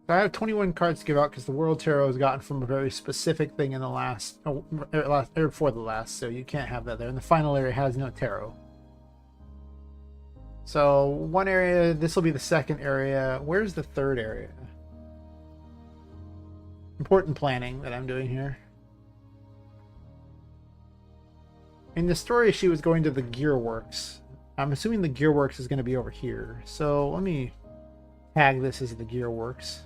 So I have 21 cards to give out because the World Tarot has gotten from a very specific thing in the last, or before the last, so you can't have that there. And the final area has no tarot. So one area, this will be the second area. Where's the third area? Important planning that I'm doing here. In the story, she was going to the Gearworks. I'm assuming the Gearworks is going to be over here. So let me tag this as the Gearworks.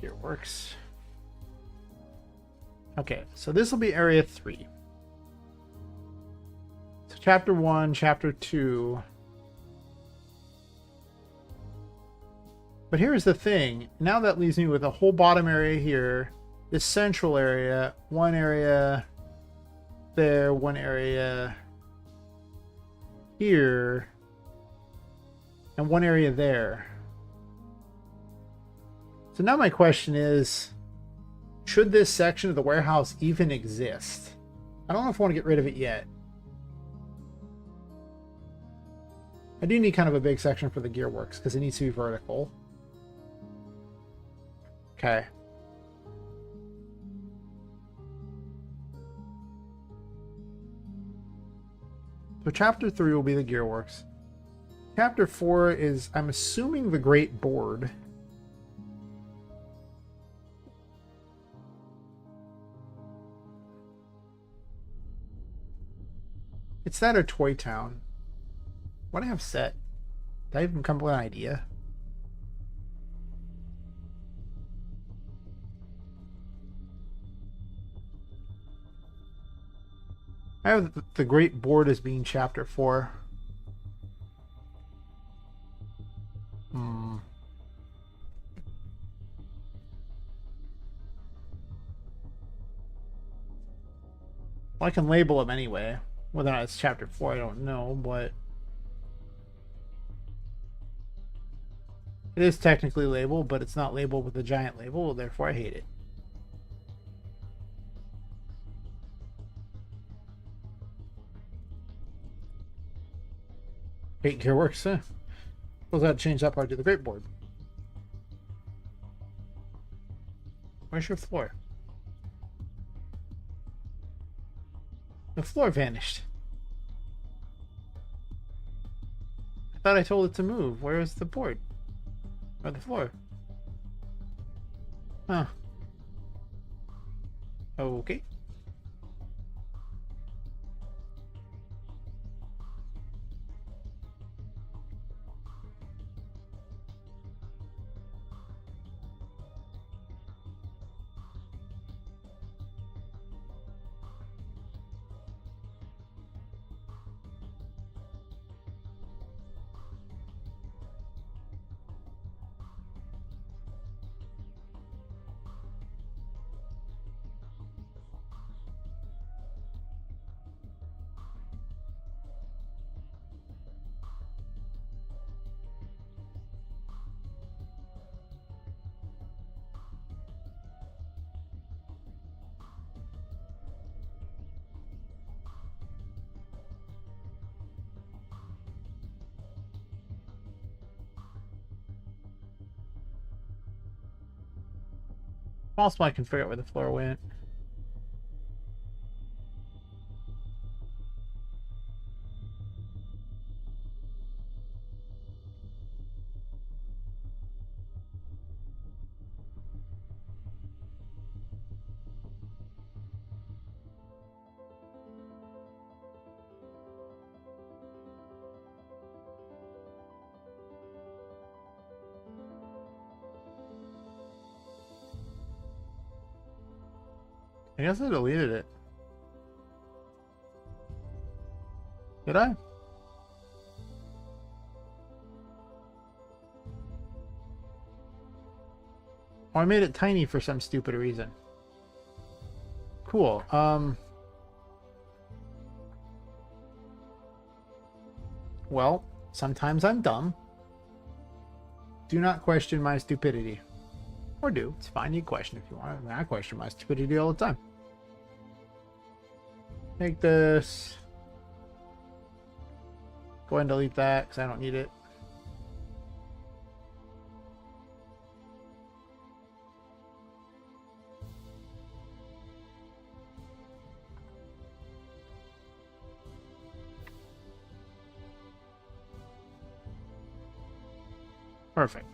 Gearworks. Okay, so this will be area 3. So chapter 1, chapter 2. But here's the thing. Now that leaves me with a whole bottom area here, this central area, one area there, one area here, and one area there. So now my question is, should this section of the warehouse even exist? I don't know if I want to get rid of it yet. I do need kind of a big section for the Gearworks because it needs to be vertical. Okay. So chapter 3 will be the Gearworks. Chapter 4 is, I'm assuming, the Great Board. It's that or Toy Town. What do I have set? Did I even come up with an idea? I have the Great Board as being chapter 4. Hmm. Well, I can label them anyway. Whether or not it's chapter 4, I don't know, but it is technically labeled, but it's not labeled with a giant label, therefore I hate it. Hate Gearworks, huh? Suppose I had to change that part to the Great Board. Where's your floor? The floor vanished. I thought I told it to move. Where is the board? Or the floor? Huh. Okay. Possible I can figure out where the floor went. I guess I deleted it. Did I? Or I made it tiny for some stupid reason. Cool. Well, sometimes I'm dumb. Do not question my stupidity. Or do. It's fine. You question if you want. I mean, I question my stupidity all the time. Take this. Go ahead and delete that because I don't need it. Perfect.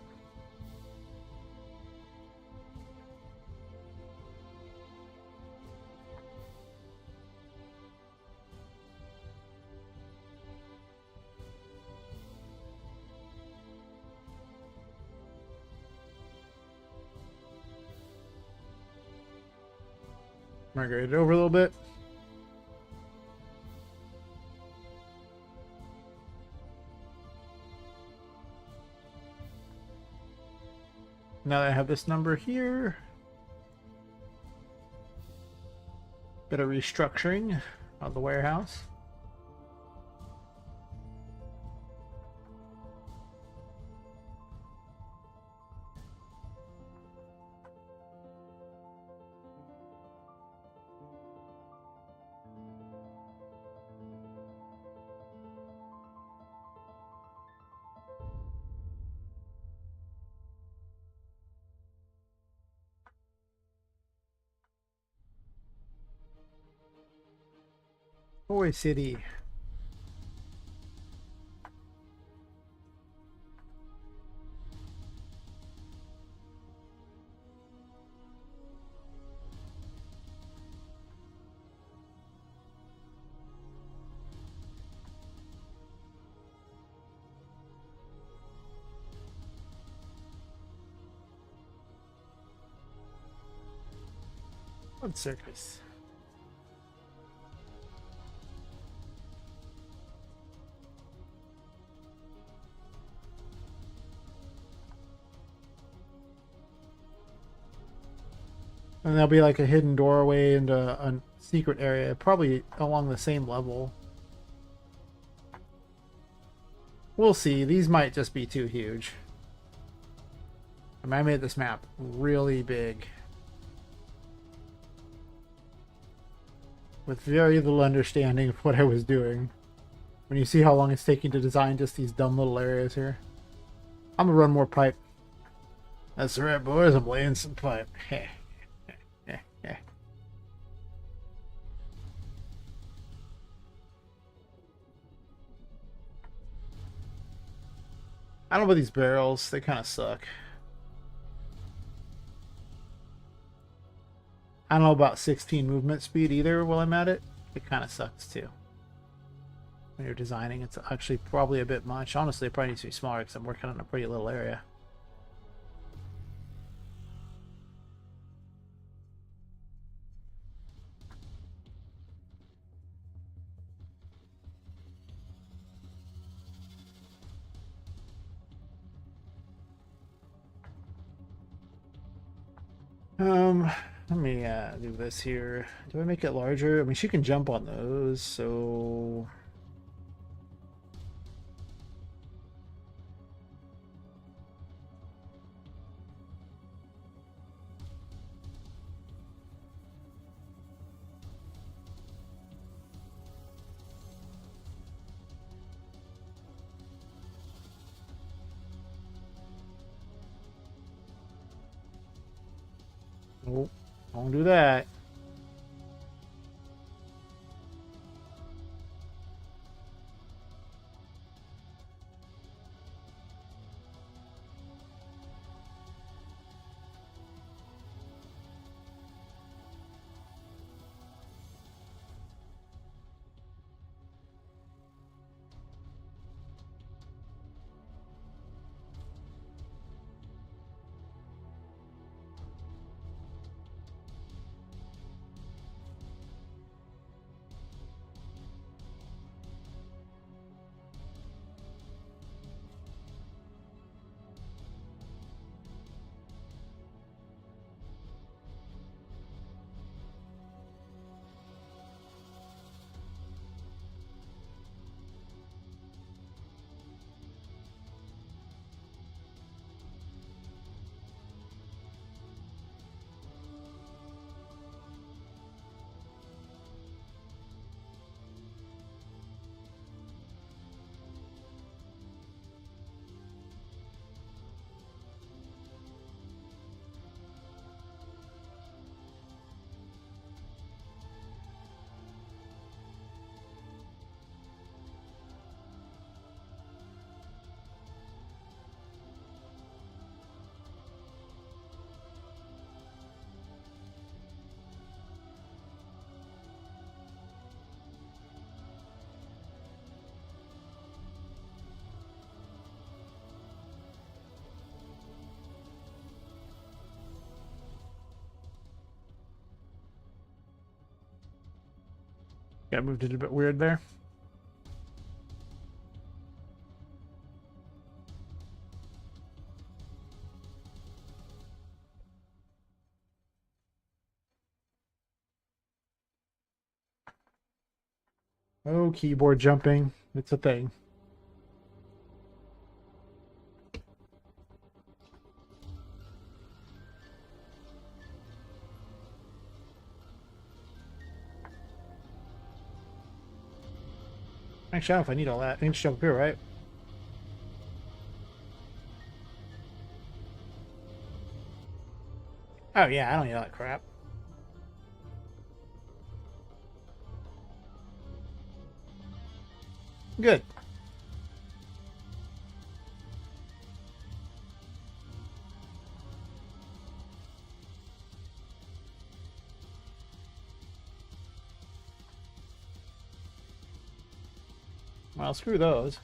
Migrate it over a little bit. Now that I have this number here, bit of restructuring of the warehouse. Toy City. What circus? And there'll be like a hidden doorway into a secret area, probably along the same level. We'll see. These might just be too huge. I mean, I made this map really big, with very little understanding of what I was doing. When you see how long it's taking to design just these dumb little areas here. I'm gonna run more pipe. That's right, boys. I'm laying some pipe. I don't know about these barrels. They kind of suck. I don't know about 16 movement speed either while I'm at it. It kind of sucks too. When you're designing, it's actually probably a bit much. Honestly, it probably needs to be smaller because I'm working on a pretty little area. Let me do this here. Do I make it larger? I mean, she can jump on those, so... Nope, don't do that. Yeah, I moved it a bit weird there. Oh, keyboard jumping. It's a thing. Actually, I don't know if I need all that. I need to jump here, right? Oh, yeah, I don't need all that crap. Good. Well, screw those.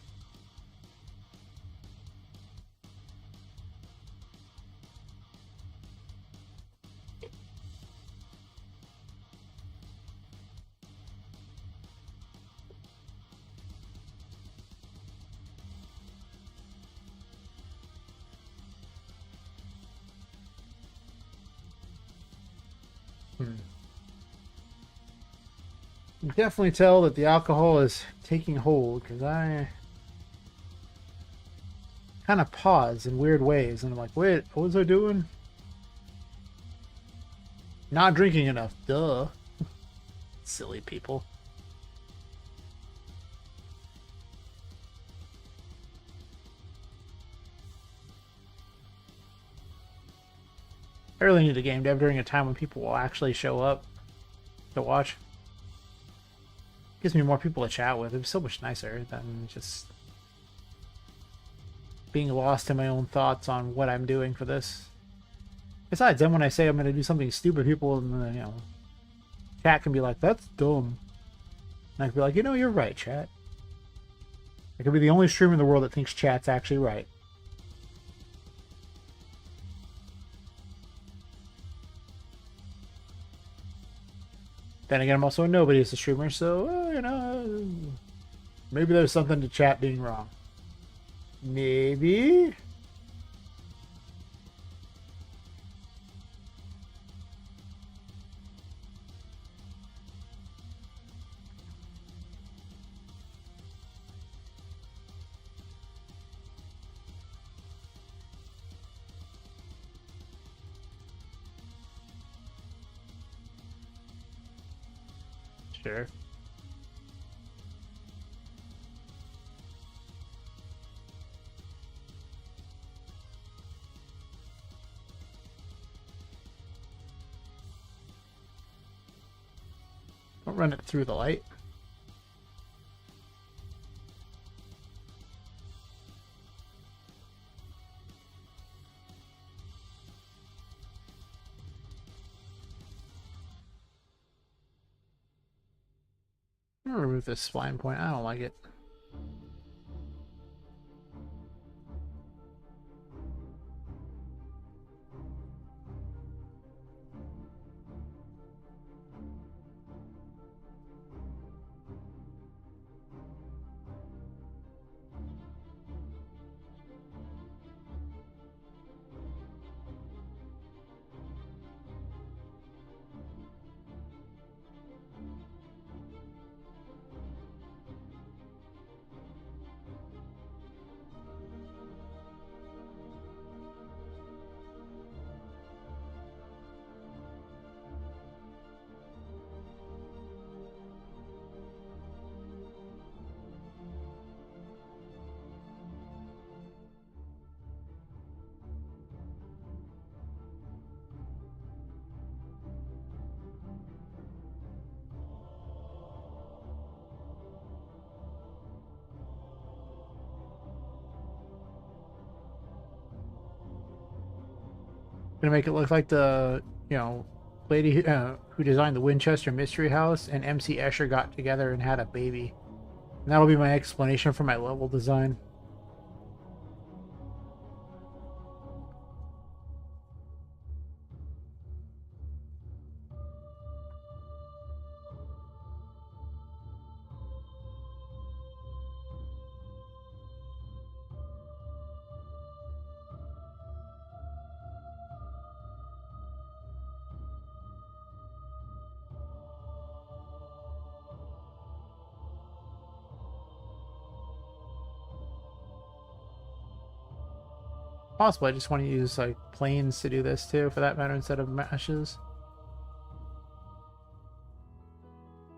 Hmm. You can definitely tell that the alcohol is taking hold because I kind of pause in weird ways and I'm like, wait, what was I doing? Not drinking enough. Duh. Silly people. I really need a game dev during a time when people will actually show up to watch. Gives me more people to chat with. It's so much nicer than just being lost in my own thoughts on what I'm doing for this. Besides, then when I say I'm going to do something stupid, people in the, chat can be like, that's dumb. And I can be like, you're right, chat. I could be the only streamer in the world that thinks chat's actually right. Then again, I'm also a nobody as a streamer, so, maybe there's something to chat being wrong. Maybe? Sure. Don't run it through the light. I'm gonna remove this spline point. I don't like it. Gonna make it look like the, lady who designed the Winchester Mystery House and MC Escher got together and had a baby. And that'll be my explanation for my level design. Possibly, I just want to use like planes to do this too, for that matter, instead of meshes.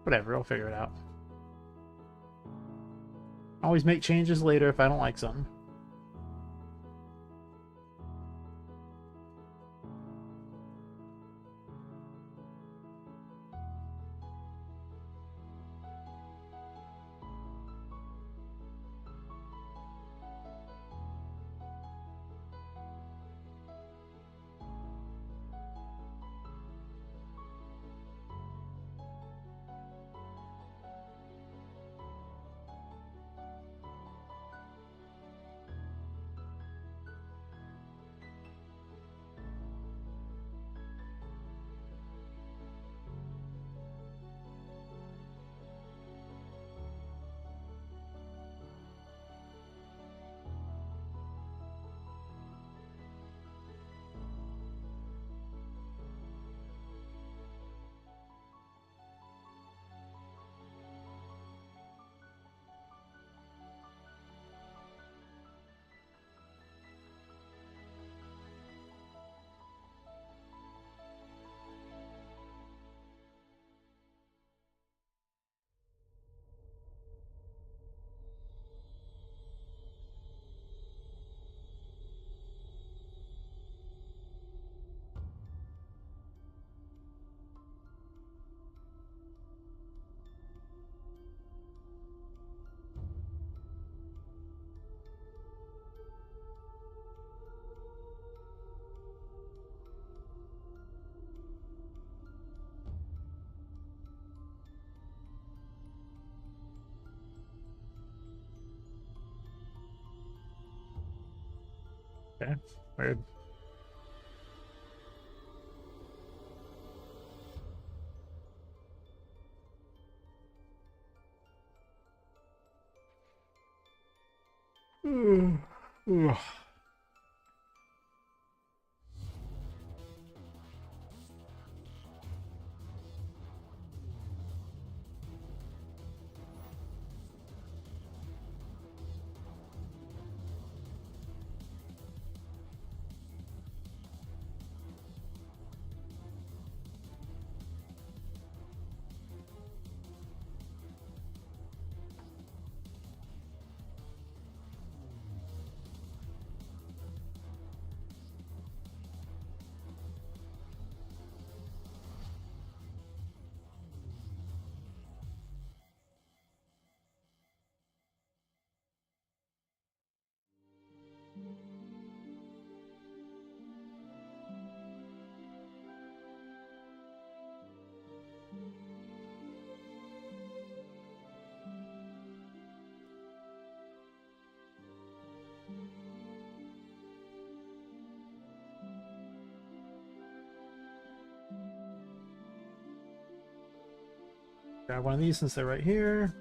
Whatever, I'll figure it out. Always make changes later if I don't like something. Okay, weird. Ugh. Grab one of these since they're right here.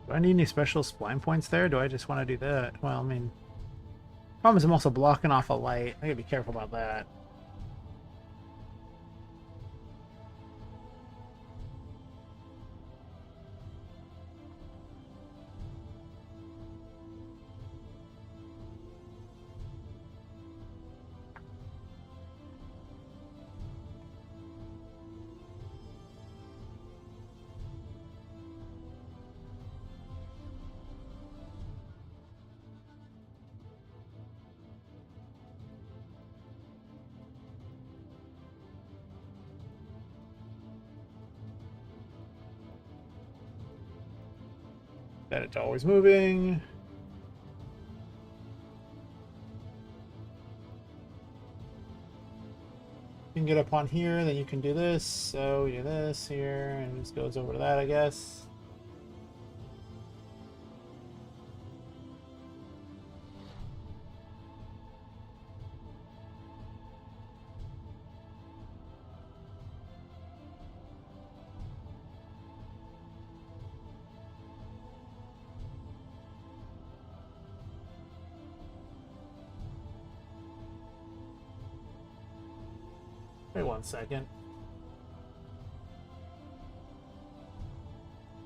Do I need any special spline points there? Do I just want to do that? Well, I mean, problem is I'm also blocking off a light. I gotta be careful about that. That it's always moving. You can get up on here, then you can do this. So you do this here, and this goes over to that, I guess. Wait 1 second.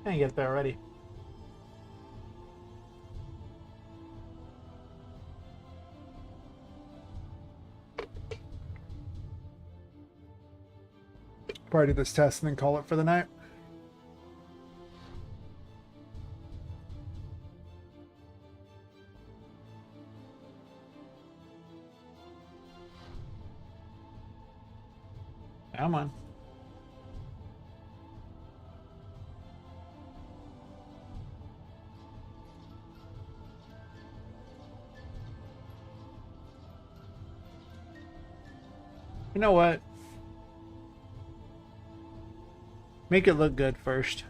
I can get there already. Probably do this test and then call it for the night. Come on. You know what? Make it look good first.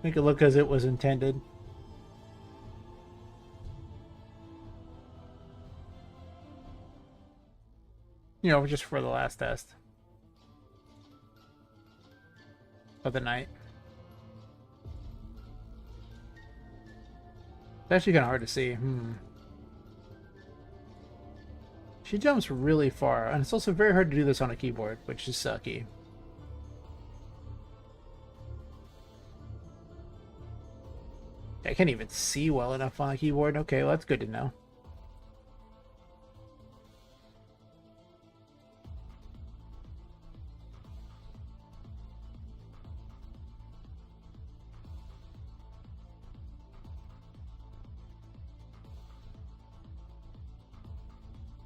Make it look as it was intended. You know, just for the last test of the night. It's actually kind of hard to see. She jumps really far, and it's also very hard to do this on a keyboard, which is sucky. I can't even see well enough on the keyboard. Okay, well, that's good to know.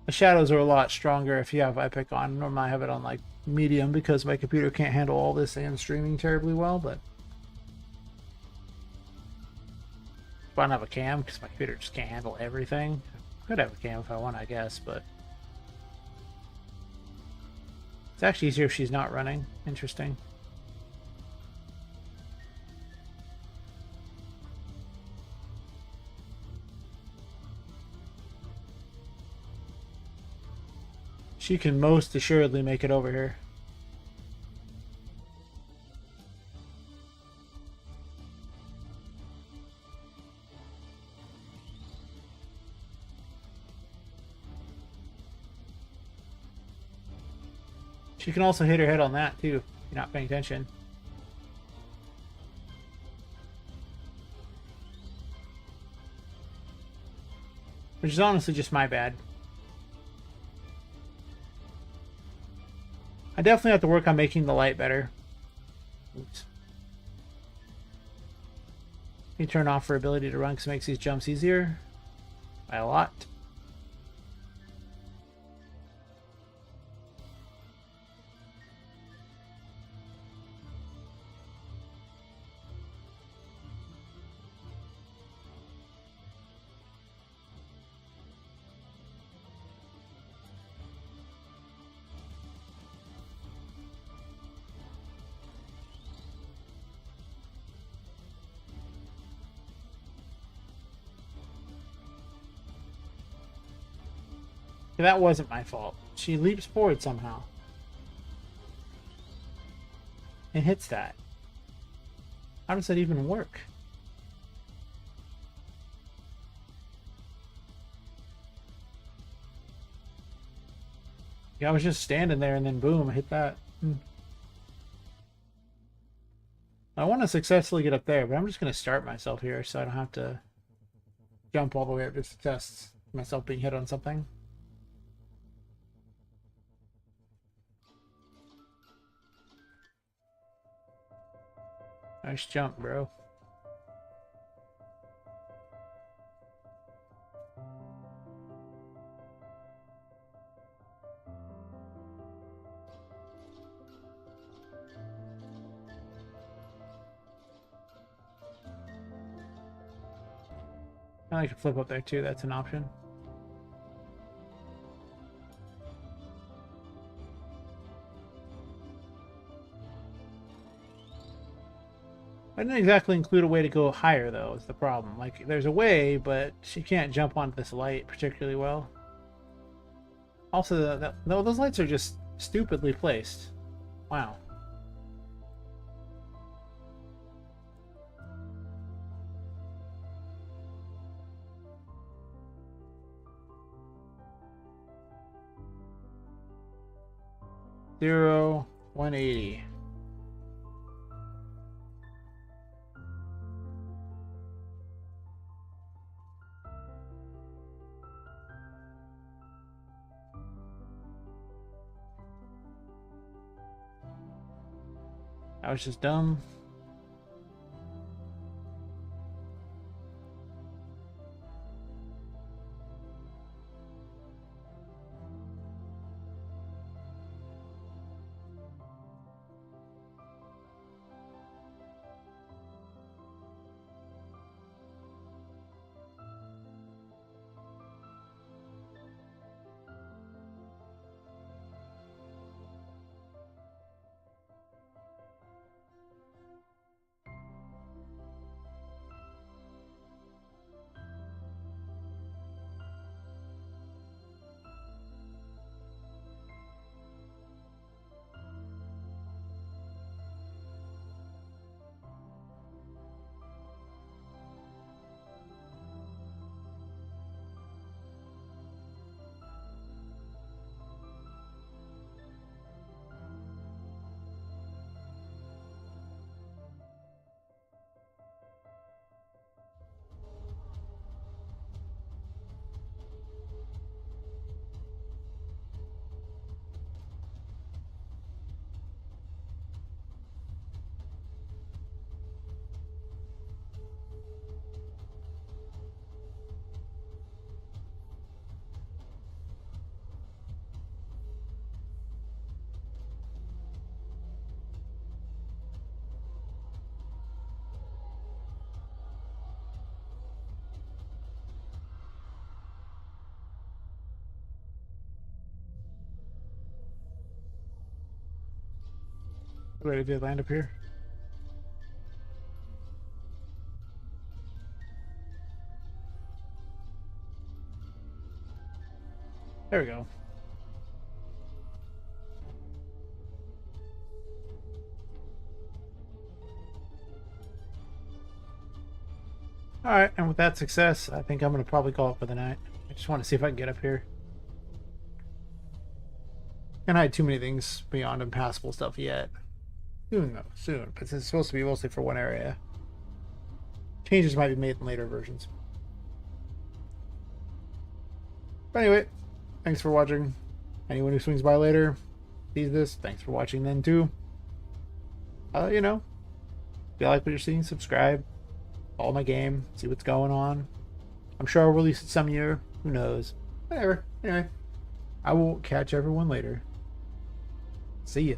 The shadows are a lot stronger if you have Epic on. Normally I have it on like medium because my computer can't handle all this and streaming terribly well, but if I don't have a cam because my computer just can't handle everything. Could have a cam if I want, I guess, but it's actually easier if she's not running. Interesting. She can most assuredly make it over here. She can also hit her head on that, too, if you're not paying attention. Which is honestly just my bad. I definitely have to work on making the light better. Oops. You turn off her ability to run because it makes these jumps easier by a lot. That wasn't my fault. She leaps forward somehow. And hits that. How does that even work? Yeah, I was just standing there and then boom, I hit that. I want to successfully get up there, but I'm just going to start myself here so I don't have to jump all the way up just to test myself being hit on something. Nice jump, bro. I like to flip up there too, that's an option. I didn't exactly include a way to go higher, though, is the problem. Like, there's a way, but she can't jump onto this light particularly well. Also, no, those lights are just stupidly placed. Wow. Zero, 180. I was just dumb. Wait, did they land up here? There we go. Alright, and with that success, I think I'm going to probably call it for the night. I just want to see if I can get up here. And I had too many things beyond impassable stuff yet. Soon, though. Soon. But it's supposed to be mostly for one area. Changes might be made in later versions. But anyway, thanks for watching. Anyone who swings by later, sees this, thanks for watching then too. You know, if you like what you're seeing, subscribe. Follow my game, see what's going on. I'm sure I'll release it some year. Who knows? Whatever. Anyway, I will catch everyone later. See ya.